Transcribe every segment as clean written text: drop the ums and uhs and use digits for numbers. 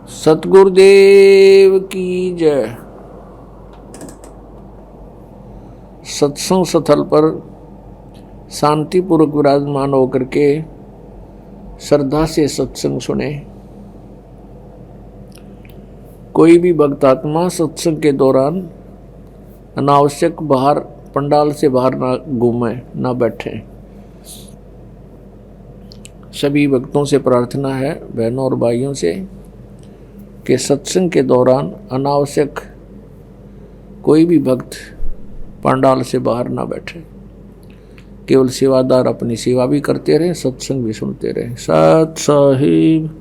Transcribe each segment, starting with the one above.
सतगुरुदेव की जय। सत्संग स्थल पर शांतिपूर्वक विराजमान होकर के श्रद्धा से सत्संग सुने। कोई भी भक्तात्मा सत्संग के दौरान अनावश्यक बाहर पंडाल से बाहर ना घूमे, ना बैठे। सभी भक्तों से प्रार्थना है, बहनों और भाइयों से, कि सत्संग के दौरान अनावश्यक कोई भी भक्त पंडाल से बाहर ना बैठे। केवल सेवादार अपनी सेवा भी करते रहे, सत्संग भी सुनते रहे। सत साहिब।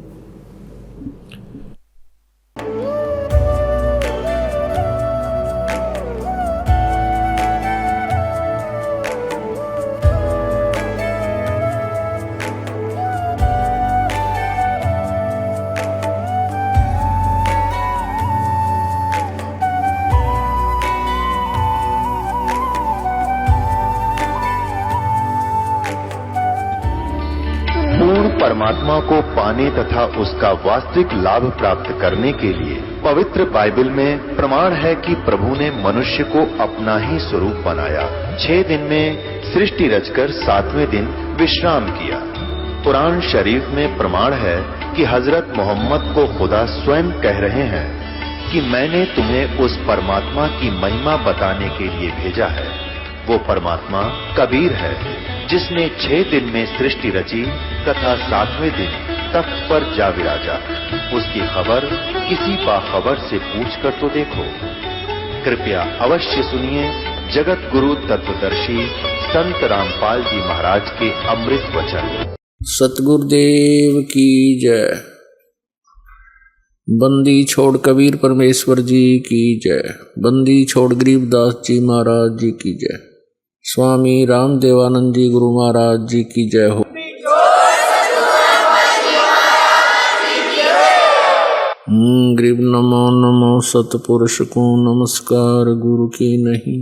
परमात्मा को पाने तथा उसका वास्तविक लाभ प्राप्त करने के लिए पवित्र बाइबल में प्रमाण है कि प्रभु ने मनुष्य को अपना ही स्वरूप बनाया। 6 दिन में सृष्टि रचकर 7वें दिन विश्राम किया। कुरान शरीफ में प्रमाण है कि हजरत मोहम्मद को खुदा स्वयं कह रहे हैं कि मैंने तुम्हें उस परमात्मा की महिमा बताने के लिए भेजा है। वो परमात्मा कबीर है जिसने 6 दिन में सृष्टि रची तथा 7वें दिन तख्त पर जा विराजा। उसकी खबर किसी बाखबर से पूछकर तो देखो। कृपया अवश्य सुनिए जगत गुरु तत्वदर्शी संत रामपाल जी महाराज के अमृत वचन। सतगुरुदेव की जय। बंदी छोड़ कबीर परमेश्वर जी की जय। बंदी छोड़ गरीबदास जी महाराज जी की जय। स्वामी रामदेवानंद जी गुरु महाराज जी की जय हो। गरीब नमो नमो सतपुरुष को नमस्कार गुरु की नहीं।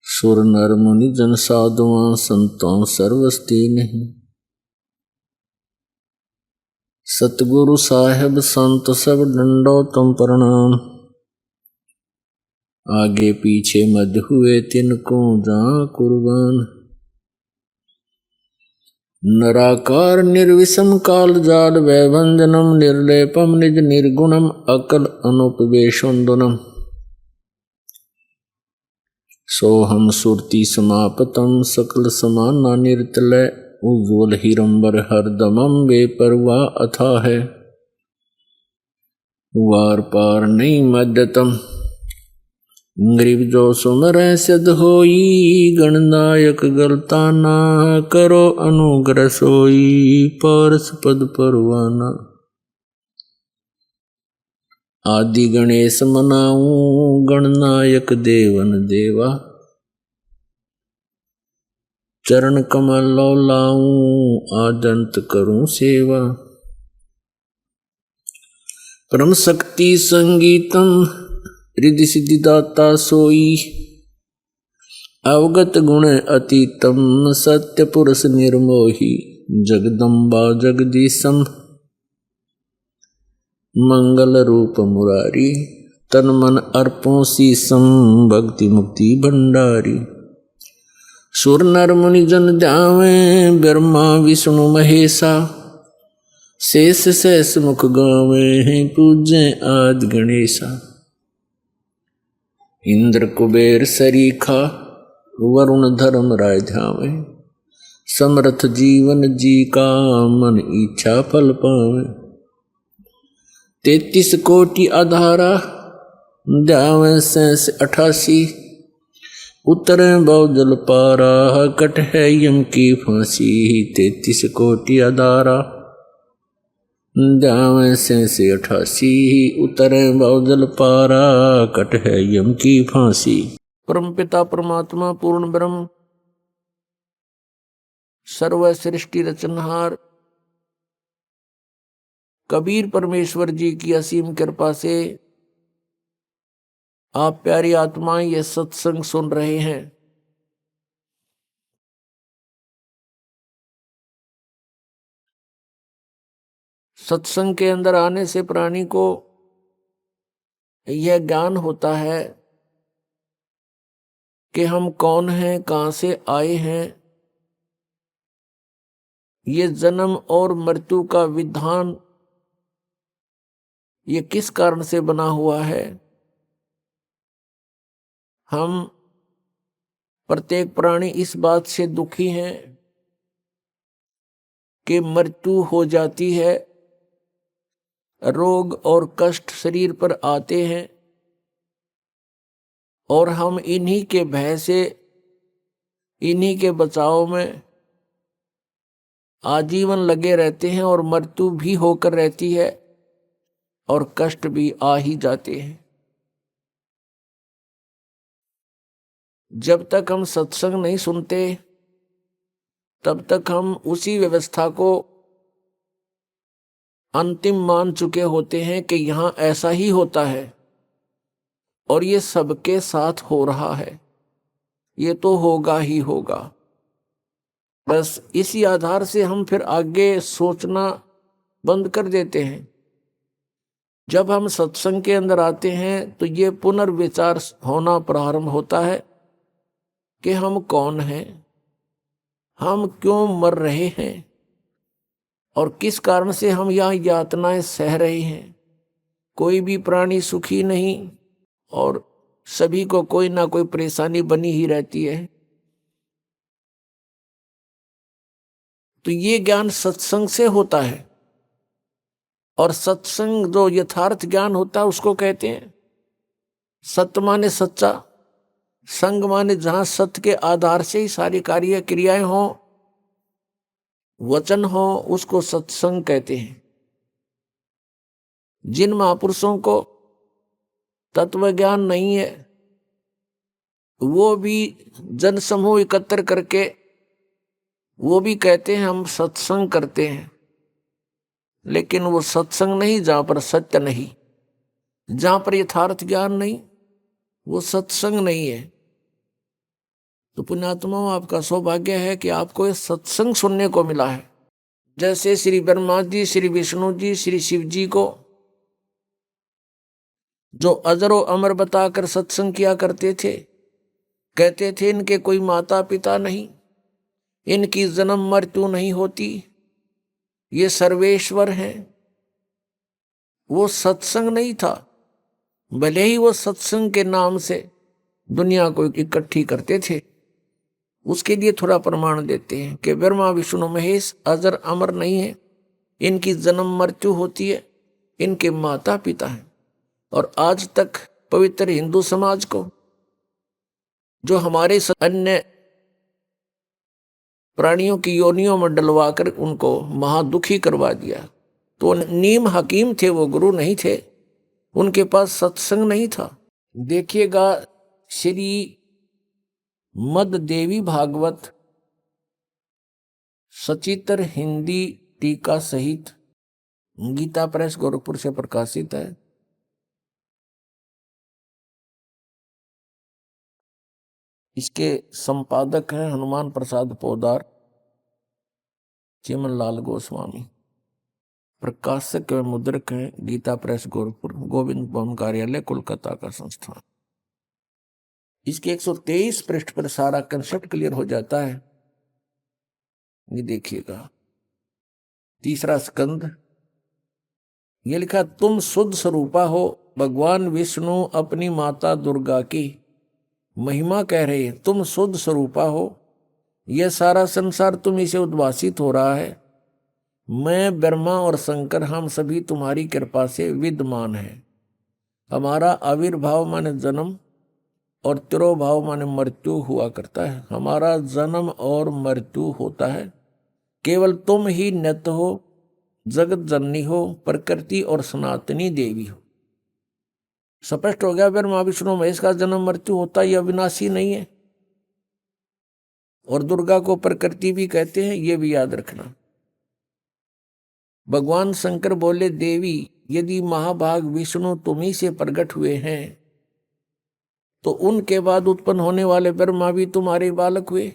सुर नर मुनि जन साधुआं संतों सर्वस्ती नहीं। सतगुरु साहेब संत सब डंडो तुम प्रणाम। आगे पीछे मद हुए तिनको जहाँ कुर्बान। नराकार निर्विषम काल जाल वैभंजनम निर्लेपम निज निर्गुणम अकल अनुपवेशुंदनम। सोहम सुरति समापतम सकल समाना निर्तलय उज्ज्वल हिरंबर हरदमम बेपरवाह अथा है। वार पार नहीं मध्यतम। गरीब जो सुमर सिद्ध होई गणनायक गलता ना करो अनुग्रह सोई पारस पद परवाना। आदि गणेश मनाऊं गणनायक देवन देवा। चरण कमल लो लाऊं आदंत करूं सेवा। परम शक्ति संगीतम रिद्धि सिद्धि दाता सोई। अवगत गुण अतीतम सत्य पुरुष निर्मोही। जगदम्बा जगदीशम मंगल रूप मुरारी। तन मन अर्पों शीसम भक्ति मुक्ति भंडारी। सुर नर मुनि जन ध्यावे ब्रह्मा विष्णु महेशा। शेष शेष मुख गावे पूज्य आदि गणेशा। इंद्र कुबेर सरीखा वरुण धर्म राय ध्यावे। समर्थ जीवन जी का मन इच्छा फल पावे। 33 कोटि आधारा ध्यावे 88। उतरे बहुजल पारा कट है यम की फांसी। 33 कोटि आधारा ध्यावे 88। उतरे बहुजल पारा कट है यम की फांसी। परम पिता परमात्मा पूर्ण ब्रह्म सर्व सृष्टि रचनहार कबीर परमेश्वर जी की असीम कृपा से आप प्यारी आत्माएं ये सत्संग सुन रहे हैं। सत्संग के अंदर आने से प्राणी को यह ज्ञान होता है कि हम कौन हैं, कहां से आए हैं, ये जन्म और मृत्यु का विधान ये किस कारण से बना हुआ है। हम प्रत्येक प्राणी इस बात से दुखी हैं कि मृत्यु हो जाती है, रोग और कष्ट शरीर पर आते हैं और हम इन्हीं के भय से, इन्हीं के बचाव में आजीवन लगे रहते हैं और मृत्यु भी होकर रहती है और कष्ट भी आ ही जाते हैं। जब तक हम सत्संग नहीं सुनते तब तक हम उसी व्यवस्था को अंतिम मान चुके होते हैं कि यहां ऐसा ही होता है और ये सबके साथ हो रहा है, ये तो होगा ही होगा। बस इसी आधार से हम फिर आगे सोचना बंद कर देते हैं। जब हम सत्संग के अंदर आते हैं तो ये पुनर्विचार होना प्रारंभ होता है कि हम कौन हैं, हम क्यों मर रहे हैं और किस कारण से हम यहाँ यातनाएं सह रहे हैं। कोई भी प्राणी सुखी नहीं और सभी को कोई ना कोई परेशानी बनी ही रहती है। तो ये ज्ञान सत्संग से होता है और सत्संग जो यथार्थ ज्ञान होता है उसको कहते हैं सत्य माने सच्चा, संग माने जहां सत्य के आधार से ही सारी कार्य क्रियाएं हों, वचन हो, उसको सत्संग कहते हैं। जिन महापुरुषों को तत्व ज्ञान नहीं है वो भी जन समूह एकत्र करके वो भी कहते हैं हम सत्संग करते हैं, लेकिन वो सत्संग नहीं जहां पर सत्य नहीं, जहां पर यथार्थ ज्ञान नहीं, वो सत्संग नहीं है। तो पुण्यात्माओं, आपका सौभाग्य है कि आपको ये सत्संग सुनने को मिला है। जैसे श्री ब्रह्मा जी, श्री विष्णु जी, श्री शिव जी को जो अजरो अमर बताकर सत्संग किया करते थे, कहते थे इनके कोई माता पिता नहीं, इनकी जन्म मृत्यु नहीं होती, ये सर्वेश्वर हैं। वो सत्संग नहीं था, भले ही वो सत्संग के नाम से दुनिया को इकट्ठी करते थे। उसके लिए थोड़ा प्रमाण देते हैं कि ब्रह्मा विष्णु महेश अजर अमर नहीं है, इनकी जन्म मृत्यु होती है, इनके माता पिता हैं। और आज तक पवित्र हिंदू समाज को जो हमारे अन्य प्राणियों की योनियों में डलवाकर उनको महादुखी करवा दिया, तो नीम हकीम थे, वो गुरु नहीं थे, उनके पास सत्संग नहीं था। देखिएगा श्री मद देवी भागवत सचित्र हिंदी टीका सहित गीता प्रेस गोरखपुर से प्रकाशित है। इसके संपादक हैं हनुमान प्रसाद पोदार, चिमन लाल गोस्वामी। प्रकाशक एवं मुद्रक हैं गीता प्रेस गोरखपुर, गोविंद भवन कार्यालय कोलकाता का संस्थान। इसके 123 पृष्ठ पर सारा कंसेप्ट क्लियर हो जाता है। ये देखिएगा, तीसरा स्कंद, ये लिखा तुम शुद्ध स्वरूपा हो। भगवान विष्णु अपनी माता दुर्गा की महिमा कह रहे हैं, तुम शुद्ध स्वरूपा हो, यह सारा संसार तुम इसे उद्भासित हो रहा है। मैं ब्रह्मा और शंकर हम सभी तुम्हारी कृपा से विद्यमान हैं। हमारा आविर्भाव माने जन्म और तिरोभाव माने मृत्यु हुआ करता है। हमारा जन्म और मृत्यु होता है, केवल तुम ही नित्य हो, जगत जननी हो, प्रकृति और सनातनी देवी हो। स्पष्ट हो गया, ब्रह्मा विष्णु महेश का जन्म मृत्यु होता है, यह अविनाशी नहीं है। और दुर्गा को प्रकृति भी कहते हैं, ये भी याद रखना। भगवान शंकर बोले, देवी यदि महाभाग विष्णु तुम्ही से प्रकट हुए हैं तो उनके बाद उत्पन्न होने वाले ब्रह्मा भी तुम्हारे बालक हुए,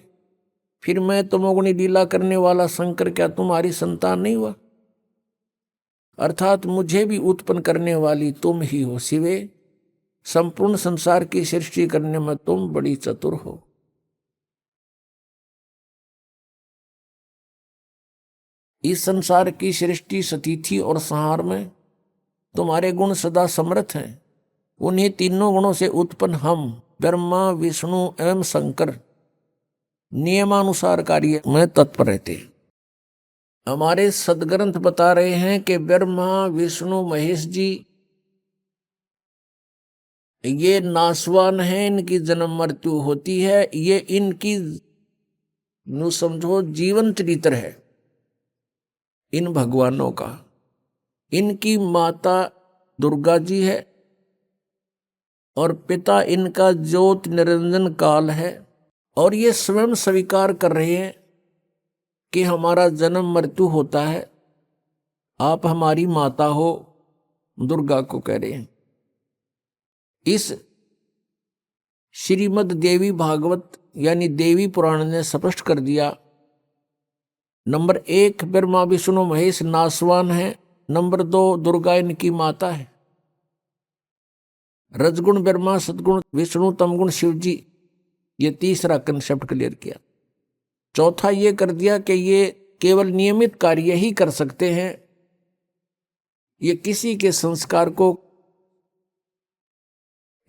फिर मैं तमोगुणी लीला करने वाला शंकर क्या तुम्हारी संतान नहीं हुआ? अर्थात मुझे भी उत्पन्न करने वाली तुम ही हो शिवे, संपूर्ण संसार की सृष्टि करने में तुम बड़ी चतुर हो। इस संसार की सृष्टि स्थिति और संहार में तुम्हारे गुण सदा समर्थ हैं। उन्हीं तीनों गुणों से उत्पन्न हम ब्रह्मा विष्णु एवं शंकर नियमानुसार कार्य में तत्पर रहते हैं। हमारे सदग्रंथ बता रहे हैं कि ब्रह्मा विष्णु महेश जी ये नासवान हैं, इनकी जन्म मृत्यु होती है, ये इनकी नु समझो जीवन चरित्र है इन भगवानों का। इनकी माता दुर्गा जी है और पिता इनका ज्योत निरंजन काल है, और ये स्वयं स्वीकार कर रहे हैं कि हमारा जन्म मृत्यु होता है, आप हमारी माता हो, दुर्गा को कह रहे हैं। इस श्रीमद् देवी भागवत यानी देवी पुराण ने स्पष्ट कर दिया, नंबर 1 ब्रह्मा विष्णु महेश नासवान है, नंबर 2 दुर्गा इनकी माता है, रजगुण ब्रह्मा सदगुण विष्णु तमगुण शिव जी, ये तीसरा कंसेप्ट क्लियर किया। चौथा ये कर दिया कि ये केवल नियमित कार्य ही कर सकते हैं, ये किसी के संस्कार को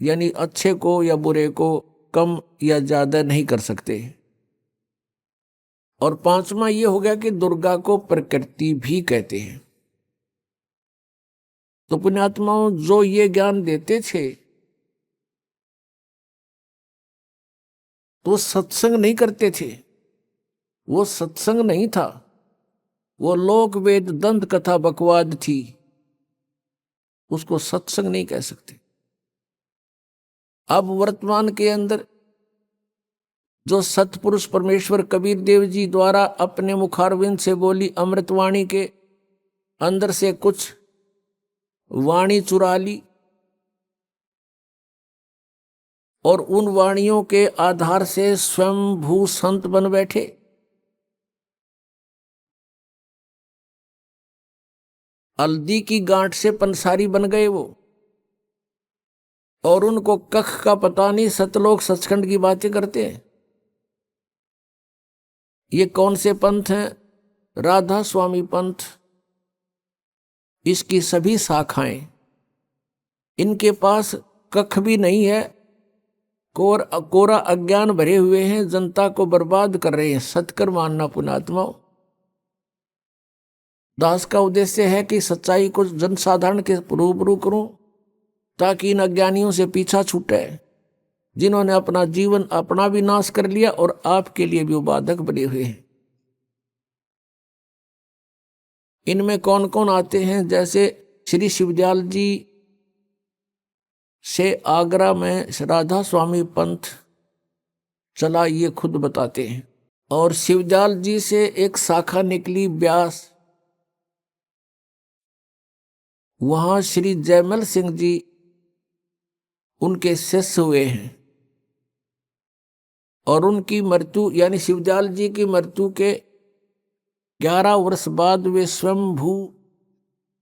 यानी अच्छे को या बुरे को कम या ज्यादा नहीं कर सकते। और पांचवा ये हो गया कि दुर्गा को प्रकृति भी कहते हैं। तो पुण्यात्माओं जो ये ज्ञान देते थे तो सत्संग नहीं करते थे, वो सत्संग नहीं था, वो लोक वेद दंत कथा बकवाद थी, उसको सत्संग नहीं कह सकते। अब वर्तमान के अंदर जो सतपुरुष परमेश्वर कबीर देव जी द्वारा अपने मुखारविंद से बोली अमृतवाणी के अंदर से कुछ वाणी चुरा ली और उन वाणियों के आधार से स्वयं भू संत बन बैठे। हल्दी की गांठ से पंसारी बन गए वो, और उनको कख का पता नहीं, सतलोक सचखंड की बातें करते हैं। ये कौन से पंथ हैं? राधा स्वामी पंथ, इसकी सभी शाखाएं। इनके पास कख भी नहीं है, कोरा अज्ञान भरे हुए हैं, जनता को बर्बाद कर रहे हैं। सत्कर मानना पुण्यात्माओं, दास का उद्देश्य है कि सच्चाई को जनसाधारण के रूबरू करूं ताकि इन अज्ञानियों से पीछा छूटे जिन्होंने अपना जीवन अपना भी नाश कर लिया और आपके लिए भी बाधक बने हुए हैं। इनमें कौन कौन आते हैं? जैसे श्री शिवदयाल जी से आगरा में राधा स्वामी पंथ चला, ये खुद बताते हैं। और शिवदयाल जी से एक शाखा निकली ब्यास, वहां श्री जयमल सिंह जी उनके शिष्य हुए हैं, और उनकी मृत्यु यानी शिवदयाल जी की मृत्यु के 11 वर्ष बाद वे स्वयंभू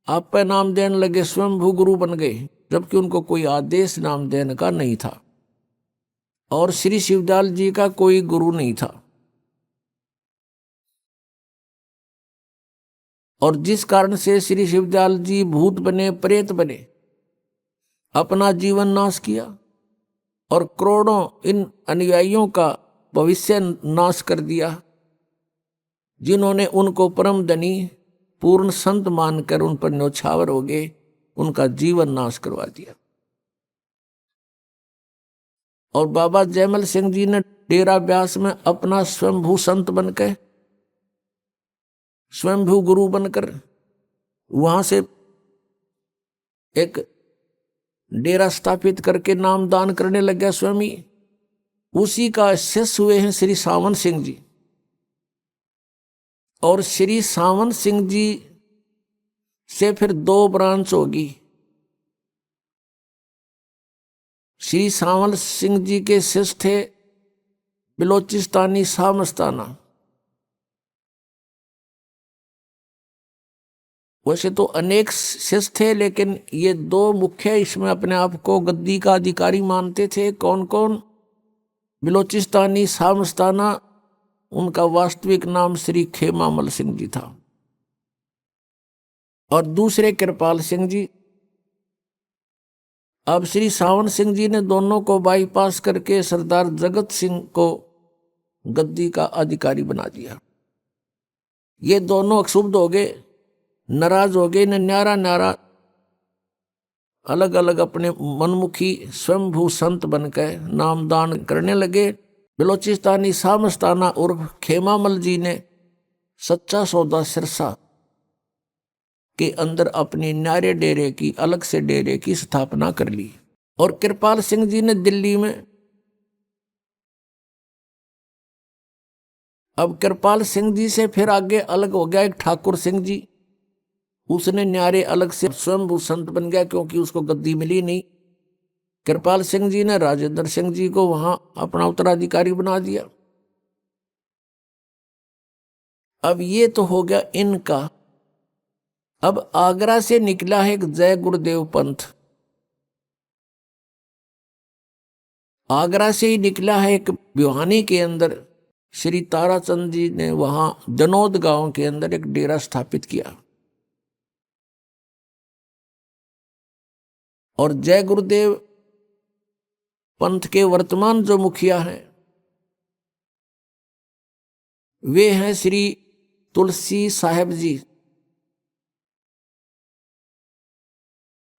आप पे नाम देने लगे, स्वयंभू गुरु बन गए, जबकि उनको कोई आदेश नाम देने का नहीं था और श्री शिवदयाल जी का कोई गुरु नहीं था। और जिस कारण से श्री शिवदयाल जी भूत बने, प्रेत बने, अपना जीवन नाश किया और करोड़ों इन अनुयायियों का भविष्य नाश कर दिया, जिन्होंने उनको परम धनी पूर्ण संत मानकर उन पर न्योछावर हो गए, उनका जीवन नाश करवा दिया। और बाबा जयमल सिंह जी ने डेरा ब्यास में अपना स्वयंभू संत बनकर, स्वयंभू गुरु बनकर वहां से एक डेरा स्थापित करके नाम दान करने लग गया स्वामी। उसी का शिष्य हुए हैं श्री सावन सिंह जी। और श्री सावन सिंह जी से फिर 2 ब्रांच होगी। श्री सावन सिंह जी के शिष्य थे बिलोचिस्तानी शाह मस्ताना, वैसे तो अनेक शिष्य थे, लेकिन ये दो मुख्य इसमें अपने आप को गद्दी का अधिकारी मानते थे। कौन कौन? बिलोचिस्तानी सामस्ताना, उनका वास्तविक नाम श्री खेमामल सिंह जी था, और दूसरे कृपाल सिंह जी। अब श्री सावन सिंह जी ने दोनों को बाईपास करके सरदार जगत सिंह को गद्दी का अधिकारी बना दिया। ये दोनों अक्षुब्ध हो गए, नाराज हो गए, न्यारा न्यारा अलग अलग अपने मनमुखी स्वयंभू संत बनकर नामदान करने लगे। बिलोचिस्तानी सामस्ताना उर्फ खेमामल जी ने सच्चा सौदा सिरसा के अंदर अपने न्यारे डेरे की, अलग से डेरे की स्थापना कर ली, और कृपाल सिंह जी ने दिल्ली में। अब कृपाल सिंह जी से फिर आगे अलग हो गया एक ठाकुर सिंह जी, उसने न्यारे अलग से स्वयं संत बन गया, क्योंकि उसको गद्दी मिली नहीं। कृपाल सिंह जी ने राजेंद्र सिंह जी को वहां अपना उत्तराधिकारी बना दिया। अब ये तो हो गया इनका। अब आगरा से निकला है एक जय गुरुदेव पंथ, आगरा से ही निकला है एक भिवानी के अंदर श्री ताराचंद जी ने वहां जनोद गांव के अंदर एक डेरा स्थापित किया, और जय गुरुदेव पंथ के वर्तमान जो मुखिया हैं वे हैं श्री तुलसी साहेब जी,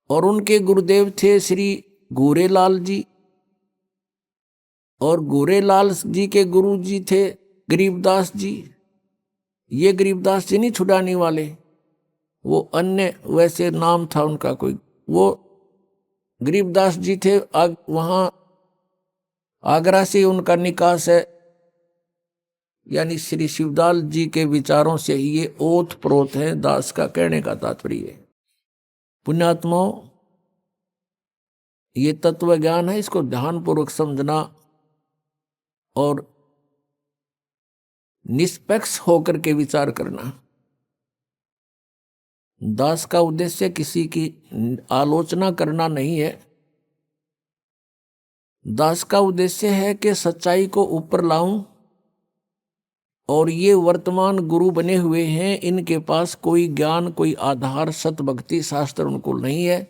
और उनके गुरुदेव थे श्री गोरेलाल जी, और गोरेलाल जी के गुरु जी थे गरीबदास जी। ये गरीबदास जी नहीं छुड़ाने वाले, वो अन्य वैसे नाम था उनका कोई, वो गरीबदास जी थे। वहां आगरा से उनका निकास है, यानी श्री शिवदाल जी के विचारों से ही ये ओत प्रोत है। दास का कहने का तात्पर्य, पुण्यात्माओं, ये तत्व ज्ञान है, इसको ध्यानपूर्वक समझना और निष्पक्ष होकर के विचार करना। दास का उद्देश्य किसी की आलोचना करना नहीं है। दास का उद्देश्य है कि सच्चाई को ऊपर लाऊं, और ये वर्तमान गुरु बने हुए हैं, इनके पास कोई ज्ञान, कोई आधार, सतभक्ति शास्त्र उनको नहीं है,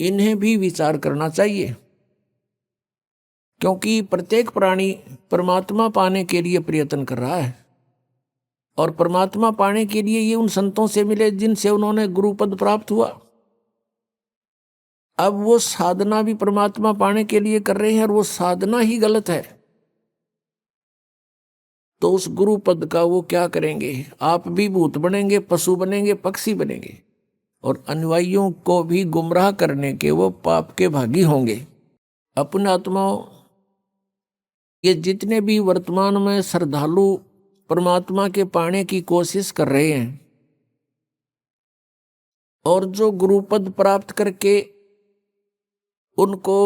इन्हें भी विचार करना चाहिए। क्योंकि प्रत्येक प्राणी परमात्मा पाने के लिए प्रयत्न कर रहा है, और परमात्मा पाने के लिए ये उन संतों से मिले जिनसे उन्होंने गुरु पद प्राप्त हुआ। अब वो साधना भी परमात्मा पाने के लिए कर रहे हैं, और वो साधना ही गलत है, तो उस गुरु पद का वो क्या करेंगे? आप भी भूत बनेंगे, पशु बनेंगे, पक्षी बनेंगे, और अनुयायियों को भी गुमराह करने के वो पाप के भागी होंगे। अपने आत्माओं, ये जितने भी वर्तमान में श्रद्धालु परमात्मा के पाने की कोशिश कर रहे हैं, और जो गुरुपद प्राप्त करके उनको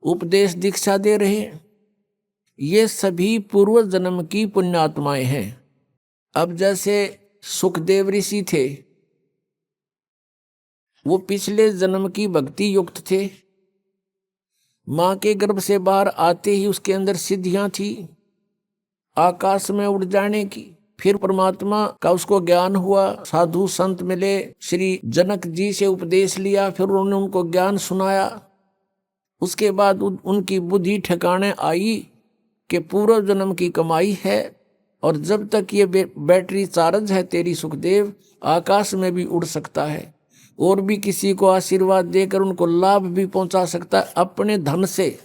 उपदेश दीक्षा दे रहे हैं, ये सभी पूर्व जन्म की पुण्यात्माएं हैं। अब जैसे सुखदेव ऋषि थे, वो पिछले जन्म की भक्ति युक्त थे, मां के गर्भ से बाहर आते ही उसके अंदर सिद्धियां थी, आकाश में उड़ जाने की। फिर परमात्मा का उसको ज्ञान हुआ, साधु संत मिले, श्री जनक जी से उपदेश लिया, फिर उन्होंने उनको ज्ञान सुनाया। उसके बाद उनकी बुद्धि ठिकाने आई कि पूर्व जन्म की कमाई है, और जब तक ये बैटरी चार्ज है तेरी सुखदेव, आकाश में भी उड़ सकता है, और भी किसी को आशीर्वाद देकर उनको लाभ भी पहुंचा सकता है अपने धन से,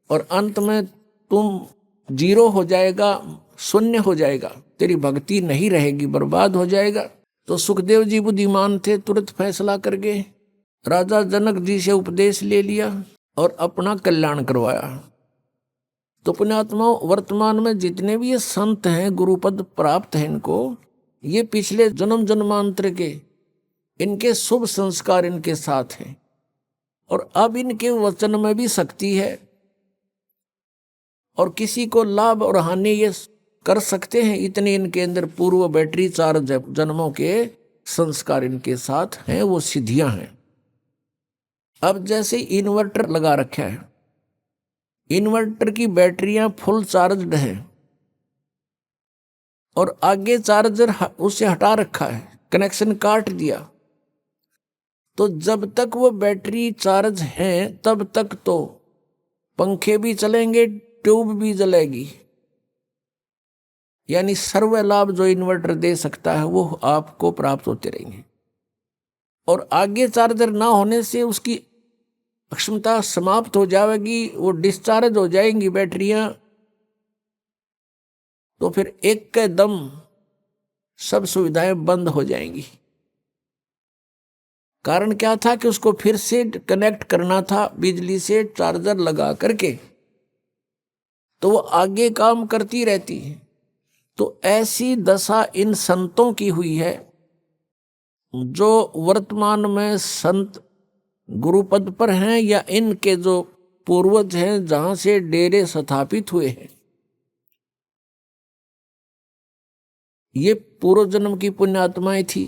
और अंत में तुम जीरो हो जाएगा, शून्य हो जाएगा, तेरी भक्ति नहीं रहेगी, बर्बाद हो जाएगा। तो सुखदेव जी बुद्धिमान थे, तुरंत फैसला कर गए, राजा जनक जी से उपदेश ले लिया और अपना कल्याण करवाया। तो पुण्यात्माओं, वर्तमान में जितने भी ये संत हैं, गुरुपद प्राप्त हैं, इनको ये पिछले जन्म जन्मांतर के इनके शुभ संस्कार इनके साथ हैं, और अब इनके वचन में भी शक्ति है, और किसी को लाभ और हानि ये कर सकते हैं, इतने इनके अंदर पूर्व बैटरी चार्ज जन्मों के संस्कार इनके साथ हैं, वो सिद्धियां हैं। अब जैसे इन्वर्टर लगा रखा है, इन्वर्टर की बैटरियां फुल चार्जड हैं और आगे चार्जर उसे हटा रखा है, कनेक्शन काट दिया, तो जब तक वो बैटरी चार्ज है तब तक तो पंखे भी चलेंगे, ट्यूब भी जलेगी। यानी सर्व लाभ जो इन्वर्टर दे सकता है वो आपको प्राप्त होते रहेंगे। और आगे चार्जर ना होने से उसकी क्षमता समाप्त हो जाएगी, वो डिस्चार्ज हो जाएंगी बैटरियां, तो फिर एक के दम सब सुविधाएं बंद हो जाएंगी। कारण क्या था कि उसको फिर से कनेक्ट करना था बिजली से चार्जर लगा करके, तो वो आगे काम करती रहती है। तो ऐसी दशा इन संतों की हुई है जो वर्तमान में संत गुरुपद पर हैं या इनके जो पूर्वज हैं जहां से डेरे स्थापित हुए हैं। ये पूर्व जन्म की पुण्यात्माएं थी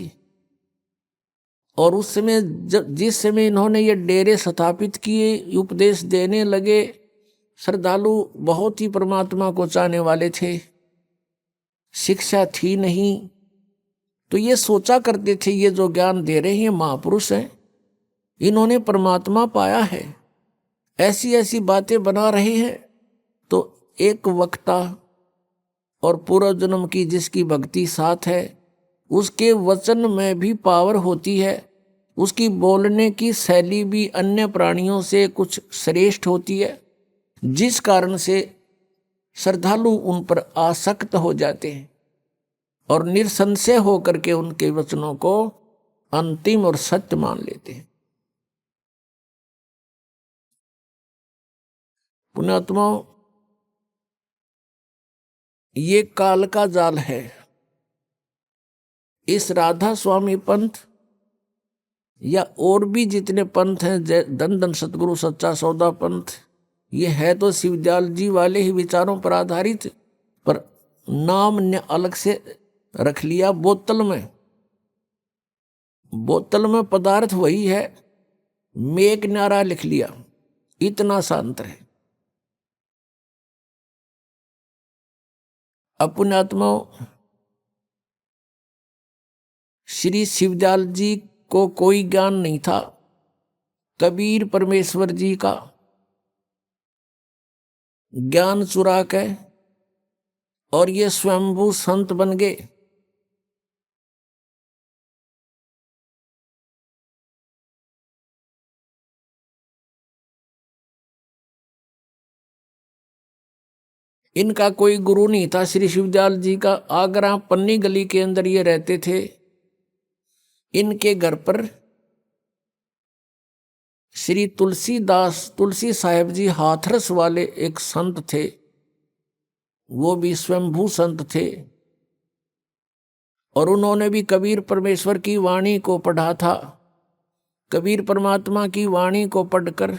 और उस समय जिस समय इन्होंने ये डेरे स्थापित किए, उपदेश देने लगे, श्रद्धालु बहुत ही परमात्मा को चाहने वाले थे, शिक्षा थी नहीं, तो ये सोचा करते थे ये जो ज्ञान दे रहे हैं महापुरुष हैं, इन्होंने परमात्मा पाया है, ऐसी ऐसी बातें बना रहे हैं। तो एक वक्ता और पूर्व जन्म की जिसकी भक्ति साथ है, उसके वचन में भी पावर होती है, उसकी बोलने की शैली भी अन्य प्राणियों से कुछ श्रेष्ठ होती है, जिस कारण से श्रद्धालु उन पर आसक्त हो जाते हैं और निसंशय होकर के उनके वचनों को अंतिम और सत्य मान लेते हैं। पुण्यात्माओं, ये काल का जाल है। इस राधा स्वामी पंथ या और भी जितने पंथ हैं, धन धन सतगुरु सच्चा सौदा पंथ, ये है तो शिवदयाल जी वाले ही विचारों पर आधारित, पर नाम ने अलग से रख लिया बोतल में। बोतल में पदार्थ वही है, मेघ नारा लिख लिया, इतना सा अंतर है। पुण्यात्माओं, श्री शिवदयाल जी को कोई ज्ञान नहीं था, कबीर परमेश्वर जी का ज्ञान चुरा के और ये स्वयंभू संत बन गए। इनका कोई गुरु नहीं था श्री शिवदयाल जी का। आगरा पन्नी गली के अंदर ये रहते थे। इनके घर पर श्री तुलसी साहेब जी हाथरस वाले एक संत थे, वो भी स्वयंभू संत थे और उन्होंने भी कबीर परमेश्वर की वाणी को पढ़ा था। कबीर परमात्मा की वाणी को पढ़कर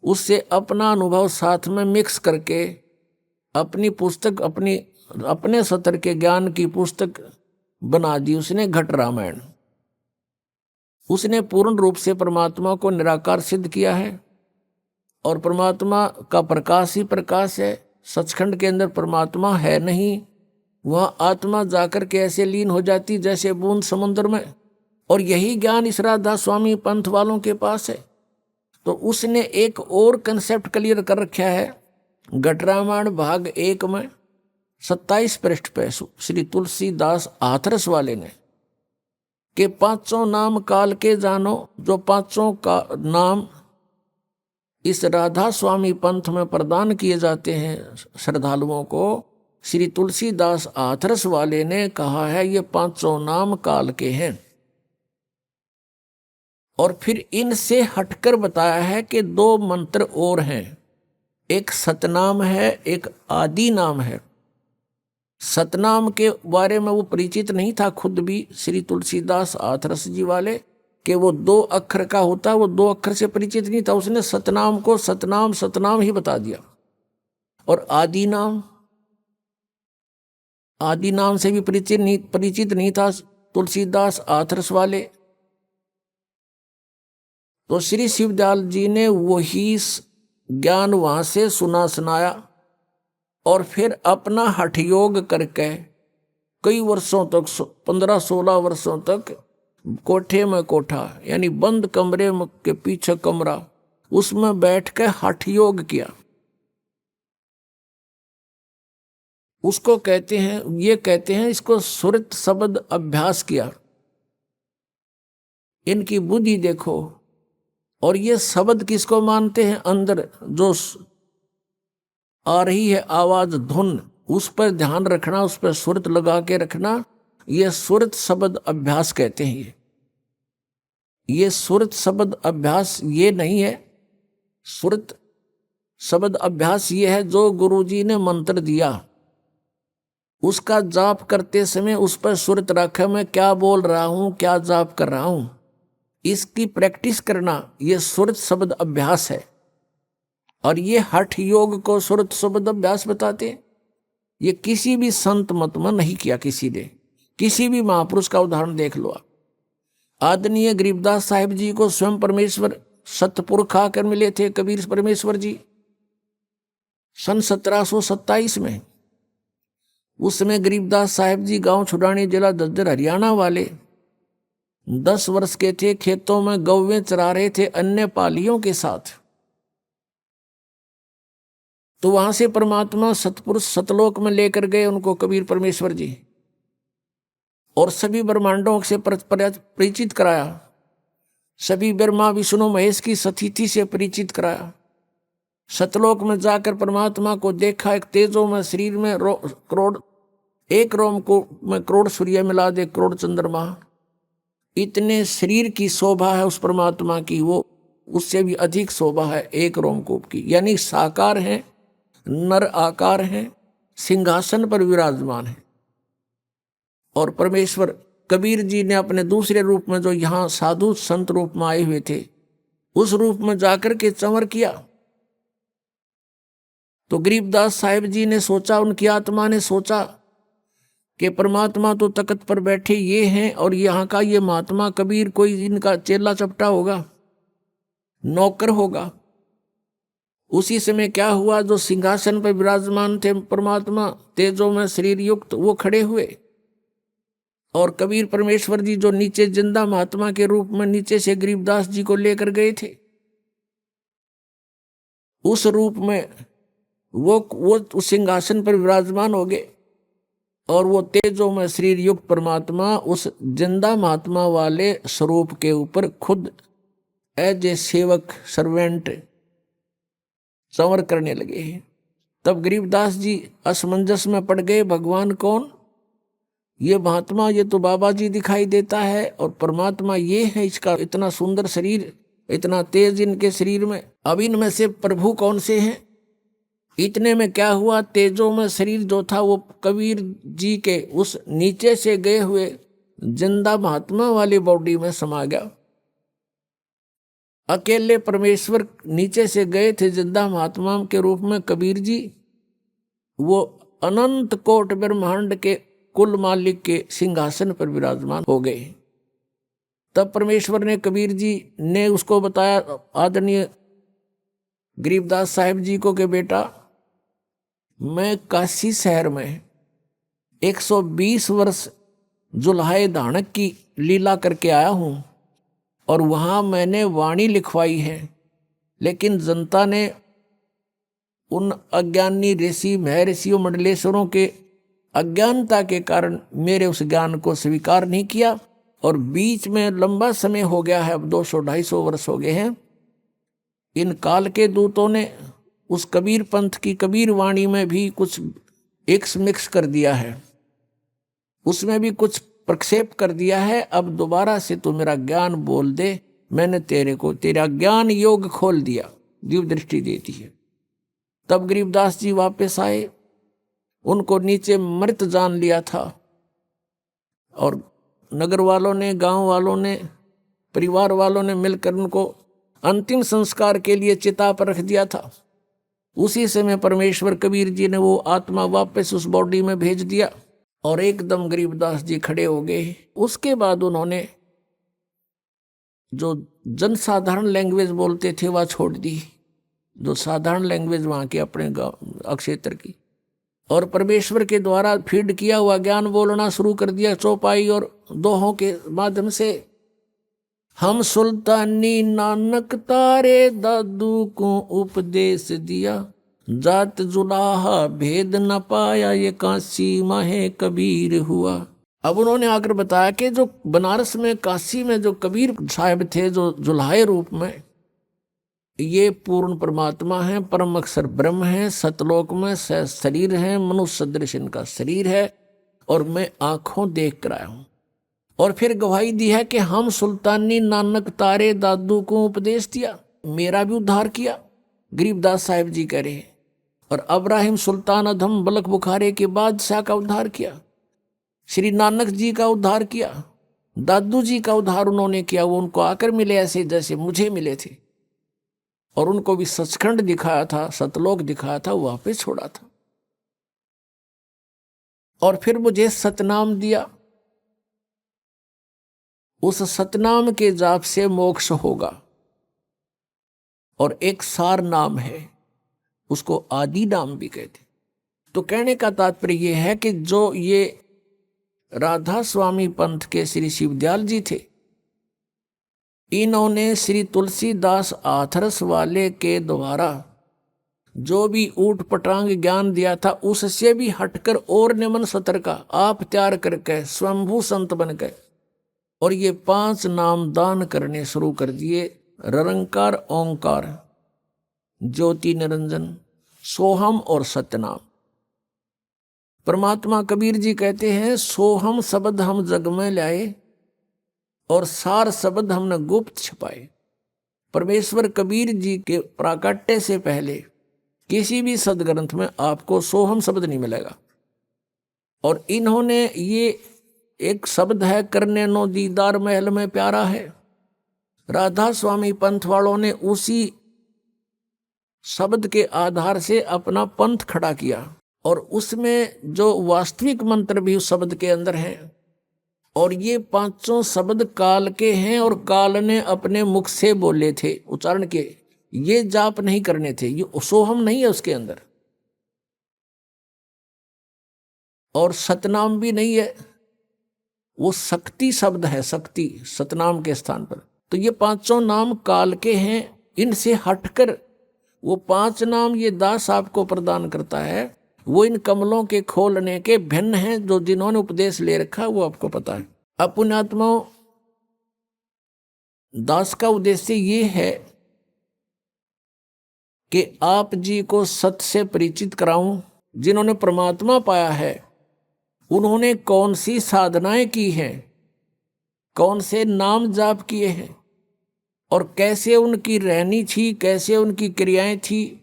उससे अपना अनुभव साथ में मिक्स करके अपनी पुस्तक, अपने सतर के ज्ञान की पुस्तक बना दी उसने, घट रामायण। उसने पूर्ण रूप से परमात्मा को निराकार सिद्ध किया है और परमात्मा का प्रकाश ही प्रकाश है। सचखंड के अंदर परमात्मा है नहीं, वह आत्मा जाकर के ऐसे लीन हो जाती जैसे बूंद समुद्र में। और यही ज्ञान इस राधा स्वामी पंथ वालों के पास है। तो उसने एक और कंसेप्ट क्लियर कर रखा है घट रामायण भाग 1 में 27 पृष्ठ पे श्री तुलसीदास हाथरस वाले ने कि पांचों नाम काल के जानो। जो पांचों का नाम इस राधा स्वामी पंथ में प्रदान किए जाते हैं श्रद्धालुओं को, श्री तुलसीदास हाथरस वाले ने कहा है ये पांचों नाम काल के हैं। और फिर इनसे हटकर बताया है कि 2 मंत्र और हैं, एक सतनाम है, एक आदि नाम है। सतनाम के बारे में वो परिचित नहीं था खुद भी श्री तुलसीदास हाथरस जी वाले, कि वो 2 अक्षर का होता है, वो 2 अक्षर से परिचित नहीं था। उसने सतनाम को सतनाम ही बता दिया। और आदि नाम से भी परिचित नहीं था। तुलसीदास हाथरस वाले। तो श्री शिवदयाल जी ने वही ज्ञान वहां से सुनाया और फिर अपना हठ योग करके कई वर्षों तक 15-16 वर्षों तक कोठे में कोठा यानी बंद कमरे के पीछे कमरा उसमें बैठ के हठ योग किया। उसको कहते हैं, ये कहते हैं इसको सुरत शब्द अभ्यास किया। इनकी बुद्धि देखो। और ये शब्द किसको मानते हैं? अंदर जो आ रही है आवाज धुन, उस पर ध्यान रखना, उस पर सुरत लगा के रखना, ये सुरत शब्द अभ्यास कहते हैं। ये सुरत शब्द अभ्यास ये नहीं है। सुरत शब्द अभ्यास ये है जो गुरुजी ने मंत्र दिया उसका जाप करते समय उस पर सुरत रखा, मैं क्या बोल रहा हूं, क्या जाप कर रहा हूं, इसकी प्रैक्टिस करना, ये सुरत शब्द अभ्यास है। और ये हठ योग को सुरत शब्द अभ्यास बताते हैं। ये किसी भी संत मत में नहीं किया किसी ने। किसी भी महापुरुष का उदाहरण देख लो। आदरणीय गरीबदास साहिब जी को स्वयं परमेश्वर सतपुरख आकर मिले थे, कबीर परमेश्वर जी, सन 1727 में। उस समय गरीबदास साहिब जी गांव छुड़ानी, जिला झज्जर, हरियाणा वाले 10 वर्ष के थे। खेतों में गौवें चरा रहे थे अन्य पालियों के साथ। तो वहां से परमात्मा सतपुरुष सतलोक में लेकर गए उनको कबीर परमेश्वर जी, और सभी ब्रह्मांडों से परिचित कराया। सभी ब्रह्मा विष्णु महेश की स्थिति से परिचित कराया। सतलोक में जाकर परमात्मा को देखा। एक तेजों में शरीर में करोड़, एक रोम को में करोड़ सूर्य मिला दे, करोड़ चंद्रमा, इतने शरीर की शोभा है उस परमात्मा की, वो उससे भी अधिक शोभा है एक रोमकूप की। यानी साकार है, नर आकार है, सिंहासन पर विराजमान है। और परमेश्वर कबीर जी ने अपने दूसरे रूप में जो यहाँ साधु संत रूप में आए हुए थे, उस रूप में जाकर के चंवर किया। तो गरीबदास साहिब जी ने सोचा, उनकी आत्मा ने सोचा कि परमात्मा तो तख्त पर बैठे ये हैं और यहाँ का ये महात्मा कबीर कोई इनका चेला चपटा होगा, नौकर होगा। उसी समय क्या हुआ, जो सिंहासन पर विराजमान थे परमात्मा तेजों में शरीर युक्त, वो खड़े हुए। और कबीर परमेश्वर जी जो नीचे जिंदा महात्मा के रूप में नीचे से गरीबदास जी को लेकर गए थे, उस रूप में वो उस सिंहासन पर विराजमान हो गए। और वो तेजों में शरीर युक्त परमात्मा उस जिंदा महात्मा वाले स्वरूप के ऊपर खुद एज ए सेवक सर्वेंट संवर करने लगे हैं। तब गरीबदास जी असमंजस में पड़ गए, भगवान कौन? ये महात्मा, ये तो बाबा जी दिखाई देता है, और परमात्मा ये है, इसका इतना सुंदर शरीर, इतना तेज इनके शरीर में, अब इनमें से प्रभु कौन से हैं? इतने में क्या हुआ, तेजों में शरीर जो था वो कबीर जी के उस नीचे से गए हुए जिंदा महात्मा वाली बॉडी में समा गया। अकेले परमेश्वर नीचे से गए थे जिंदा महात्मा के रूप में कबीर जी, वो अनंत कोट ब्रह्मांड के कुल मालिक के सिंहासन पर विराजमान हो गए। तब परमेश्वर ने कबीर जी ने उसको बताया, आदरणीय गरीबदास साहिब जी को, कि बेटा मैं काशी शहर में 120 वर्ष जुल्हाए धानक की लीला करके आया हूं, और वहां मैंने वाणी लिखवाई है, लेकिन जनता ने उन अज्ञानी ऋषि महर्षियों मंडलेश्वरों के अज्ञानता के कारण मेरे उस ज्ञान को स्वीकार नहीं किया। और बीच में लंबा समय हो गया है, अब 200-250 वर्ष हो गए हैं, इन काल के दूतों ने उस कबीर पंथ की कबीर वाणी में भी कुछ एक्स मिक्स कर दिया है, उसमें भी कुछ प्रक्षेप कर दिया है। अब दोबारा से तू मेरा ज्ञान बोल दे, मैंने तेरे को तेरा ज्ञान योग खोल दिया, दिव्य दृष्टि देती है। तब गरीबदास जी वापस आए, उनको नीचे मृत जान लिया था, और नगर वालों ने, गांव वालों ने, परिवार वालों ने मिलकर उनको अंतिम संस्कार के लिए चिता पर रख दिया था। उसी समय परमेश्वर कबीर जी ने वो आत्मा वापस उस बॉडी में भेज दिया, और एकदम गरीबदास जी खड़े हो गए। उसके बाद उन्होंने जो जनसाधारण लैंग्वेज बोलते थे वह छोड़ दी, जो साधारण लैंग्वेज वहाँ के अपने क्षेत्र की, और परमेश्वर के द्वारा फीड किया हुआ ज्ञान बोलना शुरू कर दिया चौपाई और दोहों के माध्यम से। हम सुल्तानी नानक तारे दादू को उपदेश दिया, जात जुलाहा भेद न पाया ये काशी माहे कबीर हुआ। अब उन्होंने आकर बताया कि जो बनारस में काशी में जो कबीर साहब थे, जो जुलाहे रूप में, ये पूर्ण परमात्मा है, परम अक्षर ब्रह्म है, सतलोक में शरीर है, मनुष्य सदृश इनका शरीर है, और मैं आंखों देख कर आया हूं। और फिर गवाही दी है कि हम सुल्तानी नानक तारे दादू को उपदेश दिया, मेरा भी उद्धार किया, गरीबदास साहिब जी कह रहे हैं। और अब्राहिम सुल्तान अधम बलक बुखारे के बादशाह का उद्धार किया, श्री नानक जी का उद्धार किया, दादू जी का उद्धार उन्होंने किया। वो उनको आकर मिले ऐसे जैसे मुझे मिले थे, और उनको भी सचखंड दिखाया था, सतलोक दिखाया था, वापस छोड़ा था। और फिर मुझे सतनाम दिया, उस सतनाम के जाप से मोक्ष होगा। और एक सार नाम है, उसको आदि नाम भी कहते। तो कहने का तात्पर्य यह है कि जो ये राधा स्वामी पंथ के श्री शिवदयाल जी थे, इन्होंने श्री तुलसीदास आथरस वाले के द्वारा जो भी ऊट पटांग ज्ञान दिया था, उससे भी हटकर और निमन सतर का आप तैयार करके स्वयंभू संत बन गए, और ये 5 नाम दान करने शुरू कर दिए। निरंकार, ओंकार, ज्योति निरंजन, सोहम और सत्यनाम। परमात्मा कबीर जी कहते हैं, सोहम शब्द हम जग में लाए और सार शब्द हमने गुप्त छपाए। परमेश्वर कबीर जी के प्राकट्य से पहले किसी भी सदग्रंथ में आपको सोहम शब्द नहीं मिलेगा। और इन्होंने ये एक शब्द है, करने नो दीदार महल में प्यारा है, राधा स्वामी पंथ वालों ने उसी शब्द के आधार से अपना पंथ खड़ा किया, और उसमें जो वास्तविक मंत्र भी उस शब्द के अंदर हैं। और ये 5 शब्द काल के हैं, और काल ने अपने मुख से बोले थे, उच्चारण के, ये जाप नहीं करने थे, ये सोहम नहीं है उसके अंदर, और सतनाम भी नहीं है, वो शक्ति शब्द है, शक्ति सतनाम के स्थान पर। तो ये 5 नाम काल के हैं, इनसे हटकर वो 5 नाम ये दास आपको प्रदान करता है, वो इन कमलों के खोलने के भिन्न हैं, जो जिन्होंने उपदेश ले रखा वो आपको पता है। अब पुण्यात्माओं, दास का उद्देश्य ये है कि आप जी को सत्य से परिचित कराऊं। जिन्होंने परमात्मा पाया है उन्होंने कौन सी साधनाएं की हैं, कौन से नाम जाप किए हैं, और कैसे उनकी रहनी थी, कैसे उनकी क्रियाएं थी,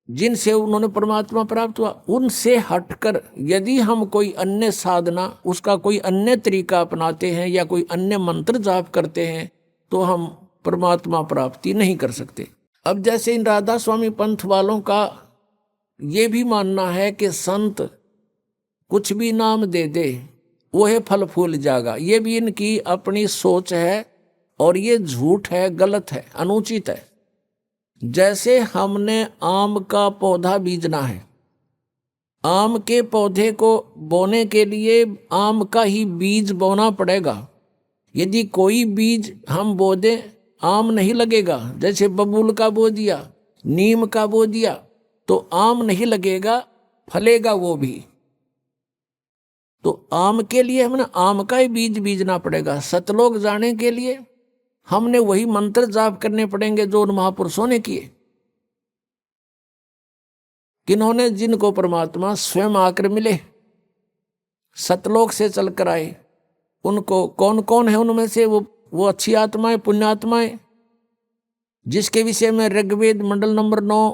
जिनसे उन्होंने परमात्मा प्राप्त हुआ। उनसे हटकर यदि हम कोई अन्य साधना, उसका कोई अन्य तरीका अपनाते हैं या कोई अन्य मंत्र जाप करते हैं, तो हम परमात्मा प्राप्ति नहीं कर सकते। अब जैसे इन राधा स्वामी पंथ वालों का ये भी मानना है कि संत कुछ भी नाम दे दे वह फल फूल जाएगा, ये भी इनकी अपनी सोच है, और ये झूठ है, गलत है, अनुचित है। जैसे हमने आम का पौधा बीजना है, आम के पौधे को बोने के लिए आम का ही बीज बोना पड़ेगा। यदि कोई बीज हम बो दें, आम नहीं लगेगा। जैसे बबूल का बो दिया, नीम का बो दिया, तो आम नहीं लगेगा, फलेगा वो भी। तो आम के लिए हमने आम का ही बीज बीजना पड़ेगा। सतलोक जाने के लिए हमने वही मंत्र जाप करने पड़ेंगे जो उन महापुरुषों ने किए, किन्होंने, जिनको परमात्मा स्वयं आकर मिले, सतलोक से चलकर आए। उनको कौन कौन है उनमें से वो अच्छी आत्माएं, पुण्यात्माएं, जिसके विषय में ऋग्वेद मंडल नंबर 9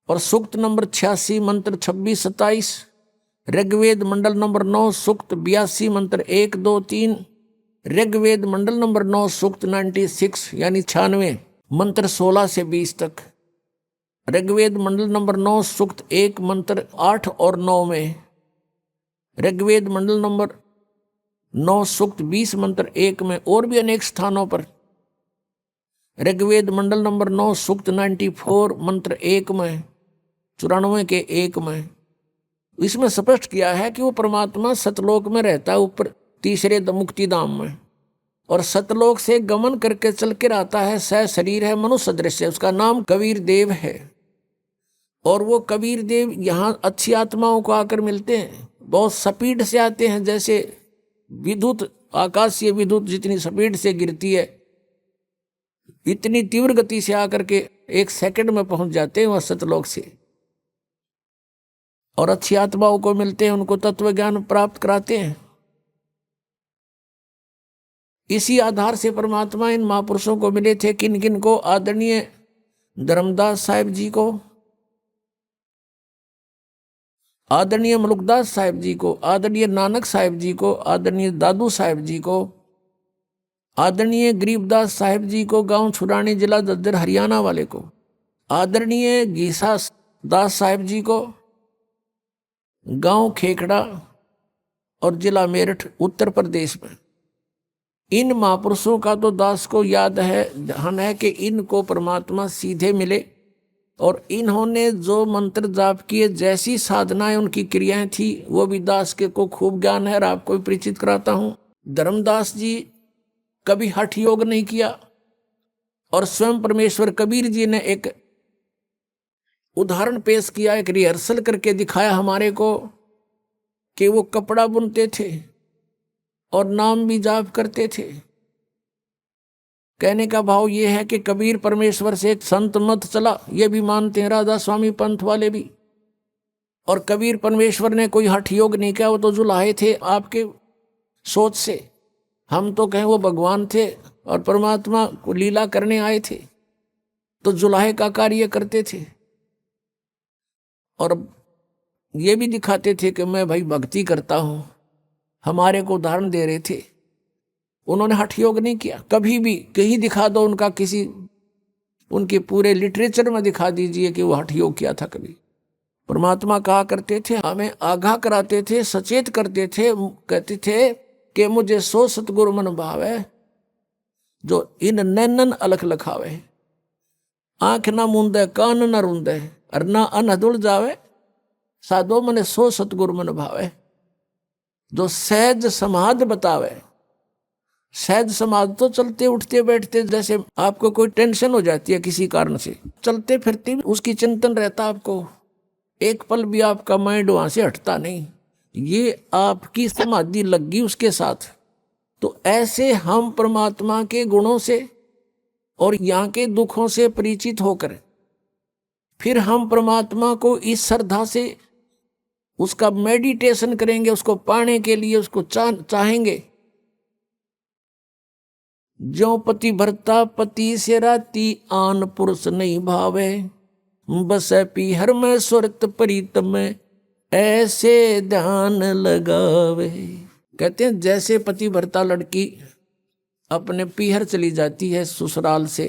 और सूक्त नंबर 86 मंत्र 26-27, ऋग्वेद मंडल नंबर 9 सूक्त 82 मंत्र 1, 2, 3, ऋग्वेद मंडल नंबर 9 सूक्त 96 यानी 96 मंत्र 16 से 20 तक, ऋग्वेद मंडल नंबर 9 सूक्त 1 मंत्र 8 और 9 में ऋग्वेद मंडल नंबर 9 सूक्त 20 मंत्र 1 में, और भी अनेक स्थानों पर ऋग्वेद मंडल नंबर 9 सूक्त 94 मंत्र 1 में, 94 के 1 में इसमें स्पष्ट किया है कि वो परमात्मा सतलोक में रहता है, ऊपर तीसरे मुक्ति धाम में, और सतलोक से गमन करके चल कर आता है। सह शरीर है मनुष्य सदृश है, उसका नाम कबीर देव है। और वो कबीर देव यहाँ अच्छी आत्माओं को आकर मिलते हैं, बहुत स्पीड से आते हैं, जैसे विद्युत, आकाशीय विद्युत जितनी स्पीड से गिरती है इतनी तीव्र गति से आकर के 1 सेकंड में पहुंच जाते हैं वह सतलोक से, और अच्छी आत्माओं को मिलते हैं, उनको तत्व ज्ञान प्राप्त कराते हैं। इसी आधार से परमात्मा इन महापुरुषों को मिले थे। किन किन को? आदरणीय धर्मदास साहिब जी को, आदरणीय मलुकदास साहिब जी को, आदरणीय नानक साहिब जी को, आदरणीय दादू साहिब जी को, आदरणीय गरीबदास साहिब जी को, गांव छुड़ानी जिला दद्दर हरियाणा वाले को, आदरणीय गीसा दास साहिब जी को, गांव खेखड़ा और जिला मेरठ उत्तर प्रदेश में। इन महापुरुषों का तो दास को याद है, ध्यान है कि इनको परमात्मा सीधे मिले, और इन्होंने जो मंत्र जाप किए, जैसी साधनाएं उनकी क्रियाएं थी, वो भी दास के को खूब ज्ञान है। और आपको भी परिचित कराता हूं, धर्मदास जी कभी हठ योग नहीं किया, और स्वयं परमेश्वर कबीर जी ने एक उदाहरण पेश किया, एक रिहर्सल करके दिखाया हमारे को, कि वो कपड़ा बुनते थे और नाम भी जाप करते थे। कहने का भाव ये है कि कबीर परमेश्वर से एक संत मत चला, ये भी मानते हैं राधा स्वामी पंथ वाले भी। और कबीर परमेश्वर ने कोई हठ योग नहीं किया, वो तो जुलाहे थे आपके सोच से। हम तो कहें वो भगवान थे और परमात्मा को लीला करने आए थे, तो जुलाहे का कार्य करते थे। और ये भी दिखाते थे कि मैं भाई भक्ति करता हूं, हमारे को उदाहरण दे रहे थे। उन्होंने हठ योग नहीं किया कभी भी। कहीं दिखा दो उनका, किसी उनके पूरे लिटरेचर में दिखा दीजिए कि वो हठ योग किया था कभी। परमात्मा कहा करते थे, हमें आगाह कराते थे, सचेत करते थे, कहते थे कि मुझे सो सतगुरु मन भावे, जो इन नैनन अलख लखावे, आंख ना मूंदे कान न रूंदे, और ना अन दुल जावे, साधो मने सो सतगुरु मन भावे, जो सहज समाध बतावे। सहज समाध तो चलते उठते बैठते, जैसे आपको कोई टेंशन हो जाती है किसी कारण से, चलते फिरते उसकी चिंतन रहता आपको, एक पल भी आपका माइंड वहां से हटता नहीं, ये आपकी समाधि लग गई उसके साथ। तो ऐसे हम परमात्मा के गुणों से और यहाँ के दुखों से परिचित होकर फिर हम परमात्मा को इस श्रद्धा से उसका मेडिटेशन करेंगे, उसको पाने के लिए उसको चाहेंगे। जो पति भरता पति से राती, आन पुरुष नहीं भावे, बस पीहर में सुरत प्रीत में, ऐसे ध्यान लगावे। कहते हैं जैसे पति भरता लड़की अपने पीहर चली जाती है ससुराल से,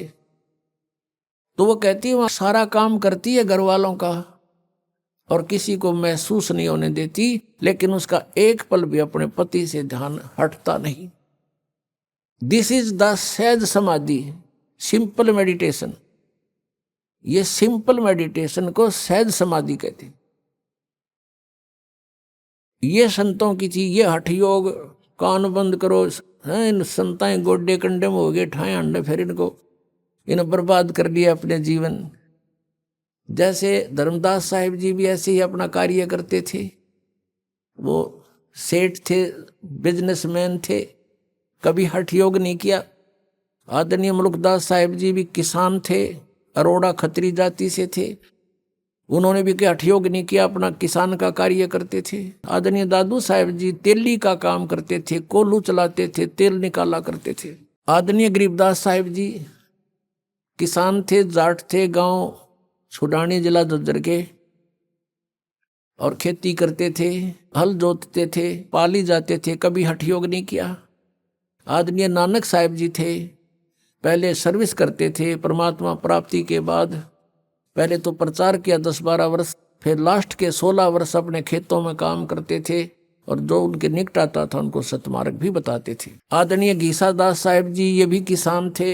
तो वो कहती है वहां सारा काम करती है घर वालों का और किसी को महसूस नहीं होने देती, लेकिन उसका एक पल भी अपने पति से ध्यान हटता नहीं। दिस इज द सहज समाधि, सिंपल मेडिटेशन। ये सिंपल मेडिटेशन को सहज समाधि कहते हैं। ये संतों की चीज, ये हठ योग, कान बंद करो, इन संताएं गोड्डे कंडे में हो गए, ठाए अंडे, फिर इन्हें बर्बाद कर लिया अपने जीवन। जैसे धर्मदास साहिब जी भी ऐसे ही अपना कार्य करते थे। वो सेठ थे, बिजनेसमैन थे, कभी हठ योग नहीं किया। आदरणीय मलुकदास साहिब जी भी किसान थे, अरोड़ा खत्री जाति से थे, उन्होंने भी हठ योग नहीं किया, अपना किसान का कार्य करते थे। आदरणीय दादू साहिब जी तेली का काम करते थे, कोल्हू चलाते थे, तेल निकाला करते थे। आदरणीय गरीबदास साहिब जी किसान थे, जाट थे, गांव छुड़ानी जिला दद्दर के, और खेती करते थे, हल जोतते थे, पाली जाते थे, कभी हठ योग नहीं किया। आदरणीय नानक साहिब जी थे, पहले सर्विस करते थे, परमात्मा प्राप्ति के बाद पहले तो प्रचार किया 10-12 वर्ष, फिर लास्ट के 16 वर्ष अपने खेतों में काम करते थे, और जो उनके निकट आता था उनको सतमार्ग भी बताते थे। आदरणीय घीसादास साहिब जी ये भी किसान थे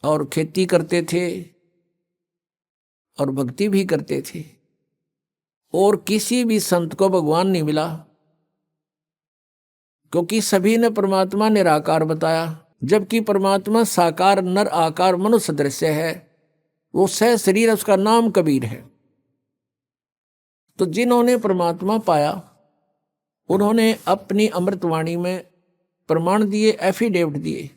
और खेती करते थे और भक्ति भी करते थे, और किसी भी संत को भगवान नहीं मिला, क्योंकि सभी ने परमात्मा निराकार बताया, जबकि परमात्मा साकार नर आकार मनुष्य दृश्य है, वो सह शरीर, उसका नाम कबीर है। तो जिन्होंने परमात्मा पाया उन्होंने अपनी अमृतवाणी में प्रमाण दिए, एफिडेविट दिए।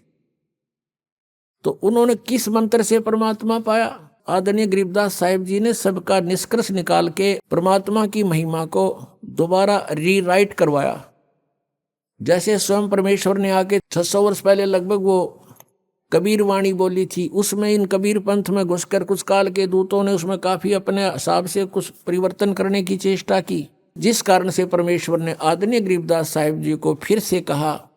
तो उन्होंने किस मंत्र से परमात्मा पाया? आदरणीय गरीबदास साहिब जी ने सबका निष्कर्ष निकाल के परमात्मा की महिमा को दोबारा रीराइट करवाया। जैसे स्वयं परमेश्वर ने आके 600 वर्ष पहले लगभग वो कबीर वाणी बोली थी, उसमें इन कबीर पंथ में घुसकर कुछ काल के दूतों ने उसमें काफी अपने हिसाब से कुछ परिवर्तन करने की चेष्टा की, जिस कारण से परमेश्वर ने आदरणीय गरीबदास साहिब जी को फिर से कहा,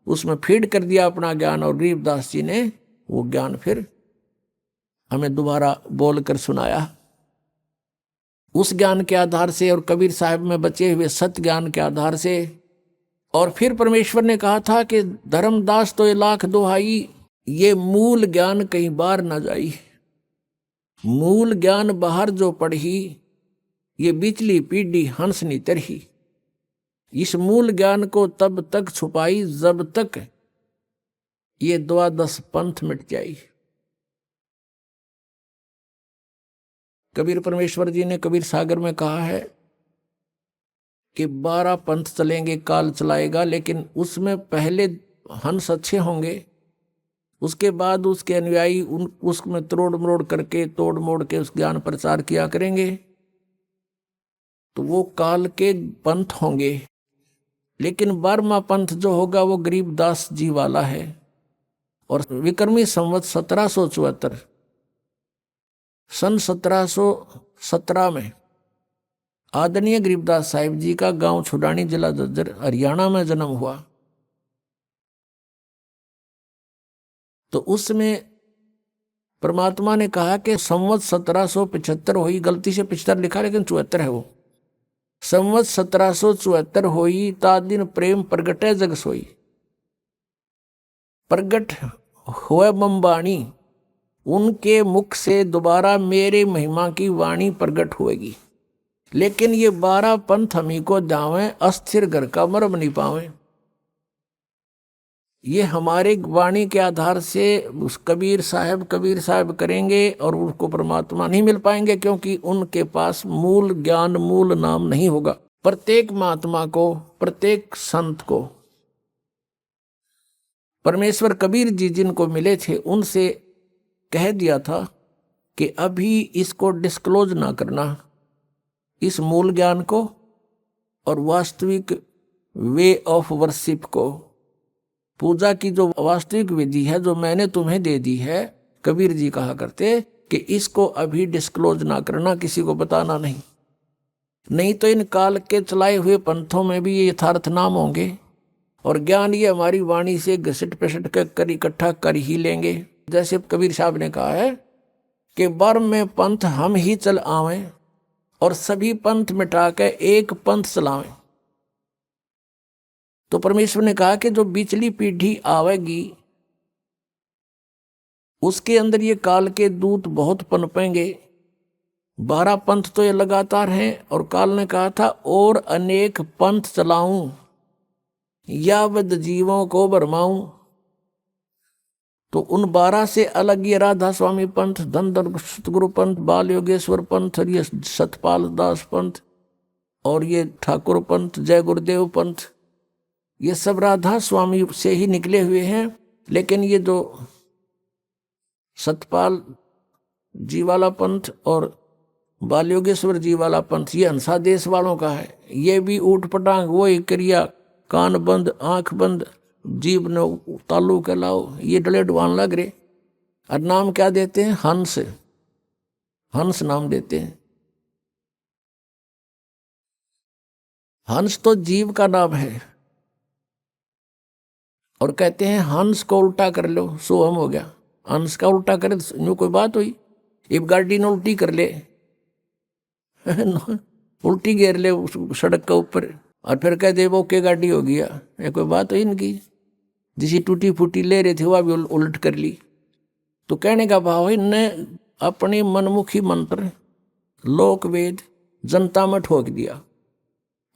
उसमें फीड कर दिया अपना ज्ञान, और गरीबदास जी ने वो ज्ञान फिर हमें दोबारा बोलकर सुनाया। उस ज्ञान के आधार से और कबीर साहब में बचे हुए सत्य ज्ञान के आधार से, और फिर परमेश्वर ने कहा था कि धर्मदास तो ये लाख दोहाई, ये मूल ज्ञान कहीं बाहर ना जाई, मूल ज्ञान बाहर जो पढ़ी, ये बिचली पीढ़ी हंस नी तरही। इस मूल ज्ञान को तब तक छुपाई जब तक ये 12 पंथ मिट जाई। कबीर परमेश्वर जी ने कबीर सागर में कहा है कि 12 पंथ चलेंगे, काल चलाएगा, लेकिन उसमें पहले हंस अच्छे होंगे, उसके बाद उसके अनुयायी उसमें तोड़ मरोड़ करके तोड़ मोड़ के उस ज्ञान प्रचार किया करेंगे, तो वो काल के पंथ होंगे। लेकिन 12वां पंथ जो होगा वो गरीबदास जी वाला है। और विक्रमी संवत 1774 सन 1717 में आदरणीय गरीबदास साहिब जी का गांव छुडानी, जिला झज्जर, हरियाणा में जन्म हुआ। तो उसमें परमात्मा ने कहा कि संवत 1775 हुई, गलती से 75 लिखा लेकिन 74 है वो। संवत 1774 हुई, ता दिन प्रेम प्रगटे जग सोई। प्रगट हुए बम्बाणी, उनके मुख से दोबारा मेरे महिमा की वाणी प्रगट होएगी। लेकिन ये 12 पंथ हमी को जावे, अस्थिर घर का मरम नहीं पावे। ये हमारे वाणी के आधार से उस कबीर साहब करेंगे और उनको परमात्मा नहीं मिल पाएंगे, क्योंकि उनके पास मूल ज्ञान, मूल नाम नहीं होगा। प्रत्येक महात्मा को, प्रत्येक संत को परमेश्वर कबीर जी जिनको मिले थे उनसे कह दिया था कि अभी इसको डिस्क्लोज ना करना, इस मूल ज्ञान को और वास्तविक वे ऑफ वर्शिप को, पूजा की जो वास्तविक विधि है जो मैंने तुम्हें दे दी है, कबीर जी कहा करते कि इसको अभी डिस्क्लोज ना करना, किसी को बताना नहीं, नहीं तो इन काल के चलाए हुए पंथों में भी ये यथार्थ नाम होंगे और ज्ञान ये हमारी वाणी से घसीट पेसट कर इकट्ठा कर ही लेंगे। जैसे कबीर साहब ने कहा है कि बर्म में पंथ हम ही चल आवें और सभी पंथ मिटा के एक पंथ चलावें। तो परमेश्वर ने कहा कि जो बिचली पीढ़ी आवेगी उसके अंदर ये काल के दूत बहुत पनपेंगे। 12 पंथ तो ये लगातार हैं, और काल ने कहा था और अनेक पंथ चलाऊं या वद जीवों को भरमाऊं। तो उन 12 से अलग ये राधा स्वामी पंथ, धनधर सतगुरु पंथ, बाल योगेश्वर पंथ, और ये सतपाल दास पंथ, और ये ठाकुर पंथ, जय गुरुदेव पंथ, ये सब राधा स्वामी से ही निकले हुए हैं। लेकिन ये जो सतपाल जी वाला पंथ और बाल योगेश्वर जी वाला पंथ ये हंसा देश वालों का है। ये भी ऊट पटांग वही क्रिया, कान बंद आंख बंद, जीव ने तालू के लाओ, ये डले डुआन लग रहे। और नाम क्या देते हैं? हंस, हंस नाम देते हैं। हंस तो जीव का नाम है, और कहते हैं हंस को उल्टा कर लो सो हम हो गया। हंस का उल्टा करे तो यूं कोई बात हुई? इब गाड़ी ने उल्टी कर ले उल्टी घेर ले उस सड़क के ऊपर, और फिर कह दे वो के गाड़ी हो गया, ये कोई बात हो इनकी। जिसी टूटी फूटी ले रहे थे वह भी उलट कर ली। तो कहने का भाव है इनने अपने मनमुखी मंत्र लोक वेद जनता में ठोक दिया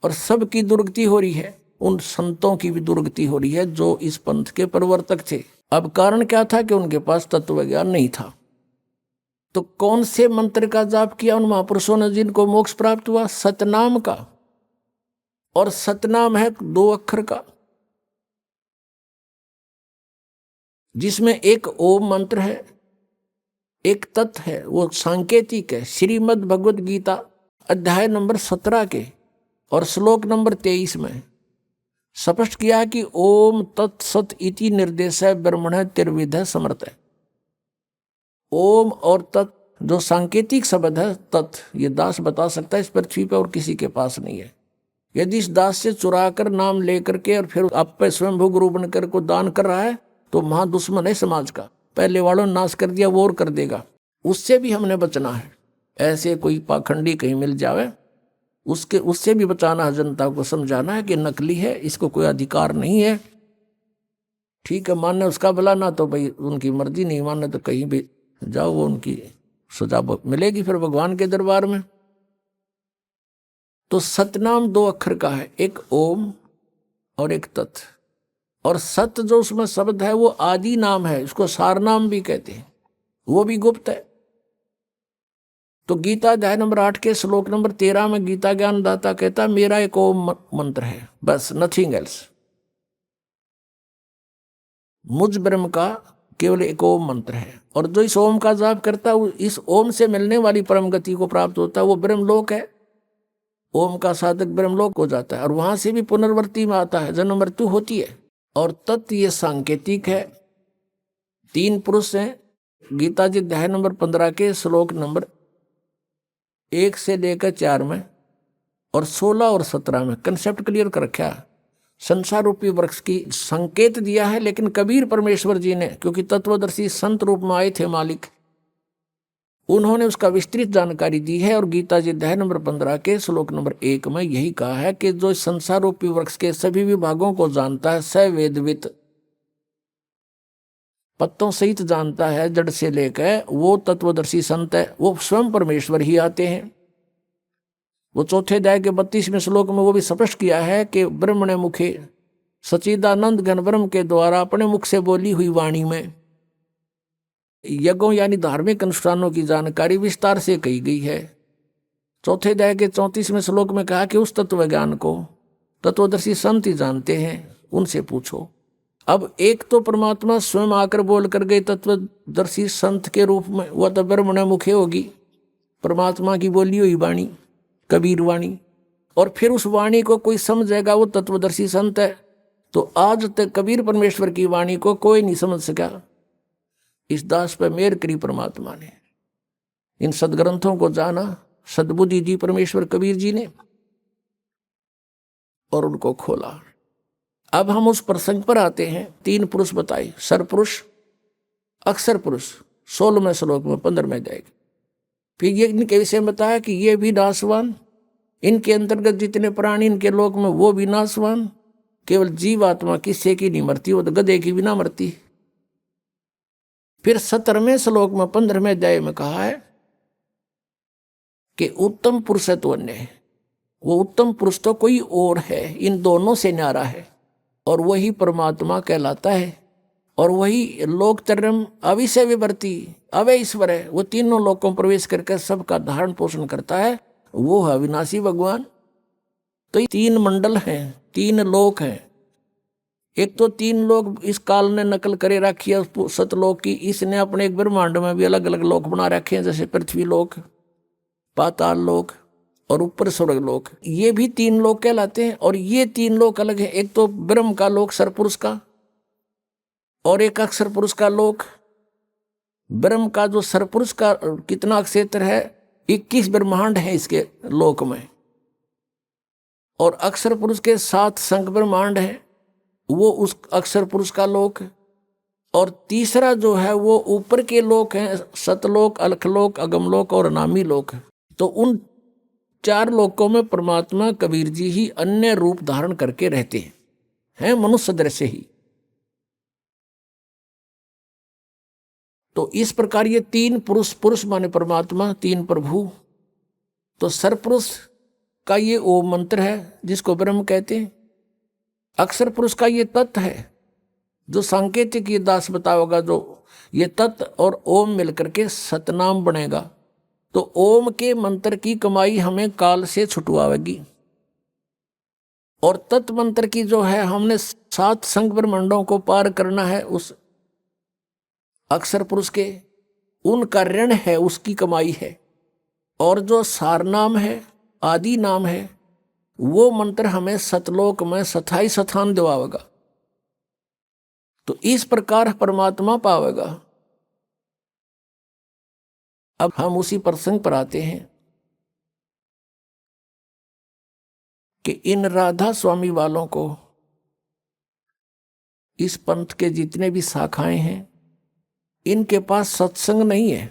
और सबकी दुर्गति हो रही है, उन संतों की भी दुर्गति हो रही है जो इस पंथ के प्रवर्तक थे। अब कारण क्या था कि उनके पास तत्व ज्ञान नहीं था। तो कौन से मंत्र का जाप किया उन महापुरुषों ने जिनको मोक्ष प्राप्त हुआ? सतनाम का। और सतनाम है 2 अक्षर का, जिसमें एक ओम मंत्र है, एक तत् है, वो सांकेतिक है। श्रीमद् भगवद गीता अध्याय नंबर 17 के और श्लोक नंबर 23 में स्पष्ट किया कि ओम तत्सत इति निर्देश ब्रह्मण त्रिविध समर्थ है। ओम और तत् जो सांकेतिक शब्द है, तत् ये दास बता सकता है इस पृथ्वी पर और किसी के पास नहीं है। यदि इस दास से चुरा कर नाम लेकर के और फिर आप पे स्वयंभू गुरु बनकर को दान कर रहा है तो महा दुश्मन है समाज का। पहले वालों ने नाश कर दिया, वो और कर देगा। उससे भी हमने बचना है। ऐसे कोई पाखंडी कहीं मिल जावे उससे भी बचाना है, जनता को समझाना है कि नकली है, इसको कोई अधिकार नहीं है। ठीक है, मानने उसका भला, ना तो भाई उनकी मर्जी, नहीं मानने तो कहीं भी जाओ, वो उनकी सजा मिलेगी फिर भगवान के दरबार में। तो सतनाम 2 अक्षर का है, एक ओम और एक तत्। और सत जो उसमें शब्द है वो आदि नाम है, इसको सार नाम भी कहते हैं, वो भी गुप्त है। तो गीता अध्याय नंबर 8 के श्लोक नंबर 13 में गीता ज्ञान दाता कहता मेरा एक ओम मंत्र है, बस, नथिंग एल्स। मुझ ब्रह्म का केवल एक ओम मंत्र है। और जो इस ओम का जाप करता है, इस ओम से मिलने वाली परम गति को प्राप्त होता है, वो ब्रह्मलोक है। ओम का साधक ब्रह्मलोक हो जाता है और वहां से भी पुनर्वृत्ति में आता है, जन्म मृत्यु होती है। और तत् ये सांकेतिक है। 3 पुरुष हैं गीता जी अध्याय नंबर 15 के श्लोक नंबर 1 से लेकर 4 में और 16 और 17 में कंसेप्ट क्लियर कर रखा है। संसार रूपी वृक्ष की संकेत दिया है, लेकिन कबीर परमेश्वर जी ने, क्योंकि तत्वदर्शी संत रूप में आए थे मालिक, उन्होंने उसका विस्तृत जानकारी दी है। और गीता जी अध्याय नंबर 15 के श्लोक नंबर 1 में यही कहा है कि जो संसार रूपी वृक्ष के सभी विभागों को जानता है, स वेदवित, पत्तों सहित जानता है जड़ से लेकर, वो तत्वदर्शी संत है। वो स्वयं परमेश्वर ही आते हैं। वो चौथे अध्याय के 32वें श्लोक में वो भी स्पष्ट किया है कि ब्रह्मणे मुखे सच्चिदानंद घन ब्रह्म के द्वारा अपने मुख से बोली हुई वाणी में यज्ञों यानी धार्मिक अनुष्ठानों की जानकारी विस्तार से कही गई है। चौथे अध्याय के 34वें श्लोक में कहा कि उस तत्व ज्ञान को तत्वदर्शी संत ही जानते हैं, उनसे पूछो। अब एक तो परमात्मा स्वयं आकर बोल कर गए तत्वदर्शी संत के रूप में, वह तो ब्रह्मणे मुखे होगी, परमात्मा की बोली हुई वाणी, कबीर वाणी। और फिर उस वाणी को कोई समझेगा, वो तत्वदर्शी संत है। तो आज तक कबीर परमेश्वर की वाणी को कोई नहीं समझ सका। इस दास पर मेहर करी परमात्मा ने, इन सदग्रंथों को जाना, सद्बुद्धि दी परमेश्वर कबीर जी ने और उनको खोला। अब हम उस प्रसंग पर आते हैं। 3 पुरुष बताए, सरपुरुष, अक्षर पुरुष, 16वें श्लोक में 15वें जाएगा। फिर ये इनके विषय में बताया कि ये भी नाशवान, इनके अंतर्गत जितने प्राणी इनके लोक में वो भी नाशवान, केवल जीव आत्मा किससे की नहीं मरती, वो तो गधे की भी ना मरती। फिर 17वें श्लोक में 15वें अध्याय में कहा है कि उत्तम पुरुष तो अन्य है। वो उत्तम पुरुष तो कोई और है, इन दोनों से न्यारा है, और वही परमात्मा कहलाता है। और वही लोकतरम अविषय विवर्ती अवय ईश्वर है। वो तीनों लोकों प्रवेश करके सबका धारण पोषण करता है, वो है अविनाशी भगवान। तो 3 मंडल हैं, 3 लोक हैं। एक तो 3 लोक इस काल ने नकल करे रखी है सतलोक की। इसने अपने एक ब्रह्मांड में भी अलग अलग लोक बना रखे हैं, जैसे पृथ्वी लोक, पाताल लोक और ऊपर स्वर्ग लोक। ये भी 3 लोक कहलाते हैं। और ये 3 लोक अलग है। एक तो ब्रह्म का लोक सरपुरुष का, और एक अक्षर पुरुष का लोक। ब्रह्म का जो सरपुरुष का कितना क्षेत्र है, 21 ब्रह्मांड है इसके लोक में, और अक्षर पुरुष के 7 संख ब्रह्मांड है, वो उस अक्षर पुरुष का लोक। और तीसरा जो है वो ऊपर के लोक हैं, सतलोक, अलखलोक, अगमलोक और अनामी लोक। तो उन चार लोकों में परमात्मा कबीर जी ही अन्य रूप धारण करके रहते हैं मनुष्य दृश्य ही। तो इस प्रकार ये तीन पुरुष, पुरुष माने परमात्मा, तीन प्रभु, तो सरपुरुष का ये ओम मंत्र है जिसको ब्रह्म कहते हैं। अक्षर पुरुष का ये तत्व है जो सांकेतिक ये दास बताओगा, जो ये तत्व और ओम मिलकर के सतनाम बनेगा। तो ओम के मंत्र की कमाई हमें काल से छुटवाएगी, और तत्व मंत्र की जो है हमने 7 संग ब्रह्मांडों को पार करना है उस अक्षर पुरुष के, उनका ऋण है, उसकी कमाई है। और जो सार नाम है, आदि नाम है, वो मंत्र हमें सतलोक में स्थायी स्थान दिवाएगा। तो इस प्रकार परमात्मा पावेगा। अब हम उसी प्रसंग पर आते हैं कि इन राधा स्वामी वालों को, इस पंथ के जितने भी शाखाएं हैं, इनके पास सत्संग नहीं है,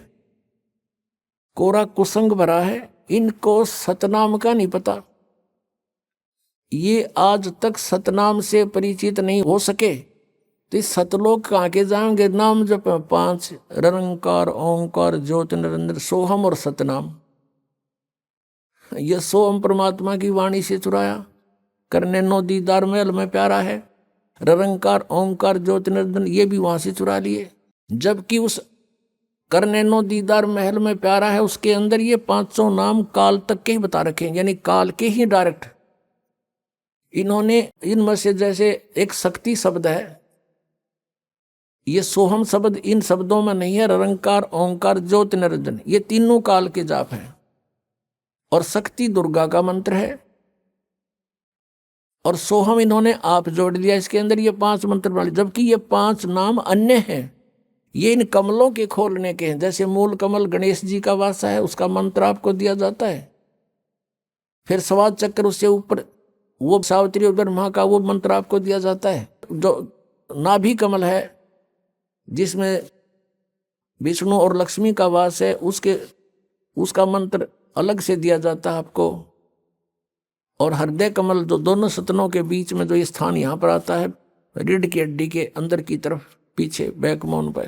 कोरा कुसंग भरा है। इनको सतनाम का नहीं पता, ये आज तक सतनाम से परिचित नहीं हो सके। तो इस सतलोक कहाँ के जाएंगे? नाम जप 5 निरंकार ओंकार ज्योति निरंजन सोहम और सतनाम। ये सोहम परमात्मा की वाणी से चुराया, करने नो दीदार महल में प्यारा है। निरंकार ओंकार ज्योति निरंजन ये भी वहां से चुरा लिए, जबकि उस करने नो दीदार महल में प्यारा है उसके अंदर ये 500 नाम काल तक के ही बता रखे हैं, यानी काल के ही डायरेक्ट। इन्होंने इनमें से जैसे एक शक्ति शब्द है, ये सोहम शब्द इन शब्दों में नहीं है। निरंकार ओंकार ज्योति निरंजन ये तीनों काल के जाप हैं, और शक्ति दुर्गा का मंत्र है, और सोहम इन्होंने आप जोड़ दिया इसके अंदर। ये 5 मंत्र बना लिए, जबकि ये 5 नाम अन्य हैं, ये इन कमलों के खोलने के हैं। जैसे मूल कमल गणेश जी का वासा है, उसका मंत्र आपको दिया जाता है। फिर स्वाद चक्र, उससे ऊपर वो सावित्री और ब्रह्मा का वो मंत्र आपको दिया जाता है। जो नाभि कमल है जिसमें विष्णु और लक्ष्मी का वास है, उसका मंत्र अलग से दिया जाता है आपको। और हृदय कमल जो दोनों सतनों के बीच में जो ये स्थान यहाँ पर आता है, रीढ़ की हड्डी के अंदर की तरफ पीछे बैकबोन पर,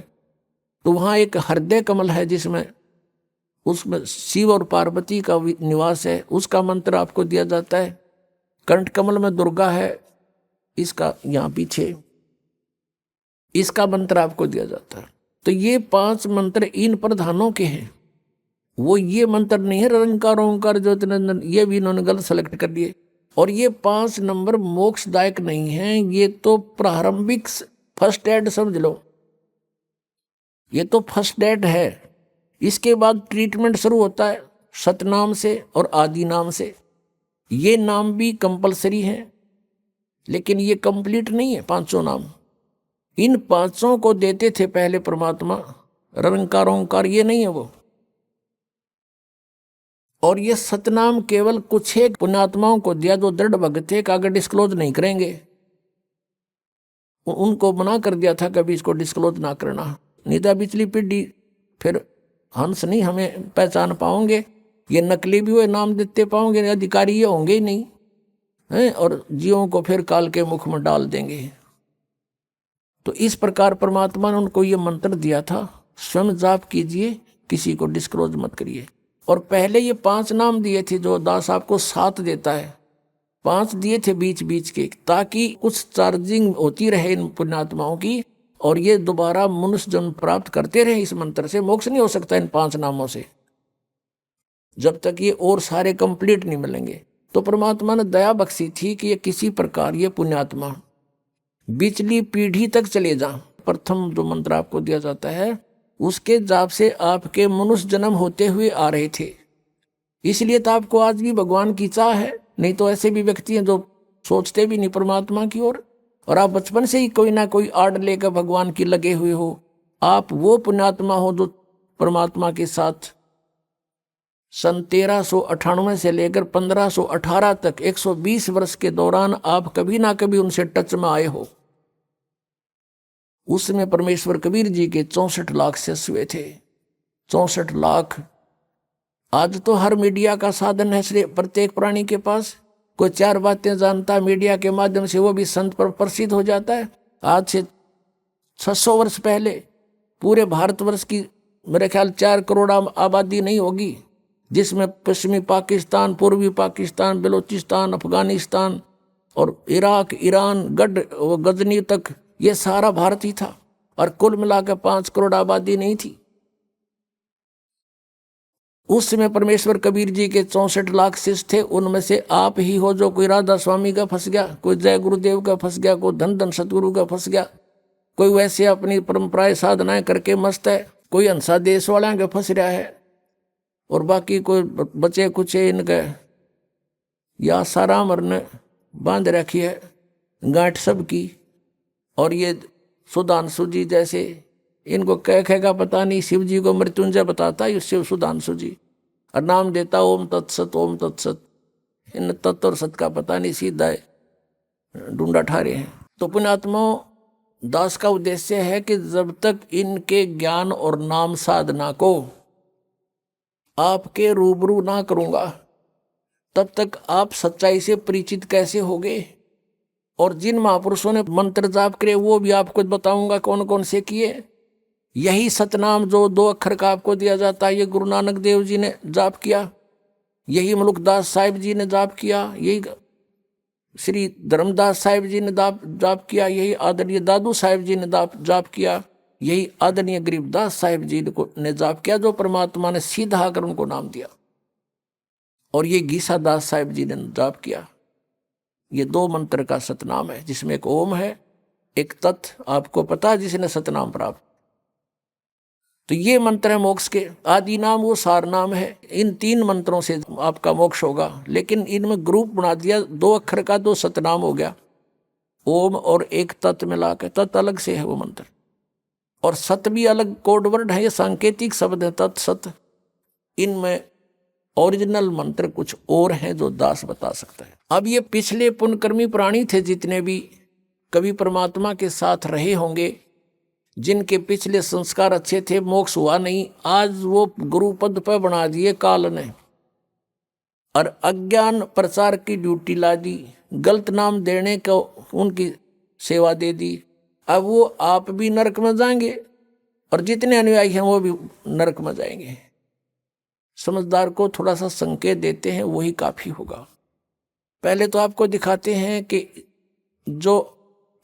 तो वहाँ एक हृदय कमल है जिसमें उसमें शिव और पार्वती का निवास है, उसका मंत्र आपको दिया जाता है। कंठ कमल में दुर्गा है, इसका यहाँ पीछे इसका मंत्र आपको दिया जाता है। तो ये 5 मंत्र इन प्रधानों के हैं, वो ये मंत्र नहीं है निरंकार ओंकार ज्योति निरंजन, ये भी इन्होंने गलत सेलेक्ट कर दिए। और ये 5 नंबर मोक्षदायक नहीं है, ये तो प्रारंभिक फर्स्ट एड समझ लो, ये तो फर्स्ट एड है। इसके बाद ट्रीटमेंट शुरू होता है सतनाम से और आदि नाम से। ये नाम भी कंपलसरी है, लेकिन ये कंप्लीट नहीं है 500 नाम। इन 500 को देते थे पहले परमात्मा, निरंकार ओंकार ये नहीं है वो। और ये सतनाम केवल कुछ एक पुण्यात्माओं को दिया जो दृढ़ भक्त थे, आगे डिस्क्लोज नहीं करेंगे। उनको मना कर दिया था कभी इसको डिस्क्लोज ना करना, नहीं तो पिछली पीढ़ी फिर हंस नहीं हमें पहचान पाओगे, ये नकली भी हुए नाम देते पाओगे, अधिकारी ये होंगे ही नहीं हैं, और जीवों को फिर काल के मुख में डाल देंगे। तो इस प्रकार परमात्मा ने उनको ये मंत्र दिया था, स्वयं जाप कीजिए, किसी को डिस्क्लोज मत करिए। और पहले ये 5 नाम दिए थे, जो दास आपको 7 देता है, 5 दिए थे बीच बीच के, ताकि कुछ चार्जिंग होती रहे इन पुण्यात्माओं की, और ये दोबारा मनुष्य जन्म प्राप्त करते रहे। इस मंत्र से मोक्ष नहीं हो सकता इन 5 नामों से, जब तक ये और सारे कंप्लीट नहीं मिलेंगे। तो परमात्मा ने दया बख्शी थी कि ये किसी प्रकार ये पुण्यात्मा बिचली पीढ़ी तक चले जा। प्रथम जो मंत्र आपको दिया जाता है, उसके जाप से आपके मनुष्य जन्म होते हुए आ रहे थे, इसलिए तो आपको आज भी भगवान की चाह है। नहीं तो ऐसे भी व्यक्ति हैं जो सोचते भी नहीं परमात्मा की ओर, और आप बचपन से ही कोई ना कोई आड़ लेकर भगवान की लगे हुए हो। आप वो पुण्यात्मा हो जो परमात्मा के साथ सन 1398 से लेकर 1518 तक 120 वर्ष के दौरान आप कभी ना कभी उनसे टच में आए हो। उसमें परमेश्वर कबीर जी के 64 लाख शिष्य हुए थे। 64 लाख आज तो हर मीडिया का साधन है प्रत्येक प्राणी के पास। कोई 4 बातें जानता है मीडिया के माध्यम से, वो भी संत पर प्रसिद्ध हो जाता है। आज से 600 वर्ष पहले पूरे भारतवर्ष की मेरे ख्याल 4 करोड़ आबादी नहीं होगी, जिसमें पश्चिमी पाकिस्तान, पूर्वी पाकिस्तान, बलूचिस्तान, अफगानिस्तान और इराक, ईरान, गजनी तक, ये सारा भारत ही था। और कुल मिलाकर 5 करोड़ आबादी नहीं थी। उस समय परमेश्वर कबीर जी के 64 लाख शिष्य थे। उनमें से आप ही हो जो कोई राधा स्वामी का फंस गया, कोई जय गुरुदेव का फंस गया, कोई धन धन सतगुरु का फंस गया, कोई वैसे अपनी परंपराएं साधनाएं करके मस्त है, कोई हंसा देश वाला के फंस रहा है, और बाकी कोई बचे कुछ इनके या सारा मरने बांध रखी है गांठ सबकी। और ये सुधांशु जी जैसे, इनको कह पता नहीं, शिव जी को मृत्युंजय बताता है शिव सुधांशु जी, और नाम देता ओम तत्सत ओम तत्सत। इन तत्व और सत का पता नहीं, सीधा ढूंढा ठा रहे हैं। तो पुण्यात्मा दास का उद्देश्य है कि जब तक इनके ज्ञान और नाम साधना को आपके रूबरू ना करूंगा, तब तक आप सच्चाई से परिचित कैसे होगे। और जिन महापुरुषों ने मंत्र जाप करे वो भी आपको बताऊंगा कौन कौन से किए। यही सतनाम जो 2 अक्षर का आपको दिया जाता है, ये गुरु नानक देव जी ने जाप किया, यही मलुकदास साहिब जी ने जाप किया, यही श्री धर्मदास साहिब जी ने जाप किया, यही आदरणीय दादू साहिब जी ने जाप किया, यही आदरणीय गरीबदास साहिब जी ने जाप किया, जो परमात्मा ने सीधा आकर उनको नाम दिया। और ये गीसा दास साहिब जी ने जाप किया। ये 2 मंत्र का सतनाम है, जिसमें एक ओम है, एक तत्। आपको पता है जिसने सतनाम प्राप्त, तो ये मंत्र है मोक्ष के। आदि नाम वो सार नाम है। इन 3 मंत्रों से आपका मोक्ष होगा। लेकिन इनमें ग्रुप बना दिया, 2 अक्षर का 2 सतनाम हो गया, ओम और एक तत् मिला के। तत् अलग से है वो मंत्र, और सत भी अलग कोड वर्ड है, ये सांकेतिक शब्द है तत् सत। इनमें ओरिजिनल मंत्र कुछ और हैं जो दास बता सकता है। अब ये पिछले पुण्यकर्मी प्राणी थे, जितने भी कभी परमात्मा के साथ रहे होंगे, जिनके पिछले संस्कार अच्छे थे, मोक्ष हुआ नहीं, आज वो गुरु पद पर बना दिए काल ने, और अज्ञान प्रचार की ड्यूटी ला दी, गलत नाम देने को उनकी सेवा दे दी। अब वो आप भी नरक में जाएंगे, और जितने अनुयायी हैं वो भी नरक में जाएंगे। समझदार को थोड़ा सा संकेत देते हैं, वही काफी होगा। पहले तो आपको दिखाते हैं कि जो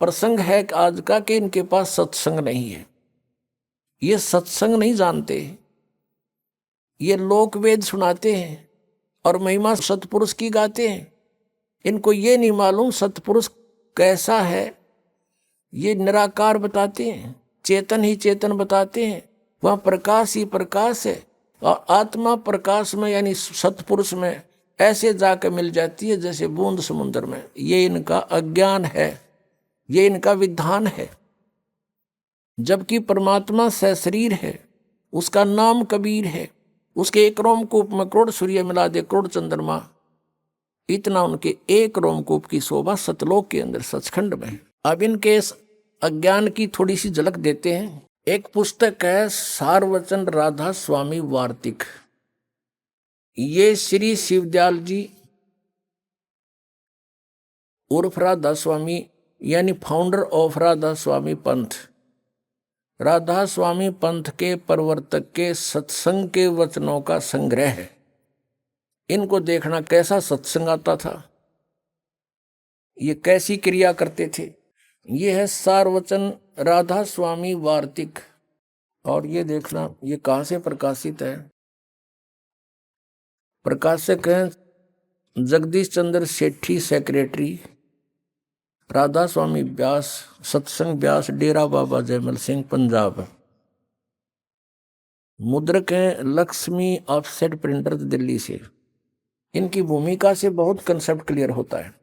प्रसंग है आज का, कि इनके पास सत्संग नहीं है, ये सत्संग नहीं जानते, ये लोक वेद सुनाते हैं और महिमा सतपुरुष की गाते हैं। इनको ये नहीं मालूम सतपुरुष कैसा है। ये निराकार बताते हैं, चेतन ही चेतन बताते हैं, वहाँ प्रकाश ही प्रकाश है, और आत्मा प्रकाश में यानी सतपुरुष में ऐसे जाकर मिल जाती है जैसे बूंद समुद्र में। ये इनका अज्ञान है, ये इनका विधान है। जबकि परमात्मा सशरीर है, उसका नाम कबीर है, उसके एक रोमकूप में करोड़ सूर्य मिला दे करोड़ चंद्रमा, इतना उनके एक रोमकूप की शोभा सतलोक के अंदर सचखंड में है। अब इनके अज्ञान की थोड़ी सी झलक देते हैं। एक पुस्तक है सारवचन राधा स्वामी वार्तिक, ये श्री शिवदयाल जी उर्फ राधा स्वामी यानी फाउंडर ऑफ राधा स्वामी पंथ, राधा स्वामी पंथ के प्रवर्तक के सत्संग के वचनों का संग्रह है। इनको देखना कैसा सत्संग आता था, ये कैसी क्रिया करते थे। ये है सारवचन राधा स्वामी वार्तिक, और ये देखना ये कहाँ से प्रकाशित है। प्रकाशक हैं जगदीश चंद्र सेठी, सेक्रेटरी राधा स्वामी व्यास, सत्संग व्यास, डेरा बाबा जयमल सिंह, पंजाब। मुद्रक हैं लक्ष्मी ऑफसेट प्रिंटर्स, दिल्ली से। इनकी भूमिका से बहुत कंसेप्ट क्लियर होता है।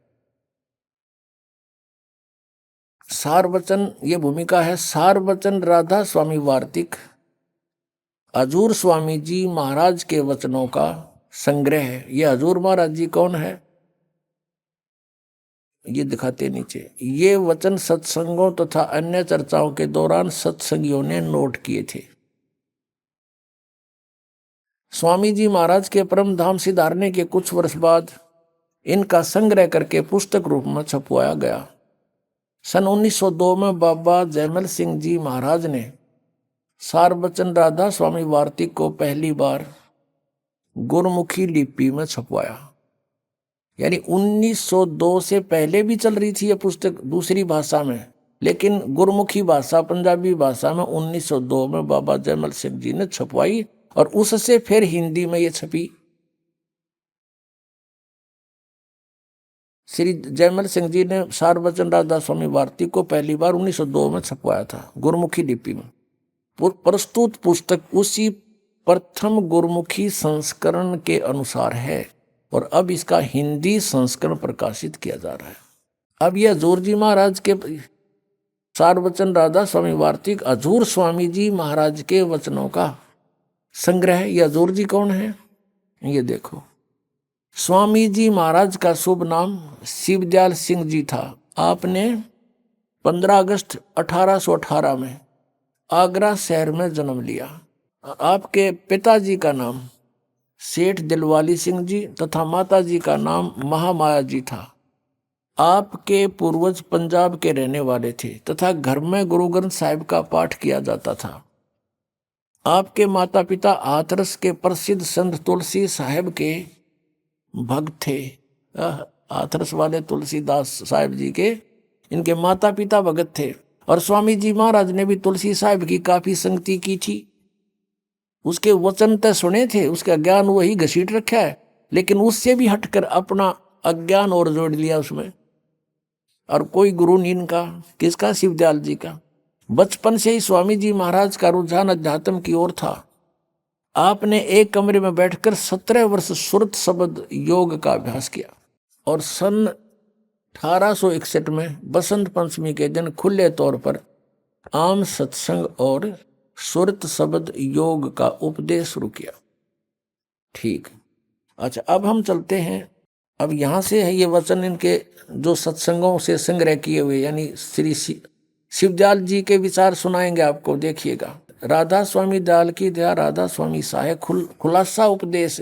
सारवचन ये भूमिका है, सारवचन राधा स्वामी वार्तिक हजूर स्वामी जी महाराज के वचनों का संग्रह है। ये हजूर महाराज जी कौन है, ये दिखाते नीचे। ये वचन सत्संगों तथा अन्य चर्चाओं के दौरान सत्संगियों ने नोट किए थे। स्वामी जी महाराज के परम धाम सिधारने के कुछ वर्ष बाद इनका संग्रह करके पुस्तक रूप में छपवाया गया। सन 1902 में बाबा जयमल सिंह जी महाराज ने सारबचन राधा स्वामी वार्तिक को पहली बार गुरमुखी लिपि में छपवाया। यानी 1902 से पहले भी चल रही थी यह पुस्तक दूसरी भाषा में, लेकिन गुरमुखी भाषा पंजाबी भाषा में 1902 में बाबा जयमल सिंह जी ने छपवाई और उससे फिर हिंदी में ये छपी। श्री जयमल सिंह जी ने सारबचन राधा स्वामी वार्तिक को पहली बार 1902 में छपवाया था गुरमुखी लिपि में। प्रस्तुत पुस्तक उसी प्रथम गुरमुखी संस्करण के अनुसार है और अब इसका हिंदी संस्करण प्रकाशित किया जा रहा है। अब यह हजूर जी महाराज के सारबचन राधा स्वामी वार्तिक हजूर स्वामी जी महाराज के वचनों का संग्रह। यह हजूर जी कौन है? ये देखो, स्वामी जी महाराज का शुभ नाम शिवदयाल सिंह जी था। आपने 15 अगस्त 1818 में आगरा शहर में जन्म लिया। आपके पिताजी का नाम सेठ दिलवाली सिंह जी तथा माताजी का नाम महामाया जी था। आपके पूर्वज पंजाब के रहने वाले थे तथा घर में गुरु ग्रंथ साहिब का पाठ किया जाता था। आपके माता पिता हाथरस के प्रसिद्ध संत तुलसी साहिब के भक्त थे। हाथरस वाले तुलसीदास साहिब जी के इनके माता पिता भगत थे और स्वामी जी महाराज ने भी तुलसी साहिब की काफी संगति की थी। उसके वचन तो सुने थे, उसका ज्ञान वही घसीट रखा है, लेकिन उससे भी हटकर अपना अज्ञान और जोड़ लिया उसमें। और कोई गुरु नहीं इनका, किसका? शिवदयाल जी का। बचपन से ही स्वामी जी महाराज का रुझान अध्यात्म की ओर था। आपने एक कमरे में बैठकर 17 वर्ष सुरत शब्द योग का अभ्यास किया और सन 1861 में बसंत पंचमी के दिन खुले तौर पर आम सत्संग और सुरत शब्द योग का उपदेश शुरू किया। ठीक, अच्छा, अब हम चलते हैं। अब यहां से है ये वचन इनके जो सत्संगों से संग्रह किए हुए, यानी श्री शिवदयाल जी के विचार सुनाएंगे आपको। देखिएगा, राधा स्वामी दयाल की दया, राधा स्वामी साहे खुलासा उपदेश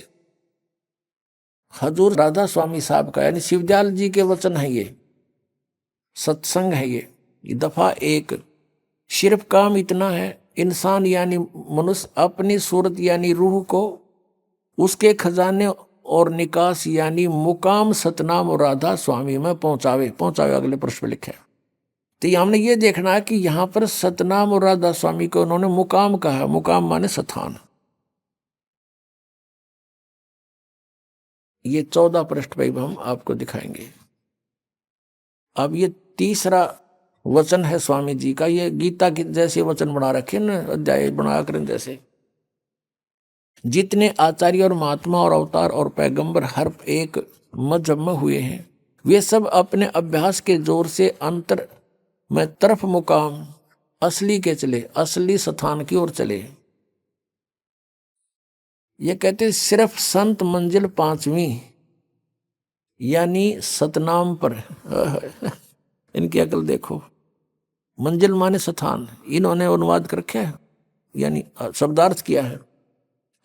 हजूर राधा स्वामी साहब का, यानी शिवदयाल जी के वचन है ये, सत्संग है ये दफा 1। सिर्फ काम इतना है, इंसान यानी मनुष्य अपनी सूरत यानी रूह को उसके खजाने और निकास यानी मुकाम सतनाम और राधा स्वामी में पहुंचावे। अगले प्रश्न लिखे। तो हमने ये देखना है कि यहाँ पर सतनाम और राधा स्वामी को उन्होंने मुकाम कहा। मुकाम माने स्थान। ये 14 पृष्ठ पे हम आपको दिखाएंगे। अब ये तीसरा वचन है स्वामी जी का। ये गीता के जैसे वचन बना रखे न, अध्याय बना कर जैसे। जितने आचार्य और महात्मा और अवतार और पैगंबर हर एक मजहब में हुए हैं, वे सब अपने अभ्यास के जोर से अंतर में तरफ मुकाम असली के चले, असली स्थान की ओर चले। ये कहते सिर्फ संत मंजिल 5वीं यानी सतनाम पर इनकी अकल देखो। मंजिल माने स्थान, इन्होंने अनुवाद कर रखा है, यानी शब्दार्थ किया है।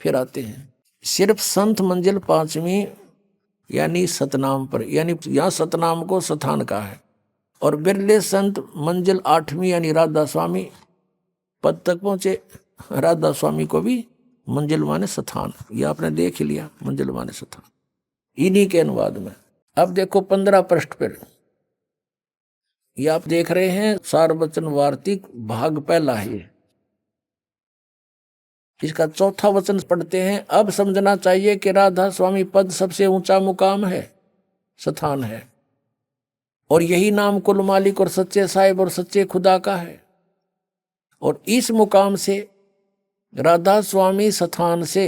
फिर आते हैं सिर्फ संत मंजिल 5वीं यानी सतनाम पर, यानी यहाँ सतनाम को स्थान कहा है। और बिरले संत मंजिल 8वीं यानी राधा स्वामी पद तक पहुंचे। राधा स्वामी को भी मंजिल माने स्थान, ये आपने देख ही लिया, मंजिल माने स्थान इन्हीं के अनुवाद में। अब देखो 15 पृष्ठ पर, ये आप देख रहे हैं सारवचन वार्तिक भाग पहला है। इसका चौथा वचन पढ़ते हैं। अब समझना चाहिए कि राधा स्वामी पद सबसे ऊंचा मुकाम है, स्थान है, और यही नाम कुल मालिक और सच्चे साहिब और सच्चे खुदा का है। और इस मुकाम से राधा स्वामी स्थान से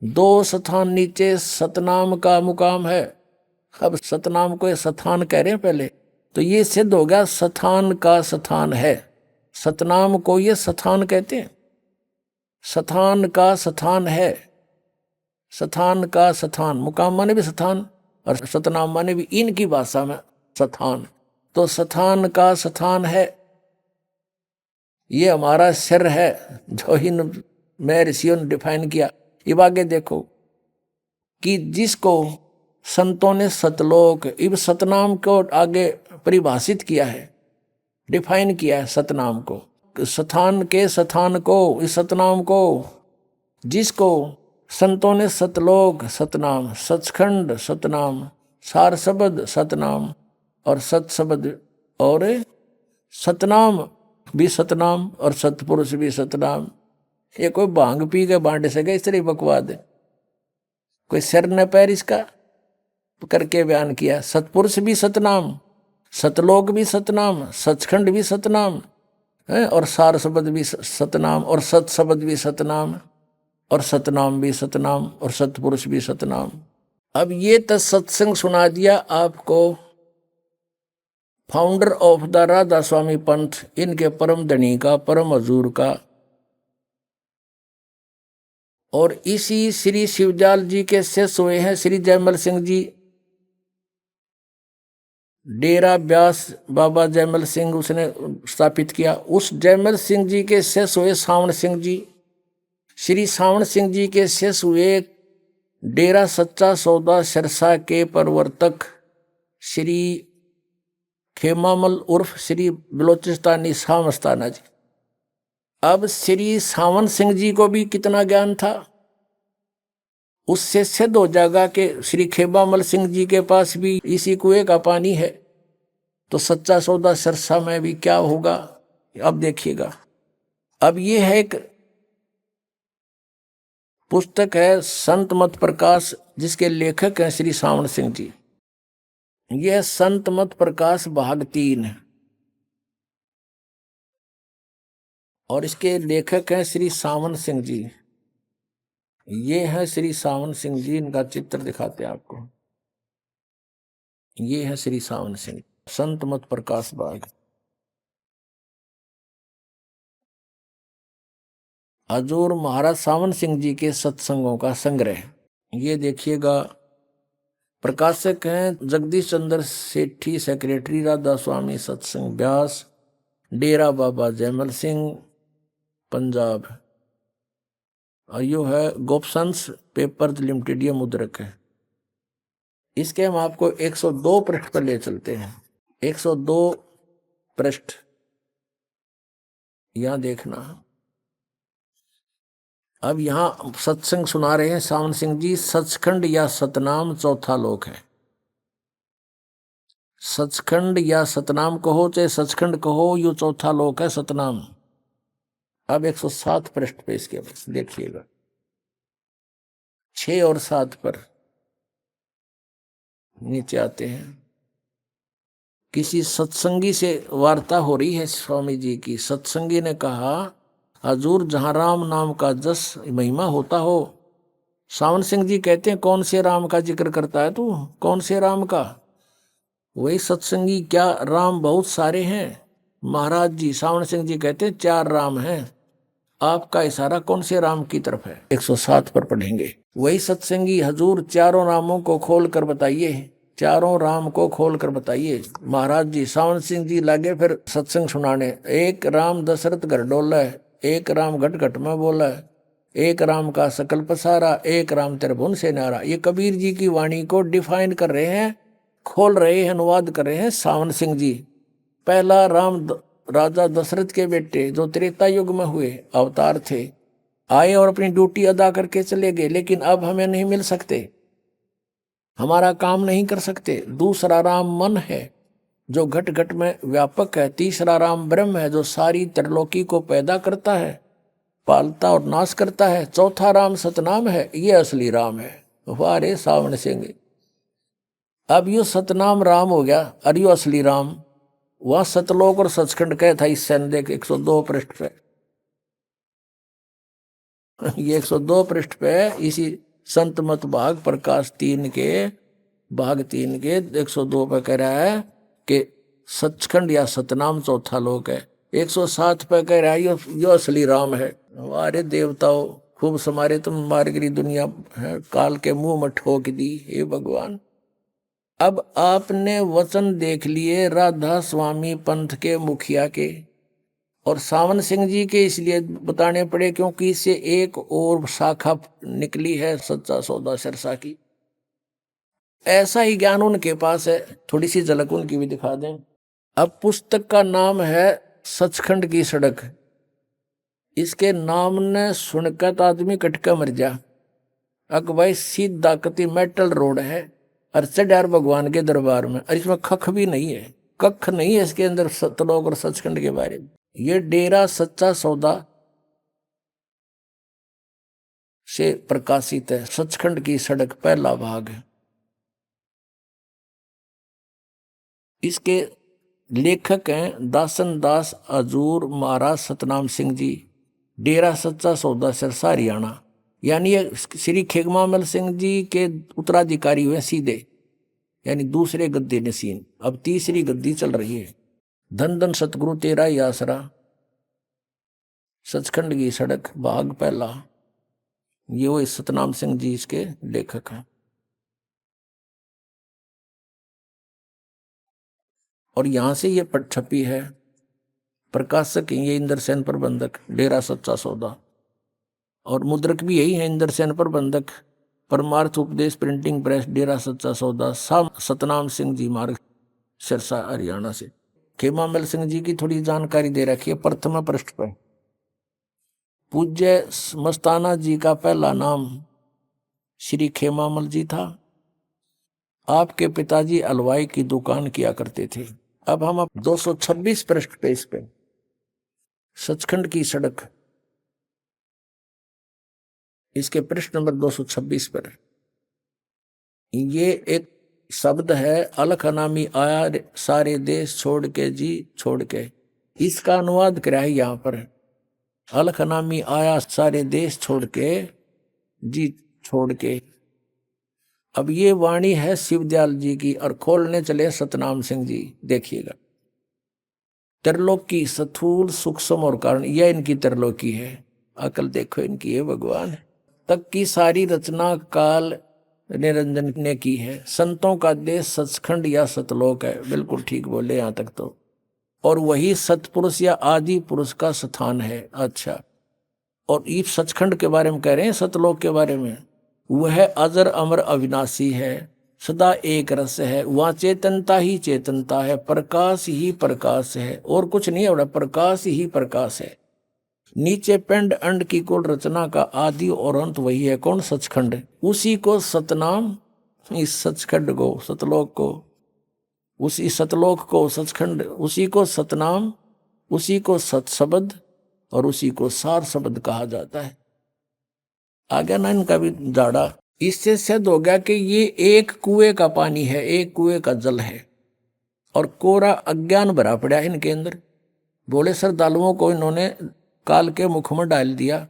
2 स्थान नीचे सतनाम का मुकाम है। अब सतनाम को स्थान कह रहे हैं पहले, तो ये सिद्ध हो गया स्थान का स्थान है। सतनाम को ये स्थान कहते हैं, स्थान का स्थान है, स्थान का स्थान। मुकाम माने भी स्थान और सतनाम माने भी इनकी भाषा में स्थान। तो स्थान का स्थान है, ये हमारा सिर है, जो इन में ऋषियों ने डिफाइन किया ये आगे देखो कि जिसको संतों ने सतलोक, इब सतनाम को आगे परिभाषित किया है, डिफाइन किया है सतनाम को, स्थान के स्थान को, इस सतनाम को, जिसको संतों ने सतलोक सतनाम, सचखंड सतनाम, सार शब्द सतनाम और सत शब्द और सतनाम भी सतनाम और सतपुरुष भी सतनाम। ये कोई भांग पी के बांट सके इस तरह बकवाद है, कोई सिर न पैर इसका करके बयान किया। सतपुरुष भी सतनाम, सतलोक भी सतनाम, सचखंड भी सतनाम है, और सार शब्द भी सतनाम और सत शब्द भी सतनाम और सतनाम भी सतनाम और सतपुरुष भी सतनाम। अब ये तो सत्संग सुना दिया आपको फाउंडर ऑफ द राधा स्वामी पंथ, इनके परम धनी का, परम हजूर का। और इसी श्री शिवजाल जी के शिष्य हुए हैं श्री जयमल सिंह जी। डेरा व्यास बाबा जयमल सिंह उसने स्थापित किया। उस जयमल सिंह जी के शिष्य हुए सावण सिंह जी। श्री सावण सिंह जी के शिष्य हुए डेरा सच्चा सौदा सिरसा के प्रवर्तक श्री खेमामल उर्फ श्री बलोचिस्तानी शाह मस्ताना जी। अब श्री सावन सिंह जी को भी कितना ज्ञान था, उससे सिद्ध हो जाएगा कि श्री खेमामल सिंह जी के पास भी इसी कुएं का पानी है, तो सच्चा सौदा सिरसा में भी क्या होगा अब देखिएगा। अब ये है एक पुस्तक है संत मत प्रकाश, जिसके लेखक हैं श्री सावन सिंह जी। यह संत मत प्रकाश भाग 3 है और इसके लेखक हैं श्री सावन सिंह जी। ये है श्री सावन सिंह जी, इनका चित्र दिखाते हैं आपको। ये है श्री सावन सिंह, संत मत प्रकाश भाग। हजूर महाराज सावन सिंह जी के सत्संगों का संग्रह। ये देखिएगा, प्रकाशक हैं जगदीश चंद्र सेठी, सेक्रेटरी राधा स्वामी सत्संग व्यास, डेरा बाबा जयमल सिंह पंजाब। और यो है गोपसंस पेपर्स लिमिटेड, ये मुद्रक है। इसके हम आपको 102 पृष्ठ पर ले चलते हैं। 102 पृष्ठ यहां देखना। अब यहां सत्संग सुना रहे हैं सावन सिंह जी। सचखंड या सतनाम चौथा लोक है। सचखंड या सतनाम कहो चाहे सचखंड कहो, यो चौथा लोक है सतनाम। अब 107 पृष्ठ पे इसके देखिएगा, 6 और 7 पर नीचे आते हैं। किसी सत्संगी से वार्ता हो रही है स्वामी जी की। सत्संगी ने कहा, हजूर जहां राम नाम का जस महिमा होता हो। सावन सिंह जी कहते हैं, कौन से राम का जिक्र करता है तू, कौन से राम का? वही सत्संगी, क्या राम बहुत सारे हैं? महाराज जी सावन सिंह जी कहते हैं 4 राम हैं। आपका इशारा कौन से राम की तरफ है? 107 पर पढ़ेंगे। वही सत्संगी, हजूर चारों रामों को खोल कर बताइए, चारों राम को खोल कर बताइए। महाराज जी सावन सिंह जी लागे फिर सत्संग सुनाने। एक राम दशरथ घर डोला है, एक राम घट घट में बोला है, एक राम का सकल पसारा, एक राम त्रिभुवन से नारा। ये कबीर जी की वाणी को डिफाइन कर रहे हैं, खोल रहे हैं, अनुवाद कर रहे हैं सावन सिंह जी। पहला राम राजा दशरथ के बेटे जो त्रेता युग में हुए अवतार थे, आए और अपनी ड्यूटी अदा करके चले गए, लेकिन अब हमें नहीं मिल सकते, हमारा काम नहीं कर सकते। दूसरा राम मन है जो घट घट में व्यापक है। तीसरा राम ब्रह्म है जो सारी त्रिलोकी को पैदा करता है, पालता और नाश करता है। चौथा राम सतनाम है, ये असली राम है। वाह रे सावन सिंह, अब यो सतनाम राम हो गया और यो असली राम। वह सतलोक और सचखंड कह था। इस देख 102 पृष्ठ पे, ये 102 पृष्ठ पे इसी संत मत भाग प्रकाश 3 के भाग 3 के 102 पे कह रहा है कि सचखंड या सतनाम चौथा लोक है। 107 पे कह रहा है यो असली राम है। हमारे देवताओं खूब समारे तुम मारगिरी दुनिया है, काल के मुंह में ठोक दी। हे भगवान, अब आपने वचन देख लिए राधा स्वामी पंथ के मुखिया के, और सावन सिंह जी के इसलिए बताने पड़े क्योंकि इससे एक और शाखा निकली है सच्चा सौदा सिरसा की। ऐसा ही ज्ञान उनके पास है, थोड़ी सी झलक उनकी भी दिखा दें। अब पुस्तक का नाम है सचखंड की सड़क। इसके नाम ने सुनकर तो आदमी कटका मर जा। अक भाई सीधा कति मेटल रोड है और चढ़ार भगवान के दरबार में, और इसमें खख भी नहीं है, कख नहीं है इसके अंदर सतलोक और सचखंड के बारे में। ये डेरा सच्चा सौदा से प्रकाशित है। सचखंड की सड़क पहला भाग है। इसके लेखक हैं दासन दास अजूर महाराज सतनाम सिंह जी, डेरा सच्चा सौदा सिरसा हरियाणा। यानी ये श्री खेगमामल सिंह जी के उत्तराधिकारी हुए सीधे, यानी दूसरे गद्दी नसीन। अब तीसरी गद्दी चल रही है। धन धन सतगुरु तेरा ही आसरा, सचखंड की सड़क भाग पहला। ये वो सतनाम सिंह जी इसके लेखक हैं। और यहां से ये पट छपी है। प्रकाशक ये इंद्रसेन प्रबंधक, डेरा सच्चा सौदा। और मुद्रक भी यही है, इंद्रसेन प्रबंधक, परमार्थ उपदेश प्रिंटिंग प्रेस, डेरा सच्चा सौदा, सतनाम सिंह जी मार्ग, सिरसा हरियाणा से। खेमामल सिंह जी की थोड़ी जानकारी दे रखी है प्रथम पृष्ठ पर। पूज्य मस्ताना जी का पहला नाम श्री खेमामल जी था। आपके पिताजी हलवाई की दुकान किया करते थे। अब हम 226 पृष्ठ पे इस पे सचखंड की सड़क, इसके पृष्ठ नंबर 226 पर ये एक शब्द है, अलख नामी आया सारे देश छोड़ के जी छोड़ के। इसका अनुवाद करा है यहां पर, अलख नामी आया सारे देश छोड़ के जी छोड़ के। अब ये वाणी है शिवदयाल जी की, और खोलने चले सतनाम सिंह जी। देखिएगा, त्रिलोकी स्थूल सूक्ष्म और कारण, यह इनकी त्रिलोकी है। अकल देखो इनकी, है भगवान तक की सारी रचना काल निरंजन ने की है। संतों का देश सचखंड या सतलोक है, बिल्कुल ठीक बोले यहां तक तो। और वही सतपुरुष या आदि पुरुष का स्थान है। अच्छा, और ये सचखंड के बारे में कह रहे हैं, सतलोक के बारे में। वह अजर अमर अविनाशी है, सदा एक रस है, वहां चेतनता ही चेतनता है, प्रकाश ही प्रकाश है, और कुछ नहीं है, प्रकाश ही प्रकाश है। नीचे पिंड अंड की कुल रचना का आदि और अंत वही है। कौन? सचखंड। उसी को सतनाम, इस सचखंड को, सतलोक को, उसी सतलोक को सचखंड, उसी को सतनाम, उसी को सत शब्द और उसी को सार शब्द कहा जाता है। आ गया ना इनका भी जाड़ा। इससे सिद्ध हो गया कि ये एक कुएं का पानी है, एक कुएं का जल है, और कोरा अज्ञान भरा पड़ा है इनके अंदर। बोले श्रद्धालुओं को इन्होंने काल के मुख में डाल दिया।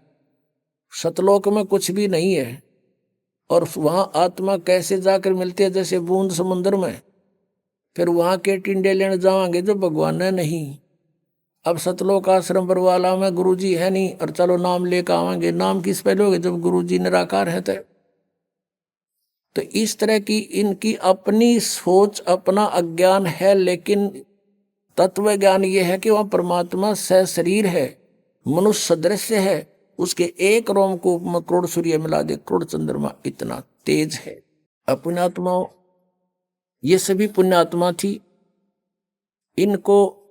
सतलोक में कुछ भी नहीं है, और वहां आत्मा कैसे जाकर मिलती है? जैसे बूंद समुद्र में। फिर वहां के टिंडे लेने जाओगे जो भगवान है नहीं। अब सतलोक आश्रम बरवाला में गुरुजी है नहीं, और चलो नाम लेकर आवांगे। नाम किस पे लोगे जब गुरुजी निराकार है? तो इस तरह की इनकी अपनी सोच, अपना अज्ञान है। लेकिन तत्व ज्ञान ये है कि वह परमात्मा सशरीर है, मनुष्य सदृश्य है। उसके एक रोमकूप में करोड़ सूर्य मिला दे, करोड़ चंद्रमा, इतना तेज है। पुण्यात्माओं, ये सभी पुण्यात्मा थी। इनको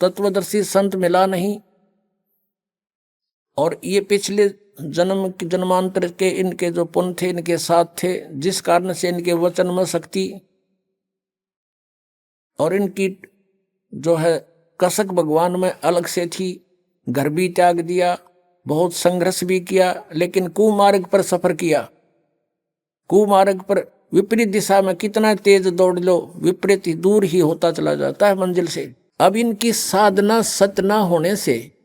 तत्वदर्शी संत मिला नहीं, और ये पिछले जन्मांतर के इनके जो पुण्य थे, इनके साथ थे, जिस कारण से इनके वचन में शक्ति और इनकी जो है कसक भगवान में अलग से थी। घर भी त्याग दिया, बहुत संघर्ष भी किया, लेकिन कुमार्ग पर सफर किया। कुमार्ग पर विपरीत दिशा में कितना तेज दौड़ लो, विपरीत ही दूर ही होता चला जाता है मंजिल से। अब इनकी साधना सत्य न होने से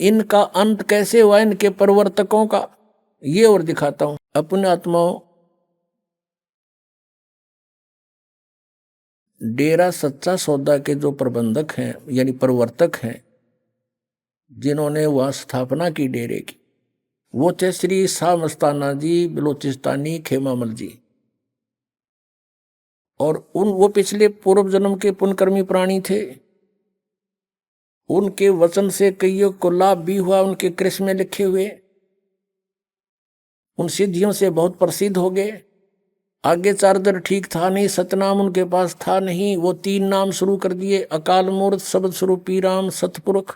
इनका अंत कैसे हुआ, इनके प्रवर्तकों का, ये और दिखाता हूं। अपने आत्माओं, डेरा सच्चा सौदा के जो प्रबंधक हैं यानी प्रवर्तक हैं, जिन्होंने वह स्थापना की डेरे की, वो थे श्री शाह मस्ताना जी बलोचिस्तानी खेमामल जी। और वो पिछले पूर्व जन्म के पुण्यकर्मी प्राणी थे। उनके वचन से कईयों को लाभ भी हुआ, उनके कृष्ण में लिखे हुए उन सिद्धियों से बहुत प्रसिद्ध हो गए। आगे चार्जर ठीक था नहीं, सतनाम उनके पास था नहीं, वो 3 नाम शुरू कर दिए, अकाल मूर्त, शब्द स्वरूपी राम, सतपुरुष।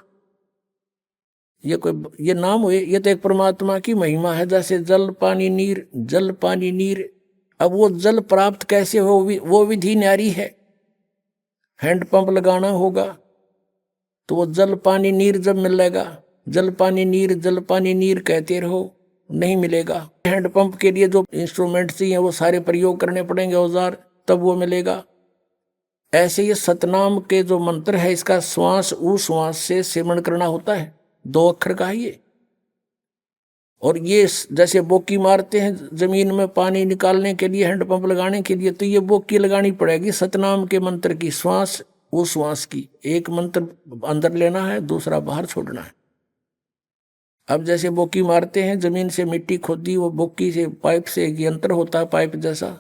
ये नाम हुए, ये तो एक परमात्मा की महिमा है। जैसे जल पानी नीर, जल पानी नीर। अब वो जल प्राप्त कैसे हो, वो विधि न्यारी है। हैंडपंप लगाना होगा तो वो जल पानी नीर जब मिलेगा, जल पानी नीर कहते रहो, नहीं मिलेगा। हैंडपंप के लिए जो इंस्ट्रूमेंट चाहिए वो सारे प्रयोग करने पड़ेंगे, औजार, तब वो मिलेगा। ऐसे ये सतनाम के जो मंत्र है, इसका श्वास उश्वास से सेवन करना होता है, 2 अक्षर का है ये। और ये जैसे बोकी मारते हैं जमीन में पानी निकालने के लिए, हैंडपंप लगाने के लिए, तो ये बोकी लगानी पड़ेगी सतनाम के मंत्र की, श्वास उश्वास की। एक मंत्र अंदर लेना है, दूसरा बाहर छोड़ना है। अब जैसे बोकी मारते हैं, जमीन से मिट्टी खोदी, वो बोकी से पाइप से यंत्र होता है पाइप जैसा,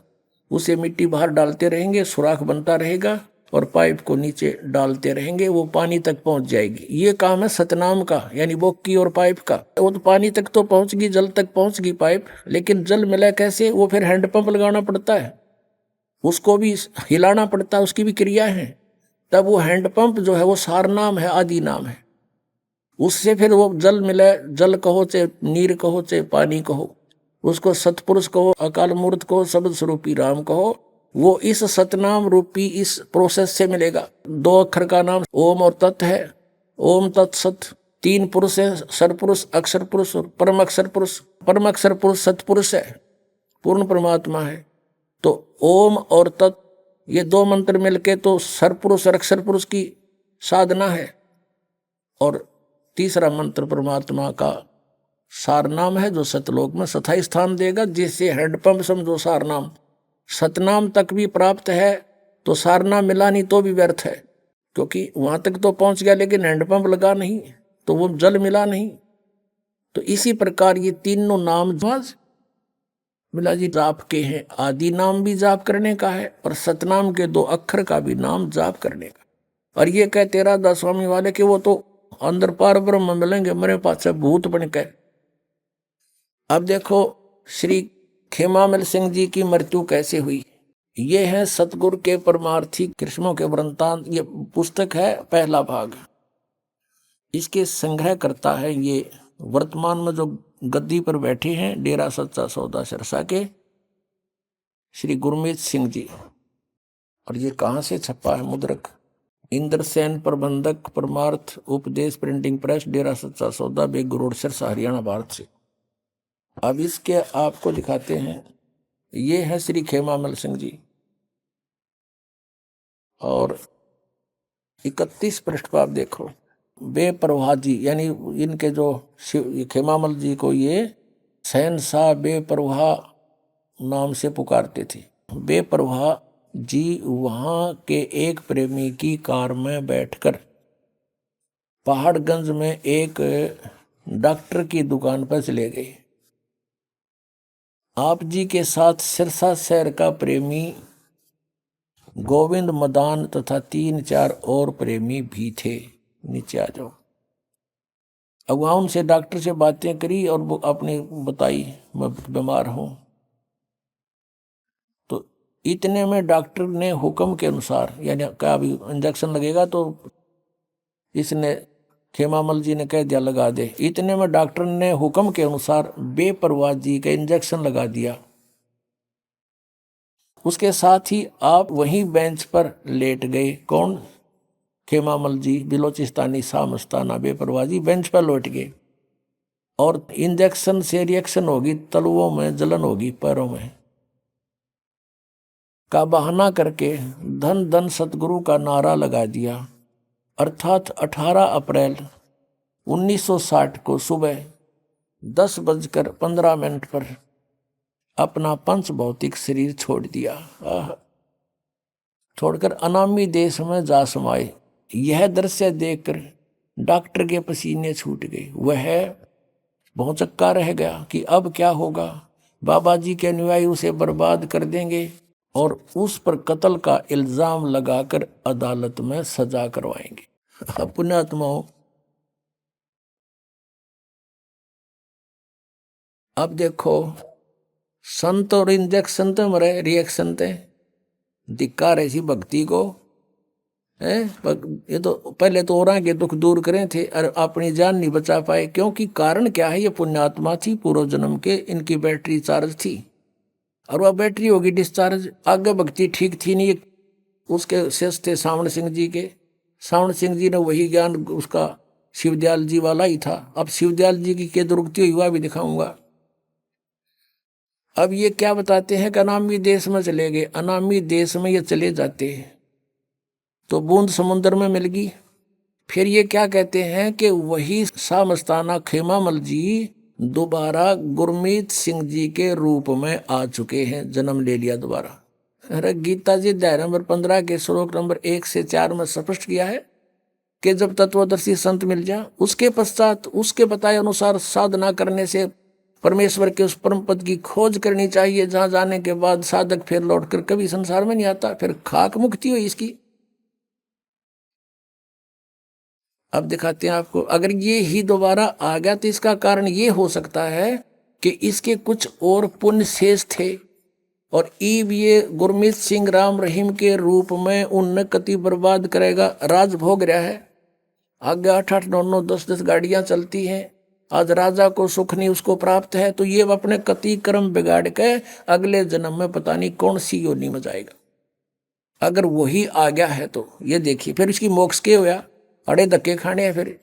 उसे मिट्टी बाहर डालते रहेंगे, सुराख बनता रहेगा और पाइप को नीचे डालते रहेंगे, वो पानी तक पहुंच जाएगी। ये काम है सतनाम का, यानी बोकी और पाइप का। वो तो पानी तक तो पहुंच गई, जल तक पहुंच गई पाइप, लेकिन जल मिला कैसे, वो फिर हैंडपंप लगाना पड़ता है, उसको भी हिलाना पड़ता है, उसकी भी क्रिया है। तब वो हैंडपंप जो है वो सार नाम है, आदि नाम है। उससे फिर वो जल मिले, जल कहो चाहे नीर कहो चाहे पानी कहो, उसको सतपुरुष कहो, अकाल मूर्त कहो, शब्द स्वरूपी राम कहो, वो इस सतनाम रूपी इस प्रोसेस से मिलेगा। 2 अक्षर का नाम ओम और तत् है, ओम तत्सत। 3 पुरुष है, सरपुरुष, अक्षर पुरुष और परम अक्षर पुरुष। परम अक्षर पुरुष सतपुरुष है, पूर्ण परमात्मा है। तो ओम और तत् ये 2 मंत्र मिलके तो सरपुरुष और अक्षर पुरुष की साधना है। और तीसरा मंत्र परमात्मा का सारनाम है, जो सतलोक में स्थायी स्थान देगा। जिससे हैंडपंप समझो सारनाम, सतनाम तक भी प्राप्त है तो सारनाम मिला नहीं तो भी व्यर्थ है, क्योंकि वहां तक तो पहुंच गया लेकिन हैंडपंप लगा नहीं तो वो जल मिला नहीं। तो इसी प्रकार ये तीनों नाम मिला जी जाप के हैं। आदि नाम भी जाप करने का है और सतनाम के 2 अक्षर का भी नाम जाप करने का। और ये कहते राधा स्वामी वाले कि वो तो अंदर पार ब्रह्म मिलेंगे, मेरे पास भूत बन के। अब देखो श्री खेमामल सिंह जी की मृत्यु कैसे हुई। ये है सतगुरु के परमार्थी कृष्णों के वृंतांत। ये पुस्तक है, पहला भाग। इसके संग्रह करता है ये वर्तमान में जो गद्दी पर बैठे हैं डेरा सच्चा सौदा सिरसा के श्री गुरमीत सिंह जी। और ये कहाँ से छपा है मुद्रक, इंद्रसेन प्रबंधक परमार्थ उपदेश प्रिंटिंग प्रेस, डेरा सच्चा सौदा, बेगू रोड, सिरसा, हरियाणा, भारत से। अब इसके आपको दिखाते हैं। ये है श्री खेमामल सिंह जी और 31 पृष्ठ पर आप देखो, बेपरवाह जी, यानी इनके जो खेमामल जी को ये शहंशाह बेपरवाह नाम से पुकारते थे। बेपरवाह जी वहां के एक प्रेमी की कार में बैठकर पहाड़गंज में एक डॉक्टर की दुकान पर चले गए। आप जी के साथ सिरसा शहर का प्रेमी गोविंद मदान तथा 3-4 और प्रेमी भी थे। नीचे आ जाओ। अब वहां उनसे डॉक्टर से बातें करी और वो अपनी बताई, मैं बीमार हूं। तो इतने में डॉक्टर ने हुक्म के अनुसार, यानी क्या अभी इंजेक्शन लगेगा, तो इसने खेमामल जी ने कह दिया लगा दे। इतने में डॉक्टर ने हुक्म के अनुसार बेपरवाह जी का इंजेक्शन लगा दिया। उसके साथ ही आप वहीं बेंच पर लेट गए। कौन? खेमामल जी, बिलोचिस्तानी शाह मस्ताना बेपरवाह जी बेंच पर लौट गए और इंजेक्शन से रिएक्शन होगी, तलवों में जलन होगी, पैरों में का बहाना करके धन धन सतगुरु का नारा लगा दिया। अर्थात 18 अप्रैल 1960 को सुबह 10:15 पर अपना पंच भौतिक शरीर छोड़ दिया। छोड़कर अनामी देश में जा समाये। यह दृश्य देखकर डॉक्टर के पसीने छूट गए। वह भौचक्का रह गया कि अब क्या होगा। बाबा जी के अनुयायी उसे बर्बाद कर देंगे और उस पर कत्ल का इल्जाम लगाकर अदालत में सजा करवाएंगे। पुण्यात्माओं, अब देखो संत और इंजेक्शन तो मरे रिएक्शन थे, धिक्कार ऐसी भक्ति को है। ये तो पहले तो और के दुख दूर करें थे और अपनी जान नहीं बचा पाए, क्योंकि कारण क्या है, ये पुण्यात्मा थी पूर्व जन्म के, इनकी बैटरी चार्ज थी और वह बैटरी होगी डिस्चार्ज। आगे भक्ति ठीक थी नहीं। उसके शेष थे सावण सिंह जी के। सावण सिंह जी ने वही ज्ञान उसका शिवदयाल जी वाला ही था। अब शिवदयाल जी की क्या दुर्गति हुई वह भी दिखाऊंगा। अब ये क्या बताते हैं कि अनामी देश में चले गए। अनामी देश में ये चले जाते हैं तो बूंद समुद्र में मिल गई। फिर ये क्या कहते हैं कि वही शाह मस्ताना खेमामल जी दोबारा गुरमीत सिंह जी के रूप में आ चुके हैं, जन्म ले लिया दोबारा। अरे गीता जी अध्याय नंबर 15 के श्लोक नंबर 1 से 4 में स्पष्ट किया है कि जब तत्वदर्शी संत मिल जाए उसके पश्चात उसके बताए अनुसार साधना करने से परमेश्वर के उस परम पद की खोज करनी चाहिए, जहां जाने के बाद साधक फिर लौटकर कभी संसार में नहीं आता। फिर खाक मुक्ति हुई इसकी। अब दिखाते हैं आपको। अगर ये ही दोबारा आ गया तो इसका कारण ये हो सकता है कि इसके कुछ और पुण्य शेष थे और ईब ये गुरमीत सिंह राम रहीम के रूप में उन कति बर्बाद करेगा। राज भोग रहा है, आगे 8-8, 9-9, 10-10 गाड़ियां चलती हैं। आज राजा को सुख नहीं उसको प्राप्त है, तो ये अपने कति कर्म बिगाड़ के अगले जन्म में पता नहीं कौन सी योनि में जाएगा। अगर वही आ गया है तो ये देखिए फिर इसकी मोक्ष के होया, अड़े धक्के खाने हैं फिर।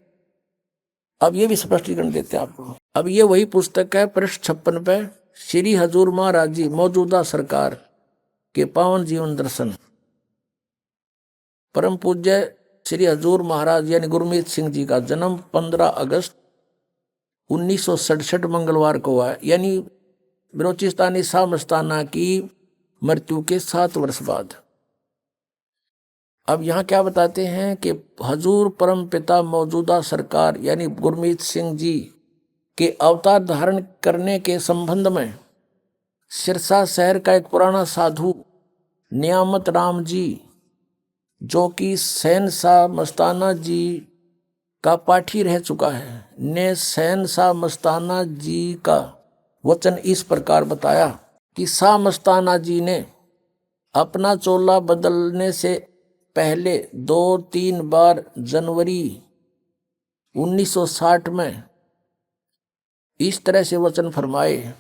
अब ये भी स्पष्टीकरण देते हैं आपको। अब ये वही पुस्तक है पृष्ठ 56 पे, श्री हजूर महाराज जी मौजूदा सरकार के पावन जीवन दर्शन। परम पूज्य श्री हजूर महाराज यानी गुरमीत सिंह जी का जन्म 15 अगस्त 1967 मंगलवार को हुआ, यानी बलोचिस्तानी शाह मस्ताना की मृत्यु के 7 वर्ष बाद। अब यहाँ क्या बताते हैं कि हजूर परम पिता मौजूदा सरकार यानी गुरमीत सिंह जी के अवतार धारण करने के संबंध में सिरसा शहर का एक पुराना साधु नियामत राम जी, जो कि शहनशाह मस्ताना जी का पाठी रह चुका है, ने शहनशाह मस्ताना जी का वचन इस प्रकार बताया कि शाह मस्ताना जी ने अपना चोला बदलने से पहले 2-3 बार जनवरी 1960 में इस तरह से वचन फरमाए,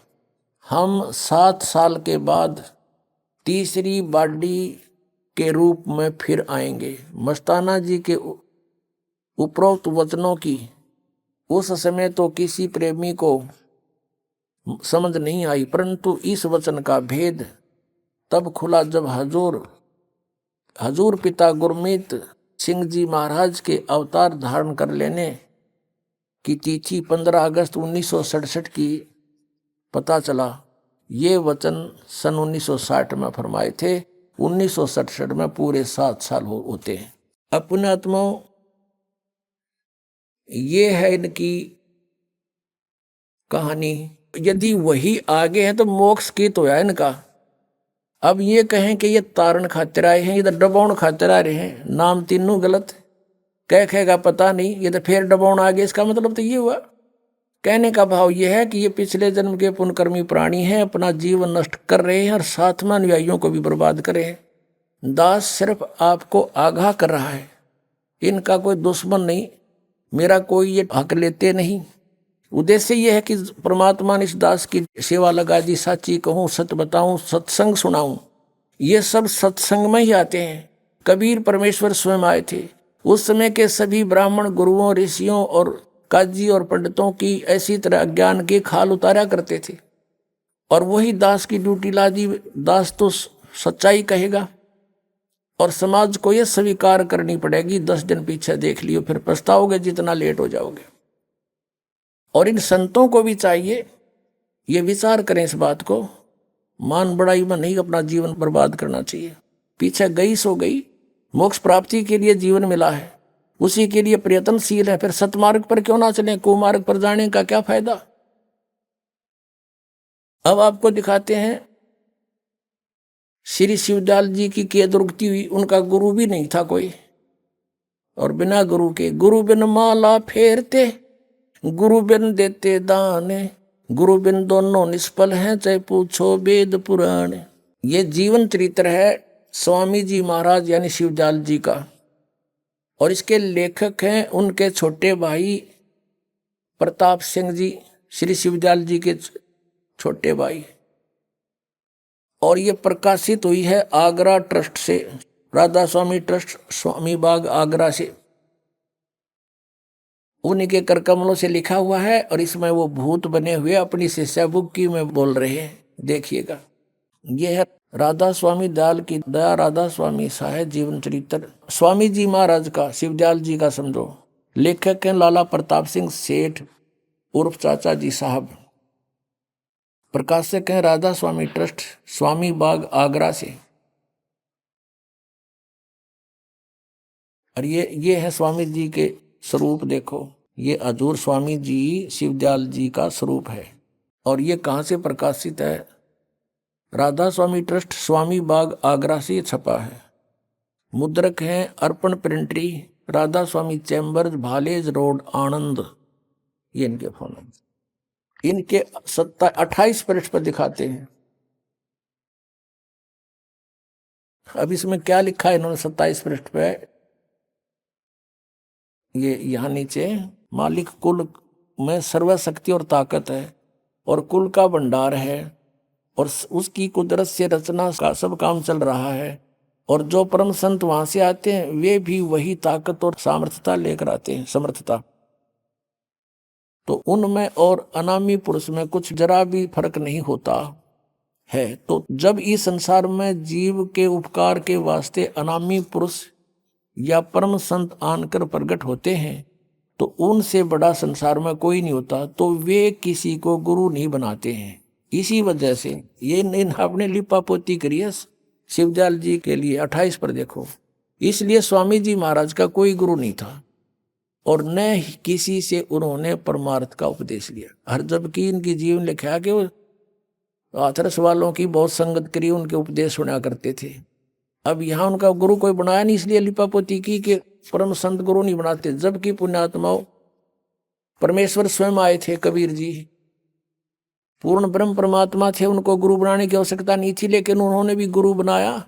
हम 7 साल के बाद तीसरी बाडी के रूप में फिर आएंगे। मस्ताना जी के उपरोक्त वचनों की उस समय तो किसी प्रेमी को समझ नहीं आई, परंतु इस वचन का भेद तब खुला जब हजूर पिता गुरमीत सिंह जी महाराज के अवतार धारण कर लेने की तिथि 15 अगस्त 1967 की पता चला। ये वचन सन 1960 में फरमाए थे। 1967 में पूरे 7 साल होते हैं। अपने आत्माओं, ये है इनकी कहानी। यदि वही आगे है तो मोक्ष की तो है इनका। अब ये कहें कि ये तारण खातिर आए हैं, ये तो डबाउन खातिर आ रहे हैं, नाम तीनों गलत। कहेगा पता नहीं, ये तो फिर डबाउन आ गया। इसका मतलब तो ये हुआ, कहने का भाव ये है कि ये पिछले जन्म के पुण्यकर्मी प्राणी हैं, अपना जीवन नष्ट कर रहे हैं और साथ में अनुयायियों को भी बर्बाद कर रहे हैं। दास सिर्फ आपको आगाह कर रहा है, इनका कोई दुश्मन नहीं, मेरा कोई ये हक लेते नहीं। उद्देश्य यह है कि परमात्मा ने इस दास की सेवा लगा दी, सच्ची कहूँ, सत्य बताऊं, सत्संग सुनाऊं। ये सब सत्संग में ही आते हैं। कबीर परमेश्वर स्वयं आए थे। उस समय के सभी ब्राह्मण गुरुओं, ऋषियों और काजी और पंडितों की ऐसी तरह अज्ञान की खाल उतारा करते थे और वही दास की ड्यूटी ला दी। दास तो सच्चाई कहेगा और समाज को यह स्वीकार करनी पड़ेगी। 10 दिन पीछे देख लियो, फिर पछताओगे जितना लेट हो जाओगे। और इन संतों को भी चाहिए ये विचार करें इस बात को, मान बड़ाई में नहीं अपना जीवन बर्बाद करना चाहिए। पीछे गई सो गई, मोक्ष प्राप्ति के लिए जीवन मिला है, उसी के लिए प्रयत्नशील है। फिर सतमार्ग पर क्यों ना चलें? कुमार्ग पर जाने का क्या फायदा? अब आपको दिखाते हैं श्री शिवदयाल जी की दुर्गति हुई। उनका गुरु भी नहीं था कोई, और बिना गुरु के, गुरु बिन माला फेरते, गुरु बिन देते दान, गुरु बिन दोनों निष्फल हैं, चाहे पूछो वेद पुराण। ये जीवन चरित्र है स्वामी जी महाराज यानी शिवदयाल जी का, और इसके लेखक हैं उनके छोटे भाई प्रताप सिंह जी, श्री शिवदयाल जी के छोटे भाई। और ये प्रकाशित हुई है आगरा ट्रस्ट से, राधा स्वामी ट्रस्ट, स्वामी बाग आगरा से, उन्हीं के करकमलों से लिखा हुआ है। और इसमें वो भूत बने हुए अपनी शिष्या बुक्की में बोल रहे हैं, देखिएगा। यह है राधा स्वामी दयाल की दया राधा स्वामी साहेब जीवन चरित्र, स्वामी जी महाराज का, शिवदयाल जी का समझो। लेखक हैं लाला प्रताप सिंह सेठ उर्फ चाचा जी साहब। प्रकाशक हैं राधा स्वामी ट्रस्ट, स्वामी बाग आगरा से। और ये है स्वामी जी के स्वरूप, देखो ये हजूर स्वामी जी शिवदयाल जी का स्वरूप है। और ये कहाँ से प्रकाशित है? राधा स्वामी ट्रस्ट, स्वामी बाग आगरा से छपा है। मुद्रक हैं अर्पण प्रिंटरी, राधा स्वामी चैम्बर्स, भालेज रोड, आनंद। ये इनके फोन नंबर, इनके 28 पृष्ठ पर दिखाते हैं। अब इसमें क्या लिखा है इन्होंने 27 पृष्ठ पे? ये यहाँ नीचे, मालिक कुल में सर्वशक्ति और ताकत है, और कुल का भंडार है, और उसकी कुदरत से रचना का सब काम चल रहा है। और जो परम संत वहां से आते हैं वे भी वही ताकत और सामर्थ्यता लेकर आते हैं, समर्थता। तो उनमें और अनामी पुरुष में कुछ जरा भी फर्क नहीं होता है। तो जब इस संसार में जीव के उपकार के वास्ते अनामी पुरुष या परम संत आनकर प्रकट होते हैं तो उनसे बड़ा संसार में कोई नहीं होता, तो वे किसी को गुरु नहीं बनाते हैं। इसी वजह से ये आपने लिपा पोती करी है शिवदयाल जी के लिए। 28 पर देखो, इसलिए स्वामी जी महाराज का कोई गुरु नहीं था और न ही किसी से उन्होंने परमार्थ का उपदेश लिया। हर जबकि इनकी जीवन लिखा कि वो हाथरस वालों की बहुत संगत करी, उनके उपदेश सुना करते थे। अब यहाँ उनका गुरु कोई बनाया नहीं, इसलिए लिपा पोती की कि परम संत गुरु नहीं बनाते। जबकि पुण्यात्माओं परमेश्वर स्वयं आए थे, कबीर जी पूर्ण ब्रह्म परमात्मा थे, उनको गुरु बनाने की आवश्यकता नहीं थी, लेकिन उन्होंने भी गुरु बनाया।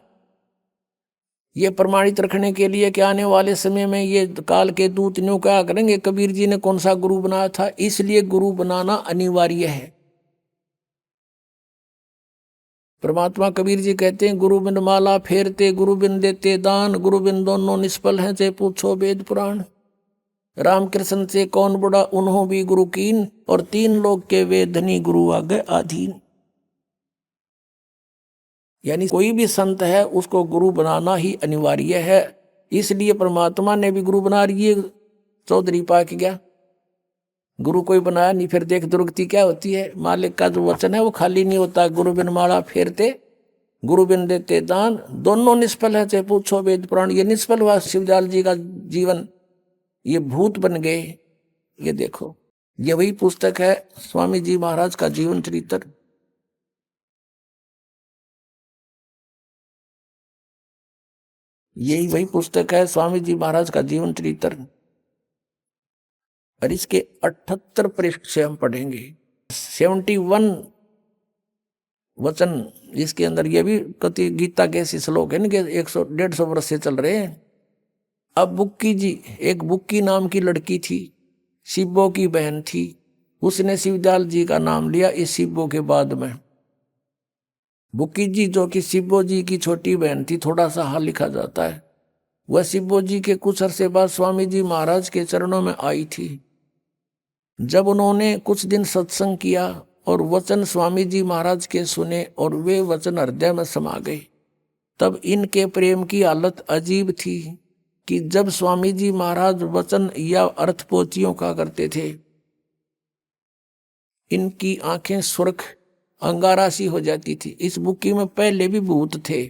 ये प्रमाणित रखने के लिए कि आने वाले समय में ये काल के दूत न्यू क्या करेंगे, कबीर जी ने कौन सा गुरु बनाया था, इसलिए गुरु बनाना अनिवार्य है। परमात्मा कबीर जी कहते हैं, गुरु बिन माला फेरते, गुरु बिन देते दान, गुरु बिन दोनों निष्फल हैं, चाहे पूछो वेद पुराण। रामकृष्ण से कौन बड़ा, उन्हों भी गुरु कीन, और 3 लोग के वे धनी गुरु आगे आधीन। यानी कोई भी संत है उसको गुरु बनाना ही अनिवार्य है। इसलिए परमात्मा ने भी गुरु बना रही है। चौधरी पाक गया, गुरु कोई बनाया नहीं। फिर देख दुर्गति क्या होती है, मालिक का जो वचन है वो खाली नहीं होता। गुरु बिन माला फेरते, गुरु बिन देते दान, दोनों निष्फल है, चाहे पूछो वेद पुराण। ये निष्फल हुआ शिवदयाल जी का जीवन, ये भूत बन गए। ये देखो, ये वही पुस्तक है स्वामी जी महाराज का जीवन चरित्र। यही वही पुस्तक है स्वामी जी महाराज का जीवन चरित्र। और इसके 78 पृष्ठ से हम पढ़ेंगे। 71 वचन इसके अंदर। ये भी कति गीता के ऐसे श्लोक है कि 100-150 वर्ष से चल रहे हैं। अब बुक्की जी, एक बुक्की नाम की लड़की थी, शिब्बो की बहन थी। उसने शिवदयाल जी का नाम लिया इस शिब्बो के बाद में। बुक्की जी जो कि शिब्बो जी की छोटी बहन थी, थोड़ा सा हाल लिखा जाता है, वह शिब्बो जी के कुछ अरसे बाद स्वामी जी महाराज के चरणों में आई थी। जब उन्होंने कुछ दिन सत्संग किया और वचन स्वामी जी महाराज के सुने और वे वचन हृदय में समा गए, तब इनके प्रेम की हालत अजीब थी कि जब स्वामी जी महाराज वचन या अर्थ पोथियों का करते थे, इनकी आंखें सुर्ख अंगारा सी हो जाती थी। इस बुक्की में पहले भी भूत थे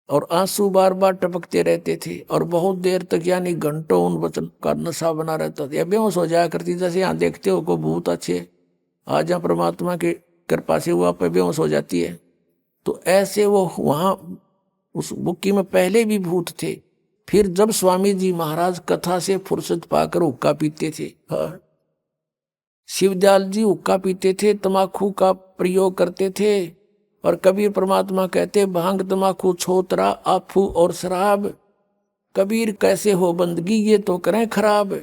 और आंसू बार बार टपकते रहते थे और बहुत देर तक यानी घंटों उन वचन का नशा बना रहता था। बेहोश हो जाया करती, जैसे यहाँ देखते हो को भूत अच्छे आज यहाँ परमात्मा के कृपा से हुआ पे बेहोश हो जाती है, तो ऐसे वो वहाँ उस बुक्की में पहले भी भूत थे फिर जब स्वामी जी महाराज कथा से फुर्सत पाकर हुक्का पीते थे, हाँ, शिवदयाल जी हुक्का पीते थे, तमाकू का प्रयोग करते थे, और कबीर परमात्मा कहते भांग तमाकू छोतरा आफू और शराब, कबीर कैसे हो बंदगी ये तो करें खराब।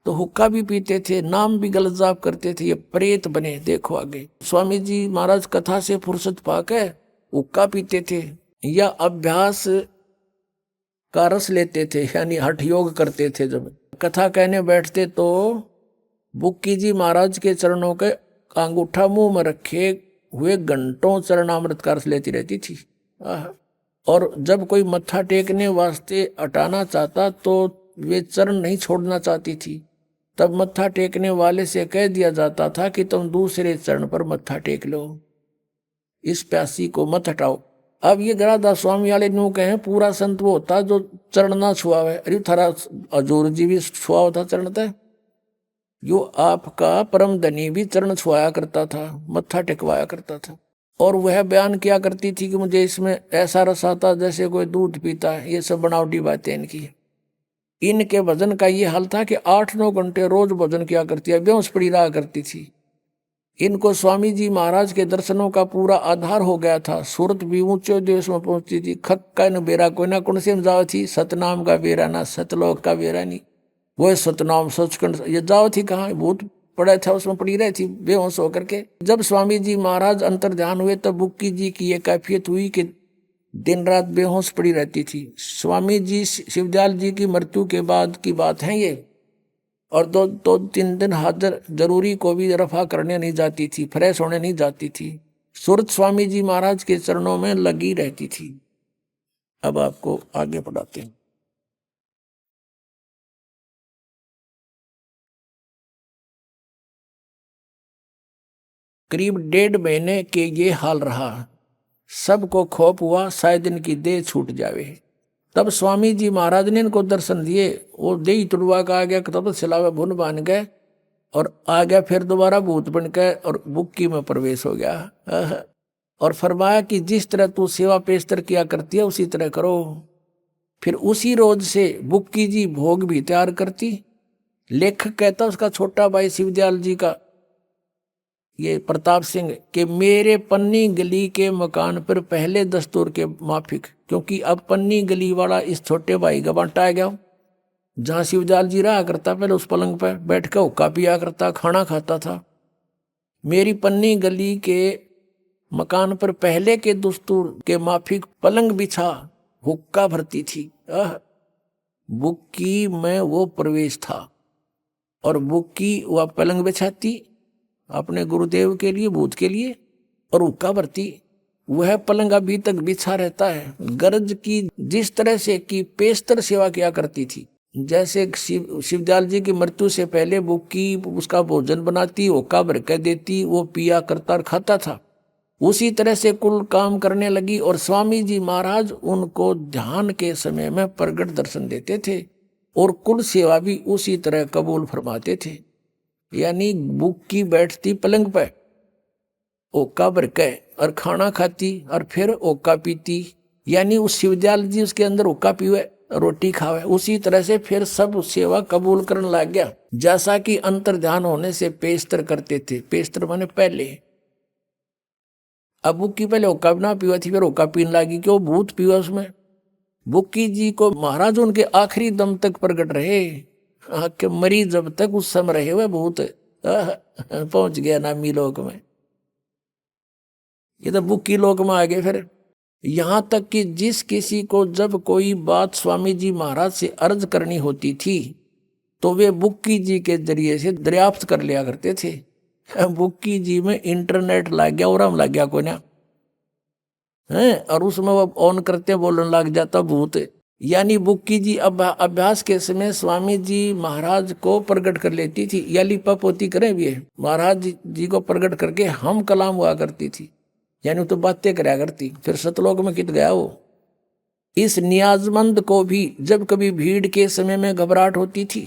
तो हुक्का भी पीते थे, नाम भी गलत जाप करते थे, ये प्रेत बने। देखो आगे स्वामी जी महाराज कथा से फुर्सत पाकर हुक्का पीते थे या अभ्यास का रस लेते थे, यानी हठ योग करते थे। जब कथा कहने बैठते तो बुक्की जी महाराज के चरणों के अंगूठा मुंह में रखे हुए घंटों चरणामृत का रस लेती रहती थी। और जब कोई मत्था टेकने वास्ते हटाना चाहता तो वे चरण नहीं छोड़ना चाहती थी, तब मत्था टेकने वाले से कह दिया जाता था कि तुम दूसरे चरण पर मत्था टेक लो, इस प्यासी को मत हटाओ। अब ये गरादास स्वामी वाले न्यू कहे पूरा संत वो होता जो चरण ना छुआवे। अरे थारा हजूर जी भी छुआ होता चरण तय, जो आपका परम धनी भी चरण छुआया करता था, मत्था टेकवाया करता था। और वह बयान किया करती थी कि मुझे इसमें ऐसा रस आता जैसे कोई दूध पीता है। ये सब बनावटी बातें इनकी। इनके भजन का ये हाल था कि 8-9 घंटे रोज भजन किया करती है, बेहोश पड़ी रहा करती थी। इनको स्वामी जी महाराज के दर्शनों का पूरा आधार हो गया था। सूरत भी ऊंचे देश में पहुंचती थी। खक्का न बेरा कोई ना कौन से जाओ थी, सतनाम का बेरा ना सतलोक का बेरा नहीं, वो सतनाम सचखंड ये जाओ थी कहाँ, भूत पड़ा था उसमें पड़ी रही थी बेहोश होकर के। जब स्वामी जी महाराज अंतर ध्यान हुए तब बुक्की जी की ये कैफियत हुई कि दिन रात बेहोश पड़ी रहती थी। स्वामी जी शिवदयाल जी की मृत्यु के बाद की बात है ये। और 2-3 दिन हाजिर जरूरी को भी रफा करने नहीं जाती थी, फ्रेश होने नहीं जाती थी, सूरत स्वामी जी महाराज के चरणों में लगी रहती थी। अब आपको आगे पढ़ाते हैं। करीब 1.5 महीने के ये हाल रहा। सबको खौफ हुआ शायद इनकी देह छूट जावे। तब स्वामी जी महाराज ने इनको दर्शन दिए। वो देही तुड़वा का आ गया, तब सिलावे भुन बांध गए और आ गया फिर दोबारा भूत बन के और बुक्की में प्रवेश हो गया। और फरमाया कि जिस तरह तू सेवा पेशतर किया करती है उसी तरह करो। फिर उसी रोज से बुक्की जी भोग भी तैयार करती। लेखक कहता उसका छोटा भाई शिवदयाल जी का ये प्रताप सिंह के मेरे पन्नी गली के मकान पर पहले दस्तूर के माफिक, क्योंकि अब पन्नी गली वाला इस छोटे भाई का बांटा गया। जहाँ शिवदयाल जी रहा करता पहले उस पलंग पर बैठ कर हुक्का पिया करता, खाना खाता था। मेरी पन्नी गली के मकान पर पहले के दस्तूर के माफिक पलंग बिछा हुक्का भरती थी। बुक्की में वो प्रवेश था और बुक्की वह पलंग बिछाती अपने गुरुदेव के लिए, भूत के लिए, और हुक्का भरती। वह पलंग अभी तक बिछा रहता है। गरज की जिस तरह से की पेशतर सेवा किया करती थी, जैसे शिवदयाल जी की मृत्यु से पहले बुक्की उसका भोजन बनाती, हुक्का भर कर देती, वो पिया करता और खाता था, उसी तरह से कुल काम करने लगी। और स्वामी जी महाराज उनको ध्यान के समय में प्रगट दर्शन देते थे और कुल सेवा भी उसी तरह कबूल फरमाते थे। यानी बुक्की बैठती पलंग पर, ओका भर के और खाना खाती और फिर ओका पीती। यानी उस शिवदयाल जी उसके अंदर ओका पीवे, रोटी खावे, उसी तरह से फिर सब सेवा कबूल करने लग गया। जैसा कि अंतर ध्यान होने से पेशतर करते थे। पेशतर माने पहले। अब बुक्की पहले ओका ना पीवा थी, फिर ओका पीने लगी, क्यों भूत पीवा उसमें। बुक्की जी को महाराज उनके आखिरी दम तक प्रकट रहे कि मरी जब तक उस समय रहे हुए भूत पहुंच गया नामी लोक में। ये तो बुक्की लोक में आ गए। फिर यहां तक कि जिस किसी को जब कोई बात स्वामी जी महाराज से अर्ज करनी होती थी तो वे बुक्की जी के जरिए से दरियाफ्त कर लिया करते थे। बुक्की जी में इंटरनेट लग गया और हम लग गया कोई ना है, और उसमें वो ऑन करते बोलने लग जाता भूत। यानी बुक्की जी अभ्यास के समय स्वामी जी महाराज को प्रकट कर लेती थी, या लिपा पोती करें भी महाराज जी को प्रकट करके हम कलाम हुआ करती थी। यानी तो बातें कराया करती। फिर सतलोक में कित गया वो। इस नियाजमंद को भी जब कभी भीड़ के समय में घबराहट होती थी,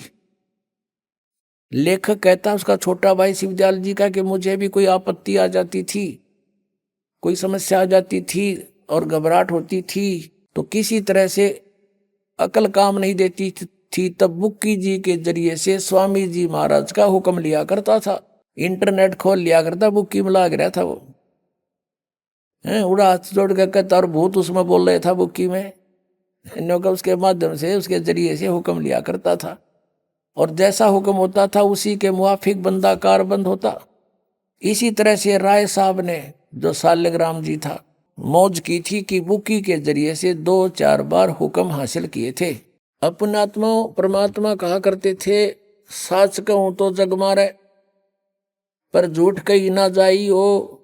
लेखक कहता उसका छोटा भाई शिवदयाल जी का कि मुझे भी कोई आपत्ति आ जाती थी, कोई समस्या आ जाती थी और घबराहट होती थी, तो किसी तरह से अकल काम नहीं देती थी तब बुक्की जी के जरिए से स्वामी जी महाराज का हुक्म लिया करता था। इंटरनेट खोल लिया करता, बुक्की में लाग रहा था वो, उड़ा हाथ जोड़ के कहता और भूत उसमें बोल रहे था बुक्की में, उसके माध्यम से उसके जरिए से हुक्म लिया करता था। और जैसा हुक्म होता था उसी के मुआफिक बंदा कारबंद होता। इसी तरह से राय साहब ने जो सालिग्राम जी था मौज की थी कि बुक्की के जरिए से 2-4 बार हुक्म हासिल किए थे। अपने आत्मा परमात्मा कहा करते थे, साच कहूं तो जग मारे पर झूठ कही ना जाई हो,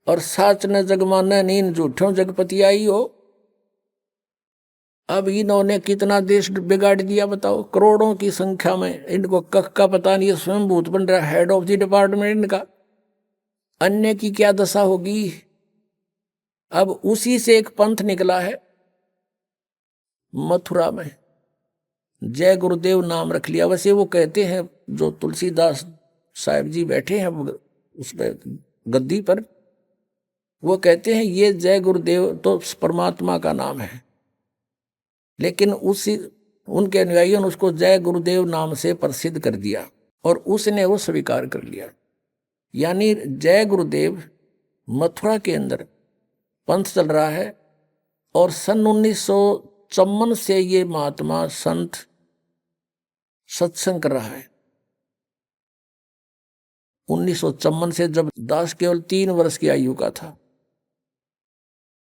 और साच न जग माने नीन झूठों जगपति आई हो। अब इन्होंने कितना देश बिगाड़ दिया बताओ, करोड़ों की संख्या में। इनको कख का पता नहीं, स्वयं भूत बन रहा, हेड ऑफ द डिपार्टमेंट इनका। अन्य की क्या दशा होगी। अब उसी से एक पंथ निकला है मथुरा में, जय गुरुदेव नाम रख लिया। वैसे वो कहते हैं जो तुलसीदास साहिब जी बैठे हैं उस पर गद्दी पर, वो कहते हैं ये जय गुरुदेव तो परमात्मा का नाम है, लेकिन उसी उनके अनुयायियों ने उसको जय गुरुदेव नाम से प्रसिद्ध कर दिया और उसने वो स्वीकार कर लिया। यानी जय गुरुदेव मथुरा के अंदर पंथ चल रहा है। और सन 1954 से ये महात्मा संत सत्संग कर रहा है। 1954 से, जब दास केवल 3 वर्ष की आयु का था।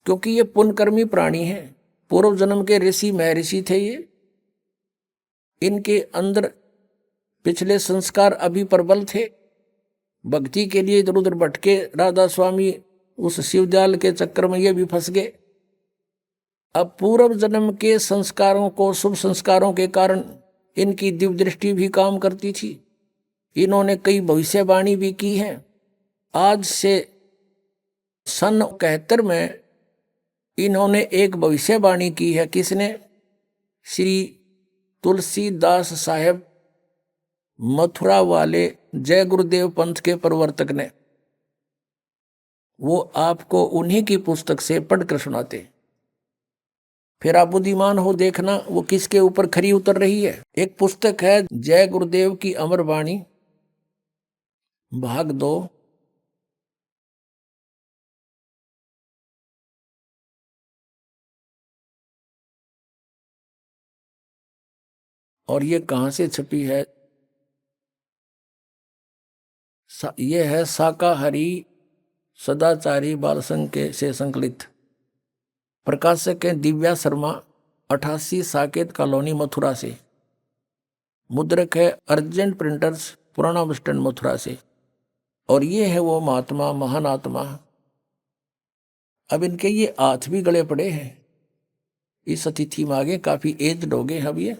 क्योंकि ये पुण्यकर्मी प्राणी है, पूर्व जन्म के ऋषि महर्षि थे ये। इनके अंदर पिछले संस्कार अभी प्रबल थे, भक्ति के लिए इधर उधर भटके राधा स्वामी उस शिवदयाल के चक्कर में ये भी फंस गए। अब पूर्व जन्म के संस्कारों को, शुभ संस्कारों के कारण इनकी दिव्य दृष्टि भी काम करती थी। इन्होंने कई भविष्यवाणी भी की है। आज से सन 71 में इन्होंने एक भविष्यवाणी की है। किसने? श्री तुलसीदास साहेब मथुरा वाले जय गुरुदेव पंथ के प्रवर्तक ने। वो आपको उन्हीं की पुस्तक से पढ़कर सुनाते, फिर आप बुद्धिमान हो देखना वो किसके ऊपर खरी उतर रही है। एक पुस्तक है जय गुरुदेव की अमर वाणी भाग 2, और ये कहां से छपी है? ये है शाकाहारी सदाचारी बाल संघ के से संकलित। प्रकाशक है दिव्या शर्मा, 88 साकेत कॉलोनी मथुरा से। मुद्रक है अर्जेंट प्रिंटर्स, पुराना बस स्टैंड मथुरा से। और ये है वो महात्मा, महान आत्मा। अब इनके ये हाथ भी गले पड़े हैं। इस अतिथि में आगे काफी एज्ड हो गए। अब ये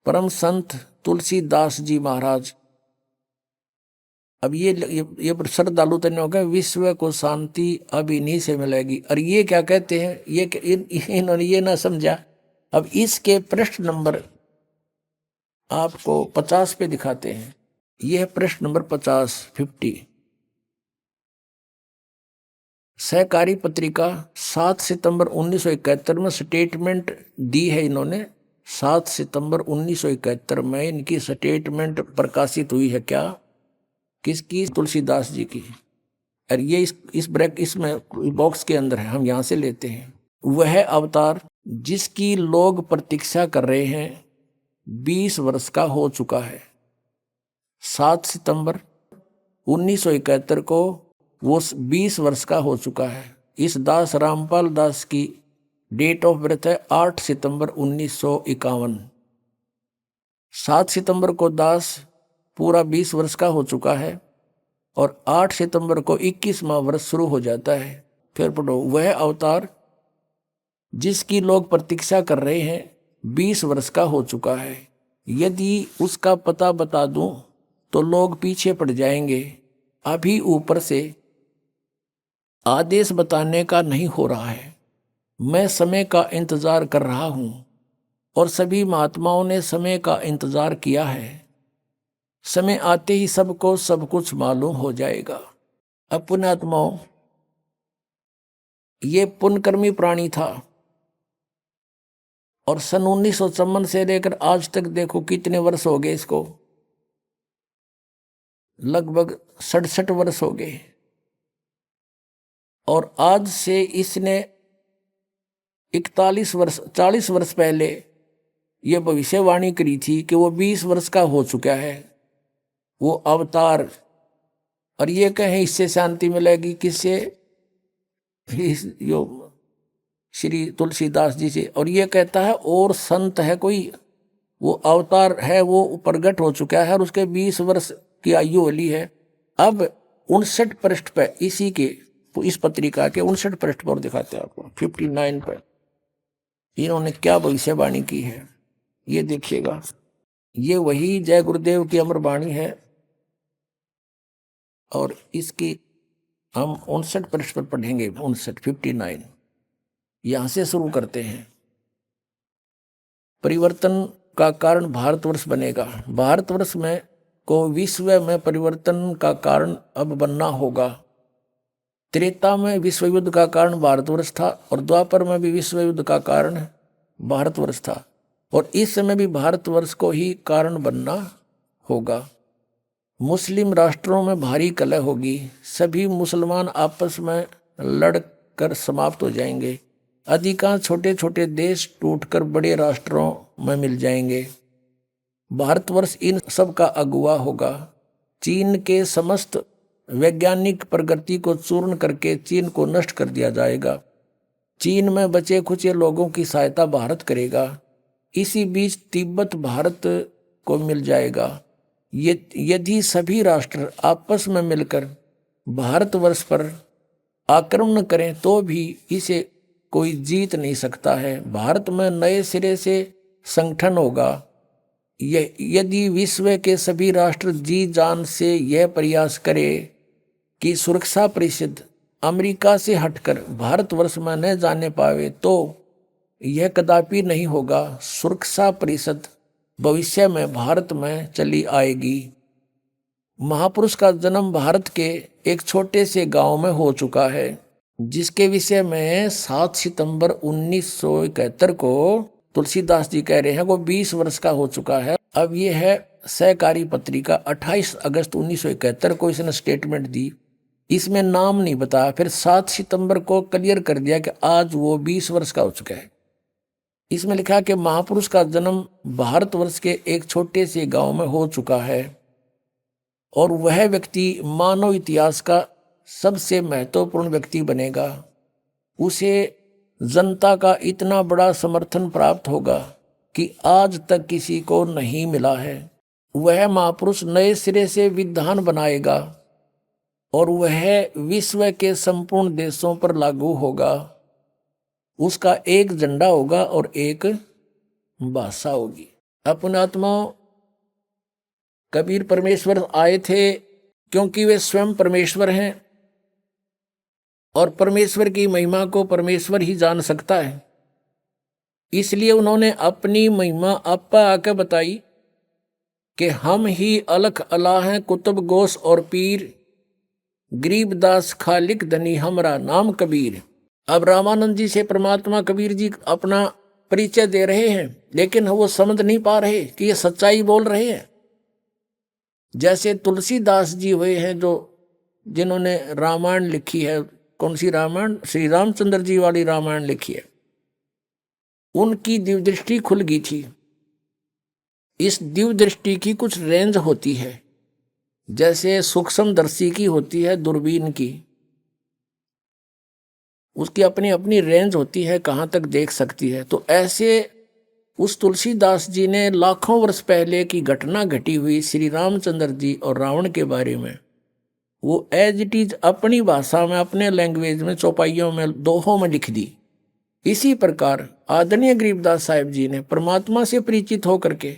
परम संत तुलसीदास जी महाराज। अब ये श्रद्धालु तन्य होगा, विश्व को शांति अब इन्हीं से मिलेगी। और ये क्या कहते हैं, इन्होंने ये ना समझा। अब इसके पृष्ठ नंबर आपको 50 पे दिखाते हैं। यह पृष्ठ नंबर 50। सहकारी पत्रिका 7 सितंबर 1971 में स्टेटमेंट दी है इन्होंने। 7 सितंबर 1971 में इनकी स्टेटमेंट प्रकाशित हुई है। क्या? किसकी? तुलसीदास जी की। और ये इसमें बॉक्स के अंदर है, हम यहां से लेते हैं। वह अवतार जिसकी लोग प्रतीक्षा कर रहे हैं 20 वर्ष का हो चुका है। 7 सितंबर 1971 को वो 20 वर्ष का हो चुका है। इस दास रामपाल दास की डेट ऑफ बर्थ है 8 सितंबर 1951। 7 सितंबर को दास पूरा 20 वर्ष का हो चुका है और 8 सितंबर को 21वां वर्ष शुरू हो जाता है। फिर पढ़ो, वह अवतार जिसकी लोग प्रतीक्षा कर रहे हैं 20 वर्ष का हो चुका है। यदि उसका पता बता दूं तो लोग पीछे पड़ जाएंगे। अभी ऊपर से आदेश बताने का नहीं हो रहा है। मैं समय का इंतजार कर रहा हूं और सभी महात्माओं ने समय का इंतजार किया है। समय आते ही सबको सब कुछ मालूम हो जाएगा। अब पुण्यात्माओं, ये पुण्यकर्मी प्राणी था और सन 1954 से लेकर आज तक देखो कितने वर्ष हो गए इसको, लगभग 67 वर्ष हो गए। और आज से इसने 40 वर्ष पहले ये भविष्यवाणी करी थी कि वो 20 वर्ष का हो चुका है वो अवतार, और ये कहें इससे शांति मिलेगी किससे, यो श्री तुलसीदास जी से। और ये कहता है और संत है कोई, वो अवतार है, वो प्रगट हो चुका है और उसके 20 वर्ष की आयु वाली है। अब 59 पृष्ठ पे इसी के, इस पत्रिका के 59 पृष्ठ पर दिखाते हैं आपको, 59 पर इन्होंने क्या भविष्यवाणी की है ये देखिएगा। ये वही जय गुरुदेव की अमर वाणी है और इसकी हम 59 पृष्ठ पर पढ़ेंगे। 59 यहां से शुरू करते हैं। परिवर्तन का कारण भारतवर्ष बनेगा। भारतवर्ष में को विश्व में परिवर्तन का कारण अब बनना होगा। त्रेता में विश्व युद्ध का कारण भारतवर्ष था और द्वापर में भी विश्व युद्ध का कारण भारतवर्ष था, और इस समय भी भारतवर्ष को ही कारण बनना होगा। मुस्लिम राष्ट्रों में भारी कलह होगी, सभी मुसलमान आपस में लड़कर समाप्त हो जाएंगे, अधिकांश छोटे छोटे देश टूटकर बड़े राष्ट्रों में मिल जाएंगे। भारतवर्ष इन सब का अगुवा होगा। चीन के समस्त वैज्ञानिक प्रगति को चूर्ण करके चीन को नष्ट कर दिया जाएगा। चीन में बचे खुचे लोगों की सहायता भारत करेगा। इसी बीच तिब्बत भारत को मिल जाएगा। यदि सभी राष्ट्र आपस में मिलकर भारतवर्ष पर आक्रमण करें तो भी इसे कोई जीत नहीं सकता है। भारत में नए सिरे से संगठन होगा। यदि विश्व के सभी राष्ट्र जी जान से यह प्रयास करे कि सुरक्षा परिषद अमेरिका से हटकर भारतवर्ष में न जाने पावे तो यह कदापि नहीं होगा। सुरक्षा परिषद भविष्य में भारत में चली आएगी। महापुरुष का जन्म भारत के एक छोटे से गांव में हो चुका है, जिसके विषय में 7 सितंबर 1971 को तुलसीदास जी कह रहे हैं वो 20 वर्ष का हो चुका है। अब ये है सहकारी पत्रिका 28 अगस्त 1971 को इसने स्टेटमेंट दी। इसमें नाम नहीं बताया, फिर 7 सितंबर को क्लियर कर दिया कि आज वो 20 वर्ष का हो चुका है। इसमें लिखा कि महापुरुष का जन्म भारतवर्ष के एक छोटे से गांव में हो चुका है और वह व्यक्ति मानव इतिहास का सबसे महत्वपूर्ण व्यक्ति बनेगा। उसे जनता का इतना बड़ा समर्थन प्राप्त होगा कि आज तक किसी को नहीं मिला है। वह महापुरुष नए सिरे से विधान बनाएगा और वह विश्व के संपूर्ण देशों पर लागू होगा। उसका एक झंडा होगा और एक भाषा होगी। अपने आत्माओं, कबीर परमेश्वर आए थे क्योंकि वे स्वयं परमेश्वर हैं और परमेश्वर की महिमा को परमेश्वर ही जान सकता है। इसलिए उन्होंने अपनी महिमा आपा आकर बताई कि हम ही अलख अला हैं, कुतुब गोस और पीर, गरीबदास खालिक धनी हमरा नाम कबीर। अब रामानंद जी से परमात्मा कबीर जी अपना परिचय दे रहे हैं, लेकिन वो समझ नहीं पा रहे कि ये सच्चाई बोल रहे हैं। जैसे तुलसीदास जी हुए हैं जो जिन्होंने रामायण लिखी है। कौन सी रामायण? श्री रामचंद्र जी वाली रामायण लिखी है। उनकी दिव्य दृष्टि खुल गई थी। इस दिव्य दृष्टि की कुछ रेंज होती है, जैसे सूक्ष्मदर्शी की होती है दूरबीन की, उसकी अपनी अपनी रेंज होती है, कहाँ तक देख सकती है। तो ऐसे उस तुलसीदास जी ने लाखों वर्ष पहले की घटना घटी हुई श्री रामचंद्र जी और रावण के बारे में वो एज इट इज अपनी भाषा में, अपने लैंग्वेज में, चौपाइयों में, दोहों में लिख दी। इसी प्रकार आदरणीय गरीबदास साहिब जी ने परमात्मा से परिचित होकर के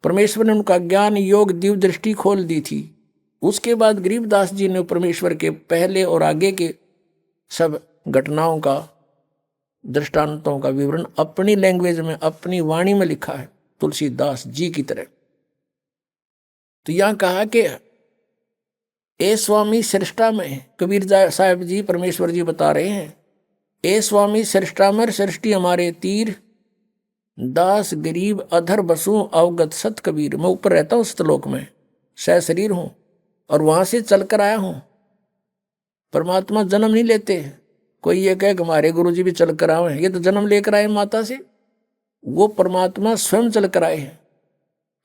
परमेश्वर ने उनका ज्ञान योग दिव्य दृष्टि खोल दी थी। उसके बाद गरीबदास जी ने परमेश्वर के पहले और आगे के सब घटनाओं का, दृष्टांतों का विवरण अपनी लैंग्वेज में, अपनी वाणी में लिखा है, तुलसीदास जी की तरह। तो यहां कहा कि ए स्वामी सृष्टा में, कबीर साहब जी परमेश्वर जी बता रहे हैं, ए स्वामी सृष्टा में सृष्टि हमारे तीर, दास गरीब अधर बसूं अवगत सत कबीर। मैं ऊपर रहता हूँ श्लोक में, सह शरीर हूं और वहां से चलकर आया हूं। परमात्मा जन्म नहीं लेते। कोई ये कहे कि हमारे गुरु जी भी चलकर आए, ये तो जन्म लेकर आए माता से। वो परमात्मा स्वयं चलकर आए हैं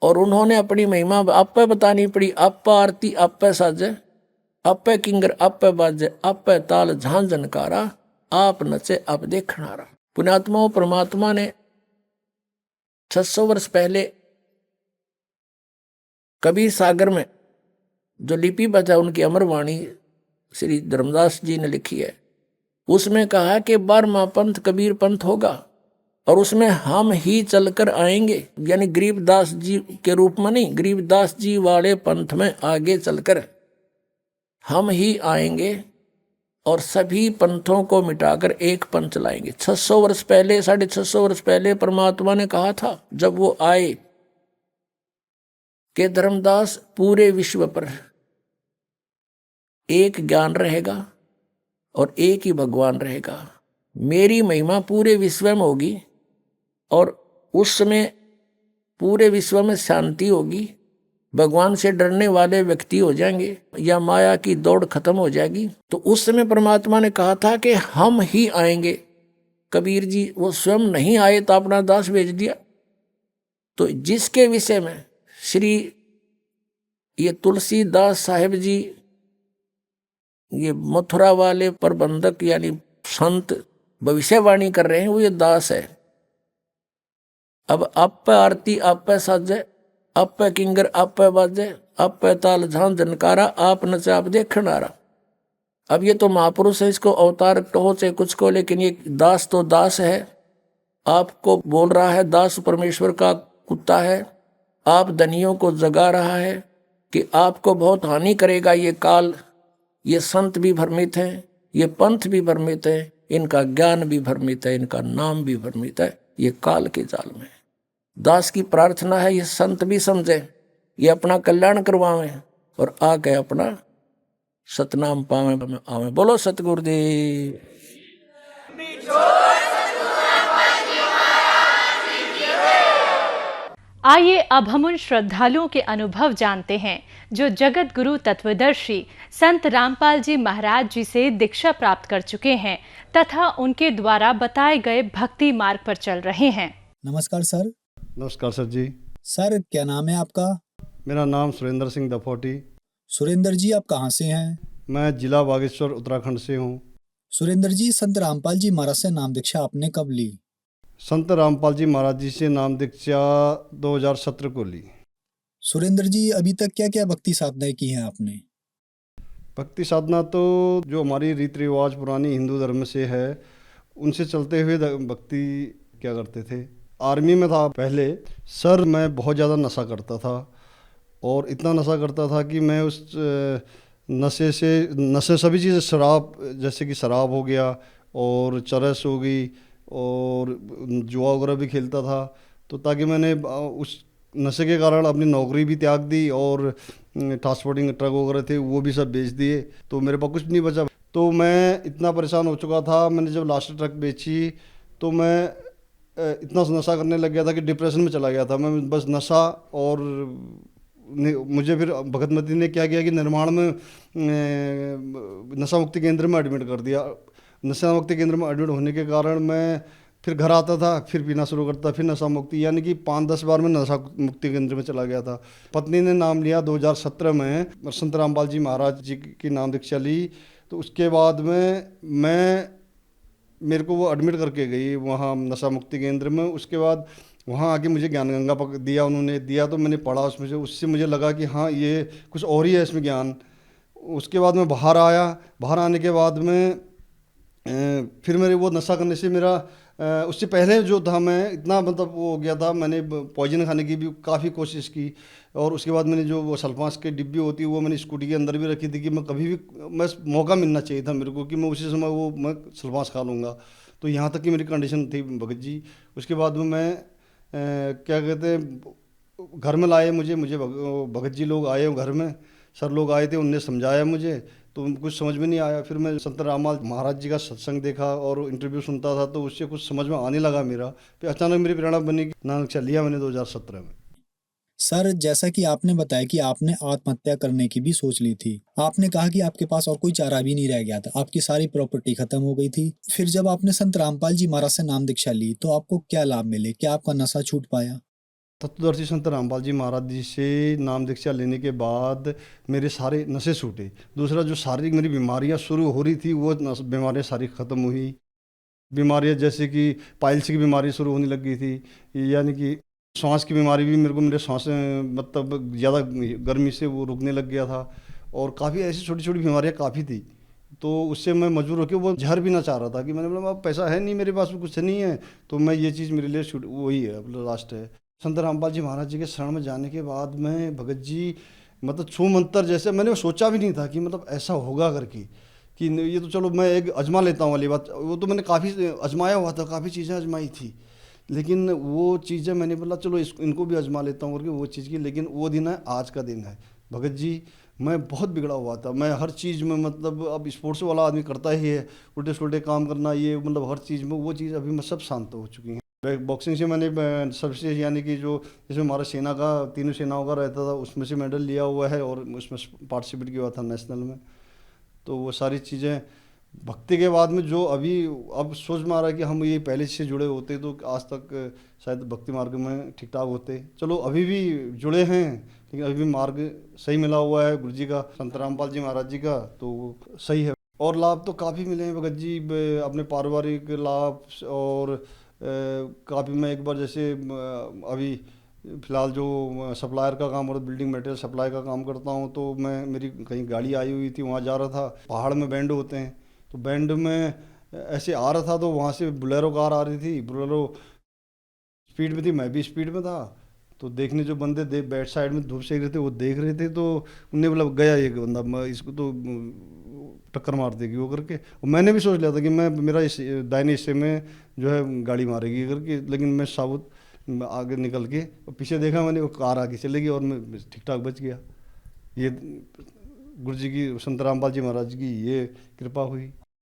और उन्होंने अपनी महिमा आप पे बतानी पड़ी। आप आरती आप पे साजे, आप पे किंगर आप पे बाजे, आप पे ताल झांझ झनकारा, आप नचे आप देखनारा। पुण्यात्माओं, परमात्मा ने 600 वर्ष पहले कबीर सागर में जो लिपिबद्ध है उनकी अमर वाणी श्री धर्मदास जी ने लिखी है, उसमें कहा कि 12वां पंथ कबीर पंथ होगा और उसमें हम ही चलकर आएंगे। यानी गरीबदास जी के रूप में नहीं, गरीबदास जी वाले पंथ में आगे चलकर हम ही आएंगे और सभी पंथों को मिटाकर एक पंथ चलाएंगे। 600 वर्ष पहले, 650 वर्ष पहले परमात्मा ने कहा था जब वो आए कि धर्मदास पूरे विश्व पर एक ज्ञान रहेगा और एक ही भगवान रहेगा। मेरी महिमा पूरे विश्व में होगी और उस समय पूरे विश्व में शांति होगी। भगवान से डरने वाले व्यक्ति हो जाएंगे या माया की दौड़ खत्म हो जाएगी। तो उस समय परमात्मा ने कहा था कि हम ही आएंगे। कबीर जी वो स्वयं नहीं आए तो अपना दास भेज दिया। तो जिसके विषय में श्री ये तुलसीदास साहेब जी, ये मथुरा वाले प्रबंधक यानी संत भविष्यवाणी कर रहे हैं, वो ये दास है। अब आप पे आरती आप पे साजे, आप पे किंगर आप पे बाजे, आप पे ताल झांझ झनकारा, आप नचे आप देखनारा। अब ये तो महापुरुष है, इसको अवतार कहो चाहे कुछ को, लेकिन ये दास तो दास है। आपको बोल रहा है, दास परमेश्वर का कुत्ता है। आप धनियों को जगा रहा है कि आपको बहुत हानि करेगा ये काल। ये संत भी भ्रमित हैं, ये पंथ भी भ्रमित है, इनका ज्ञान भी भ्रमित है, इनका नाम भी भ्रमित है। ये काल के जाल में दास की प्रार्थना है ये संत भी समझे, ये अपना कल्याण करवावे और आके अपना सतनाम पावे आवे। बोलो सतगुरुदेव। आइए अब हम उन श्रद्धालुओं के अनुभव जानते हैं जो जगत गुरु तत्वदर्शी संत रामपाल जी महाराज जी से दीक्षा प्राप्त कर चुके हैं तथा उनके द्वारा बताए गए भक्ति मार्ग पर चल रहे हैं। नमस्कार सर। नमस्कार सर जी। सर क्या नाम है आपका? मेरा नाम सुरेंद्र सिंह दफोटी। सुरेंद्र जी आप कहाँ से हैं? मैं जिला बागेश्वर उत्तराखंड से हूँ। सुरेंद्र जी संत रामपाल जी महाराज से नाम दीक्षा आपने कब ली? संत रामपाल जी महाराज जी से नाम दीक्षा 2017 को ली। सुरेंद्र जी अभी तक क्या क्या भक्ति साधनाएं की हैं आपने? भक्ति साधना तो जो हमारी रीति रिवाज पुरानी हिंदू धर्म से है उनसे चलते हुए भक्ति क्या करते थे। आर्मी में था पहले सर, मैं बहुत ज़्यादा नशा करता था और इतना नशा करता था कि मैं उस नशे सभी चीज़ें, शराब जैसे कि शराब हो गया और चरस हो गई और जुआ वगैरह भी खेलता था। तो ताकि मैंने उस नशे के कारण अपनी नौकरी भी त्याग दी और ट्रांसपोर्टिंग ट्रक वगैरह थे वो भी सब बेच दिए, तो मेरे पास कुछ नहीं बचा। तो मैं इतना परेशान हो चुका था, मैंने जब लास्ट ट्रक बेची तो मैं इतना नशा करने लग गया था कि डिप्रेशन में चला गया था मैं। बस नशा और मुझे फिर भगतमती ने क्या किया कि निर्माण में नशा मुक्ति केंद्र में एडमिट कर दिया। नशा मुक्ति केंद्र में एडमिट होने के कारण मैं फिर घर आता था, फिर पीना शुरू करता, फिर नशा मुक्ति, यानी कि 5-10 बार मैं नशा मुक्ति केंद्र में चला गया था। पत्नी ने नाम लिया 2017 में, संत रामपाल जी महाराज जी की नाम दीक्षा ली। तो उसके बाद में मेरे को वो एडमिट करके गई वहाँ नशा मुक्ति केंद्र में। उसके बाद वहाँ आके मुझे ज्ञान गंगा दिया, उन्होंने दिया तो मैंने पढ़ा उसमें से, उससे मुझे लगा कि हाँ ये कुछ और ही है इसमें ज्ञान। उसके बाद मैं बाहर आया, बाहर आने के बाद में फिर मेरे वो नशा करने से मेरा उससे पहले जो था मैं इतना मतलब वो हो गया था, मैंने पॉइजन खाने की भी काफ़ी कोशिश की। और उसके बाद मैंने जो वो सल्फास की डिब्बी होती है वो मैंने स्कूटी के अंदर भी रखी थी कि मैं कभी भी मैं मौका मिलना चाहिए था मेरे को कि मैं उसी समय वो मैं सल्फास खा लूँगा। तो यहाँ तक की मेरी कंडीशन थी भगत जी। उसके बाद में मैं क्या कहते हैं घर में लाए मुझे भगत जी लोग आए घर में, सर लोग आए थे, उनने समझाया मुझे, तो कुछ समझ में नहीं आया। फिर मैं संत रामपाल महाराज जी का सत्संग देखा और इंटरव्यू सुनता था, तो उससे कुछ समझ में आने लगा मेरा। फिर अचानक मेरी प्रेरणा बनी कि नानक दीक्षा लिया मैंने 2017 में। सर, जैसा कि आपने बताया कि आपने आत्महत्या करने की भी सोच ली थी, आपने कहा कि आपके पास और कोई चारा भी नहीं रह गया था, आपकी सारी प्रॉपर्टी खत्म हो गई थी। फिर जब आपने संत रामपाल जी महाराज से नाम दीक्षा ली तो आपको क्या लाभ मिले? क्या आपका नशा छूट पाया? तत्वदर्शी संत रामपाल जी महाराज जी से नाम दीक्षा लेने के बाद मेरे सारे नशे छूटे। दूसरा, जो शारीरिक मेरी बीमारियां शुरू हो रही थी, वो बीमारियां सारी खत्म हुई। बीमारियां जैसे कि पाइल्स की बीमारी शुरू होने लग गई थी, यानी कि सांस की बीमारी भी मेरे सांस मतलब ज़्यादा गर्मी से वो रुकने लग गया था। और काफ़ी ऐसी छोटी छोटी बीमारियां काफ़ी थी, तो उससे मैं मजबूर होकर वो जहर भी ना चाह रहा था कि मैंने बोला अब पैसा है नहीं मेरे पास, में कुछ नहीं है, तो मैं ये चीज़ मेरे लिए वही है, मतलब लास्ट है। संत रामपाल जी महाराज जी के शरण में जाने के बाद मैं भगत जी मतलब छू मंतर जैसे मैंने सोचा भी नहीं था कि मतलब ऐसा होगा करके, कि ये तो चलो मैं एक अजमा लेता हूँ वाली बात, वो तो मैंने काफ़ी अजमाया हुआ था, काफ़ी चीज़ें अजमाई थी, लेकिन वो चीज़ें मैंने बोला चलो इनको भी अजमा लेता हूँ करके वो चीज़ की। लेकिन वो दिन है, आज का दिन है भगत जी। मैं बहुत बिगड़ा हुआ था, मैं हर चीज़ में मतलब अब स्पोर्ट्स वाला आदमी करता ही है, उल्टे सुल्टे काम करना, ये मतलब हर चीज़ में वो चीज़ अभी मैं सब शांत हो चुकी हैं। बॉक्सिंग से मैंने सबसे यानी कि जो जिसमें हमारा सेना का तीनों सेनाओं का रहता था उसमें से मेडल लिया हुआ है और उसमें पार्टिसिपेट किया हुआ था नेशनल में। तो वो सारी चीज़ें भक्ति के बाद में जो अभी अब सोच में आ रहा है कि हम ये पहले से जुड़े होते तो आज तक शायद भक्ति मार्ग में ठीक ठाक होते। चलो अभी भी जुड़े हैं, लेकिन अभी भी मार्ग सही मिला हुआ है गुरु जी का, संत रामपाल जी महाराज जी का, तो वो सही है। और लाभ तो काफ़ी मिले हैं भगत जी, अपने पारिवारिक लाभ। और काफ़ी मैं एक बार जैसे अभी फ़िलहाल जो सप्लायर का काम और बिल्डिंग मटेरियल सप्लाई का काम करता हूँ, तो मैं मेरी कहीं गाड़ी आई हुई थी, वहाँ जा रहा था, पहाड़ में बैंड होते हैं, तो बैंड में ऐसे आ रहा था, तो वहाँ से बोलेरो कार आ रही थी, बोलेरो स्पीड में थी, मैं भी स्पीड में था। तो देखने जो बंदे बैक साइड में धूप सेक रहे थे वो देख रहे थे, तो उनने बोला गया ये बंदा, इसको तो टक्कर मार देगी वो करके। और मैंने भी सोच लिया था कि मैं मेरा इस दाहिने हिस्से में जो है गाड़ी मारेगी करके, लेकिन मैं साबुत आगे निकल के और पीछे देखा मैंने, वो कार आगे चलेगी और मैं ठीक ठाक बच गया। ये गुरु जी की, संत रामपाल जी महाराज की ये कृपा हुई।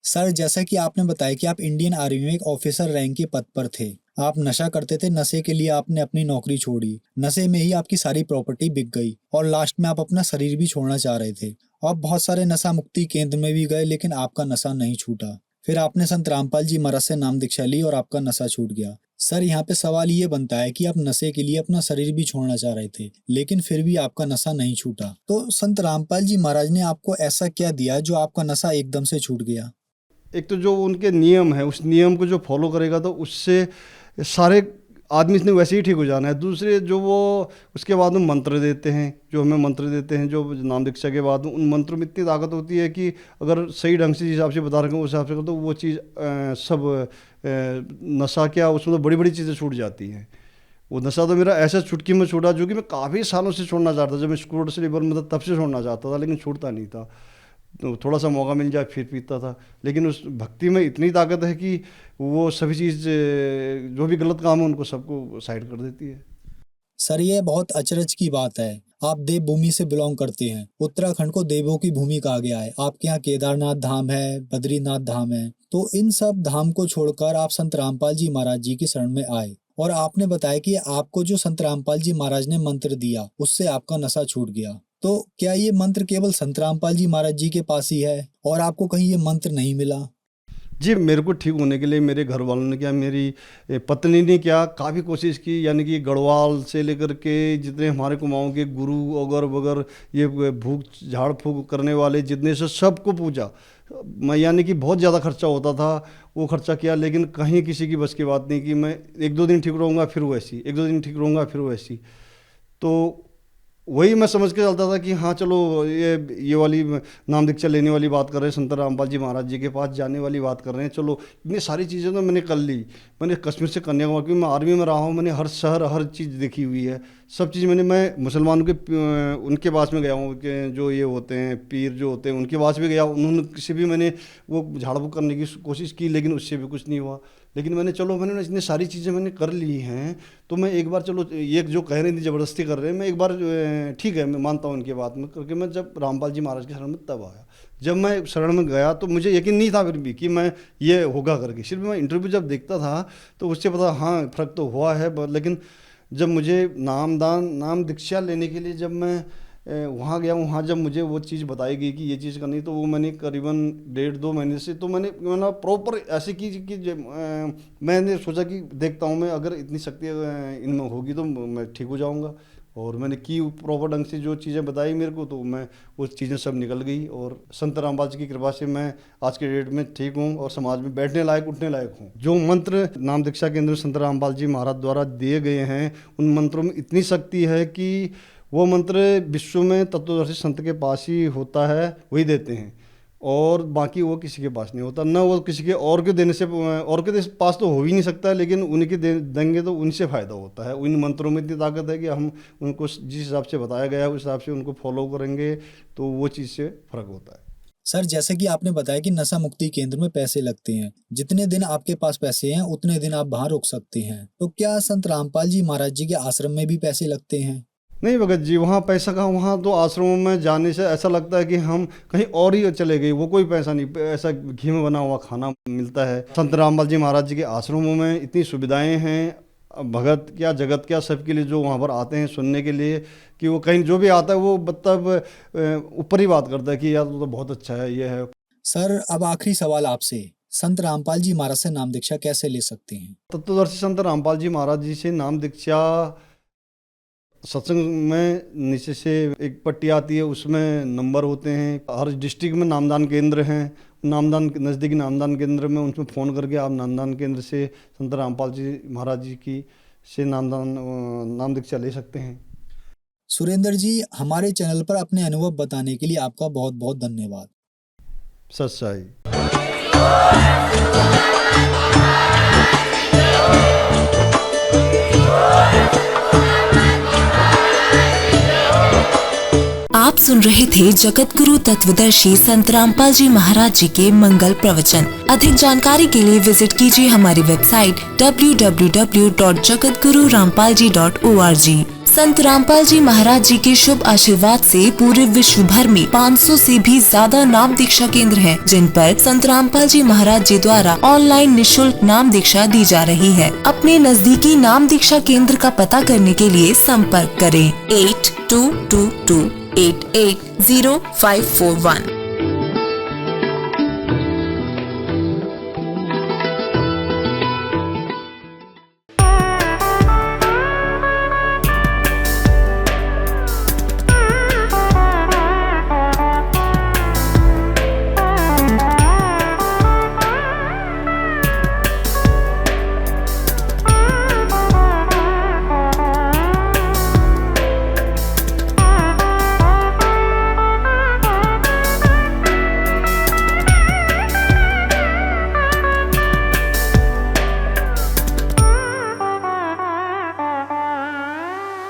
सर, जैसा कि आपने बताया कि आप इंडियन आर्मी में एक ऑफिसर रैंक के पद पर थे, आप नशा करते थे, नशे के लिए आपने अपनी नौकरी छोड़ी, नशे में ही आपकी सारी प्रॉपर्टी बिक गई और लास्ट में आप अपना शरीर भी छोड़ना चाह रहे थे। आप बहुत सारे नशा मुक्ति केंद्र में भी गए, लेकिन आपका नशा नहीं छूटा। फिर आपने संत रामपाल जी महाराज से नाम दीक्षा ली और आपका नशा छूट गया। सर, यहाँ पे सवाल ये बनता है कि आप नशे के लिए अपना शरीर भी छोड़ना चाह रहे थे, लेकिन फिर भी आपका नशा नहीं छूटा। तो संत रामपाल जी महाराज ने आपको ऐसा क्या दिया जो आपका नशा एकदम से छूट गया? एक तो जो उनके नियम है, उस नियम को जो फॉलो करेगा तो उससे सारे आदमी ने वैसे ही ठीक हो जाना है। दूसरे जो वो उसके बाद में मंत्र देते हैं, जो हमें मंत्र देते हैं, जो नाम दीक्षा के बाद उन मंत्रों में इतनी ताकत होती है कि अगर सही ढंग से जिस हिसाब से बता रखे उस हिसाब से करो तो वो चीज़ सब नशा क्या उसमें तो बड़ी बड़ी चीज़ें छूट जाती हैं। वो नशा तो मेरा ऐसा चुटकी में छूटा जो कि मैं काफ़ी सालों से छोड़ना चाहता था। जब मैं स्कूल से लेबर में था तब से छोड़ना चाहता था, लेकिन छूटता नहीं था। तो थोड़ा सा मौका मिल जाए फिर पीता था। लेकिन उस भक्ति में इतनी ताकत है कि वो सभी चीज़ जो भी गलत काम है उनको सबको साइड कर देती है। सर, ये बहुत अचरज की बात है। आप देव भूमि से बिलोंग करते हैं, उत्तराखंड को देवों की भूमि कहा गया है। आपके यहाँ केदारनाथ धाम है, बद्रीनाथ धाम है, तो इन सब धाम को छोड़कर आप संत रामपाल जी महाराज जी की शरण में आए और आपने बताया कि आपको जो संत रामपाल जी महाराज ने मंत्र दिया उससे आपका नशा छूट गया। तो क्या ये मंत्र केवल संत रामपाल जी महाराज जी के पास ही है और आपको कहीं ये मंत्र नहीं मिला? जी, मेरे को ठीक होने के लिए मेरे घर वालों ने क्या, मेरी पत्नी ने क्या, काफ़ी कोशिश की। यानी कि गढ़वाल से लेकर के जितने हमारे कुमाऊँ के गुरु अगर वगैरह ये भूख झाड़ फूक करने वाले जितने से सबको पूजा मैं, यानी कि बहुत ज़्यादा खर्चा होता था, वो खर्चा किया, लेकिन कहीं किसी की बस की बात नहीं कि मैं एक दो दिन ठीक रहूँगा फिर वैसी, एक दो दिन ठीक रहूँगा फिर वैसी। तो वही मैं समझ के चलता था कि हाँ चलो ये वाली नाम दीक्षा लेने वाली बात कर रहे हैं, संत रामपाल जी महाराज जी के पास जाने वाली बात कर रहे हैं, चलो इतनी सारी चीज़ें तो मैंने कर ली। मैंने कश्मीर से कन्याकुमारी, क्योंकि मैं आर्मी में रहा हूँ, मैंने हर शहर हर चीज़ देखी हुई है, सब चीज़ मैं मुसलमानों के उनके पास में गया हूँ कि जो ये होते हैं पीर जो होते हैं उनके पास भी गया, उन्होंने किसी भी मैंने वो झाड़ फूक करने की कोशिश की, लेकिन उससे भी कुछ नहीं हुआ। लेकिन मैंने इतनी सारी चीज़ें मैंने कर ली हैं, तो मैं एक बार चलो, ये जो कह रही थी ज़बरदस्ती कर रहे हैं, मैं एक बार ठीक है मैं मानता हूँ उनकी बात में, करके मैं जब रामपाल जी महाराज के शरण में तब आया। जब मैं शरण में गया तो मुझे यकीन नहीं था फिर भी कि मैं ये होगा करके, सिर्फ मैं इंटरव्यू जब देखता था तो उससे पता हाँ फ़र्क तो हुआ है। लेकिन जब मुझे नाम दीक्षा लेने के लिए जब मैं वहाँ गया, वहाँ जब मुझे वो चीज़ बताई गई कि ये चीज़ करनी, तो वो मैंने करीबन 1.5-2 महीने से तो मैंने प्रॉपर ऐसी की कि मैंने सोचा कि देखता हूँ मैं अगर इतनी शक्ति इनमें होगी तो मैं ठीक हो जाऊँगा। और मैंने की प्रॉपर ढंग से जो चीज़ें बताई मेरे को, तो मैं वो चीज़ें सब निकल गई और संत रामपाल जी की कृपा से मैं आज के डेट में ठीक हूँ और समाज में बैठने लायक, उठने लायक हूँ। जो मंत्र नाम दीक्षा केंद्र संत रामपाल जी महाराज द्वारा दिए गए हैं, उन मंत्रों में इतनी शक्ति है कि वो मंत्र विश्व में तत्वदर्शी संत के पास ही होता है, वही देते हैं, और बाकी वो किसी के पास नहीं होता। न वो किसी के और के देने से, और के पास तो हो ही नहीं सकता, लेकिन उनके देंगे तो उनसे फ़ायदा होता है। उन मंत्रों में इतनी ताकत है कि हम उनको जिस हिसाब से बताया गया है उस हिसाब से उनको फॉलो करेंगे तो वो चीज़ से फ़र्क होता है। सर, जैसे कि आपने बताया कि नशा मुक्ति केंद्र में पैसे लगते हैं, जितने दिन आपके पास पैसे हैं उतने दिन आप वहाँ रुक सकते हैं, तो क्या संत रामपाल जी महाराज जी के आश्रम में भी पैसे लगते हैं? नहीं भगत जी, वहाँ पैसा कहाँ, वहाँ तो आश्रमों में जाने से ऐसा लगता है कि हम कहीं और ही चले गए, वो कोई पैसा नहीं, ऐसा घी में बना हुआ खाना मिलता है। संत रामपाल जी महाराज जी के आश्रमों में इतनी सुविधाएं हैं, भगत क्या जगत क्या सबके लिए जो वहाँ पर आते हैं सुनने के लिए, कि वो कहीं जो भी आता है वो मतलब ऊपर ही बात करता है कि यार तो बहुत अच्छा है, ये है। सर, अब आखिरी सवाल आपसे, संत रामपाल जी महाराज से नाम दीक्षा कैसे ले सकते हैं? तत्वदर्शी संत रामपाल जी महाराज जी से नाम दीक्षा सत्संग में नीचे से एक पट्टी आती है, उसमें नंबर होते हैं। हर डिस्ट्रिक्ट में नामदान केंद्र हैं, नामदान नज़दीकी नामदान केंद्र में उनमें फ़ोन करके आप नामदान केंद्र से संत रामपाल जी महाराज जी की से नाम दीक्षा ले सकते हैं। सुरेंद्र जी, हमारे चैनल पर अपने अनुभव बताने के लिए आपका बहुत बहुत धन्यवाद। सच्चाई। आप सुन रहे थे जगत गुरु तत्वदर्शी संत रामपाल जी महाराज जी के मंगल प्रवचन। अधिक जानकारी के लिए विजिट कीजिए हमारी वेबसाइट www.jagatgururampalji.org। संत रामपाल जी महाराज जी के शुभ आशीर्वाद से पूरे विश्व भर में 500 से भी ज्यादा नाम दीक्षा केंद्र हैं, जिन पर संत रामपाल जी महाराज जी द्वारा ऑनलाइन निशुल्क नाम दीक्षा दी जा रही है। अपने नजदीकी नाम दीक्षा केंद्र का पता करने के लिए संपर्क करें 8222880541।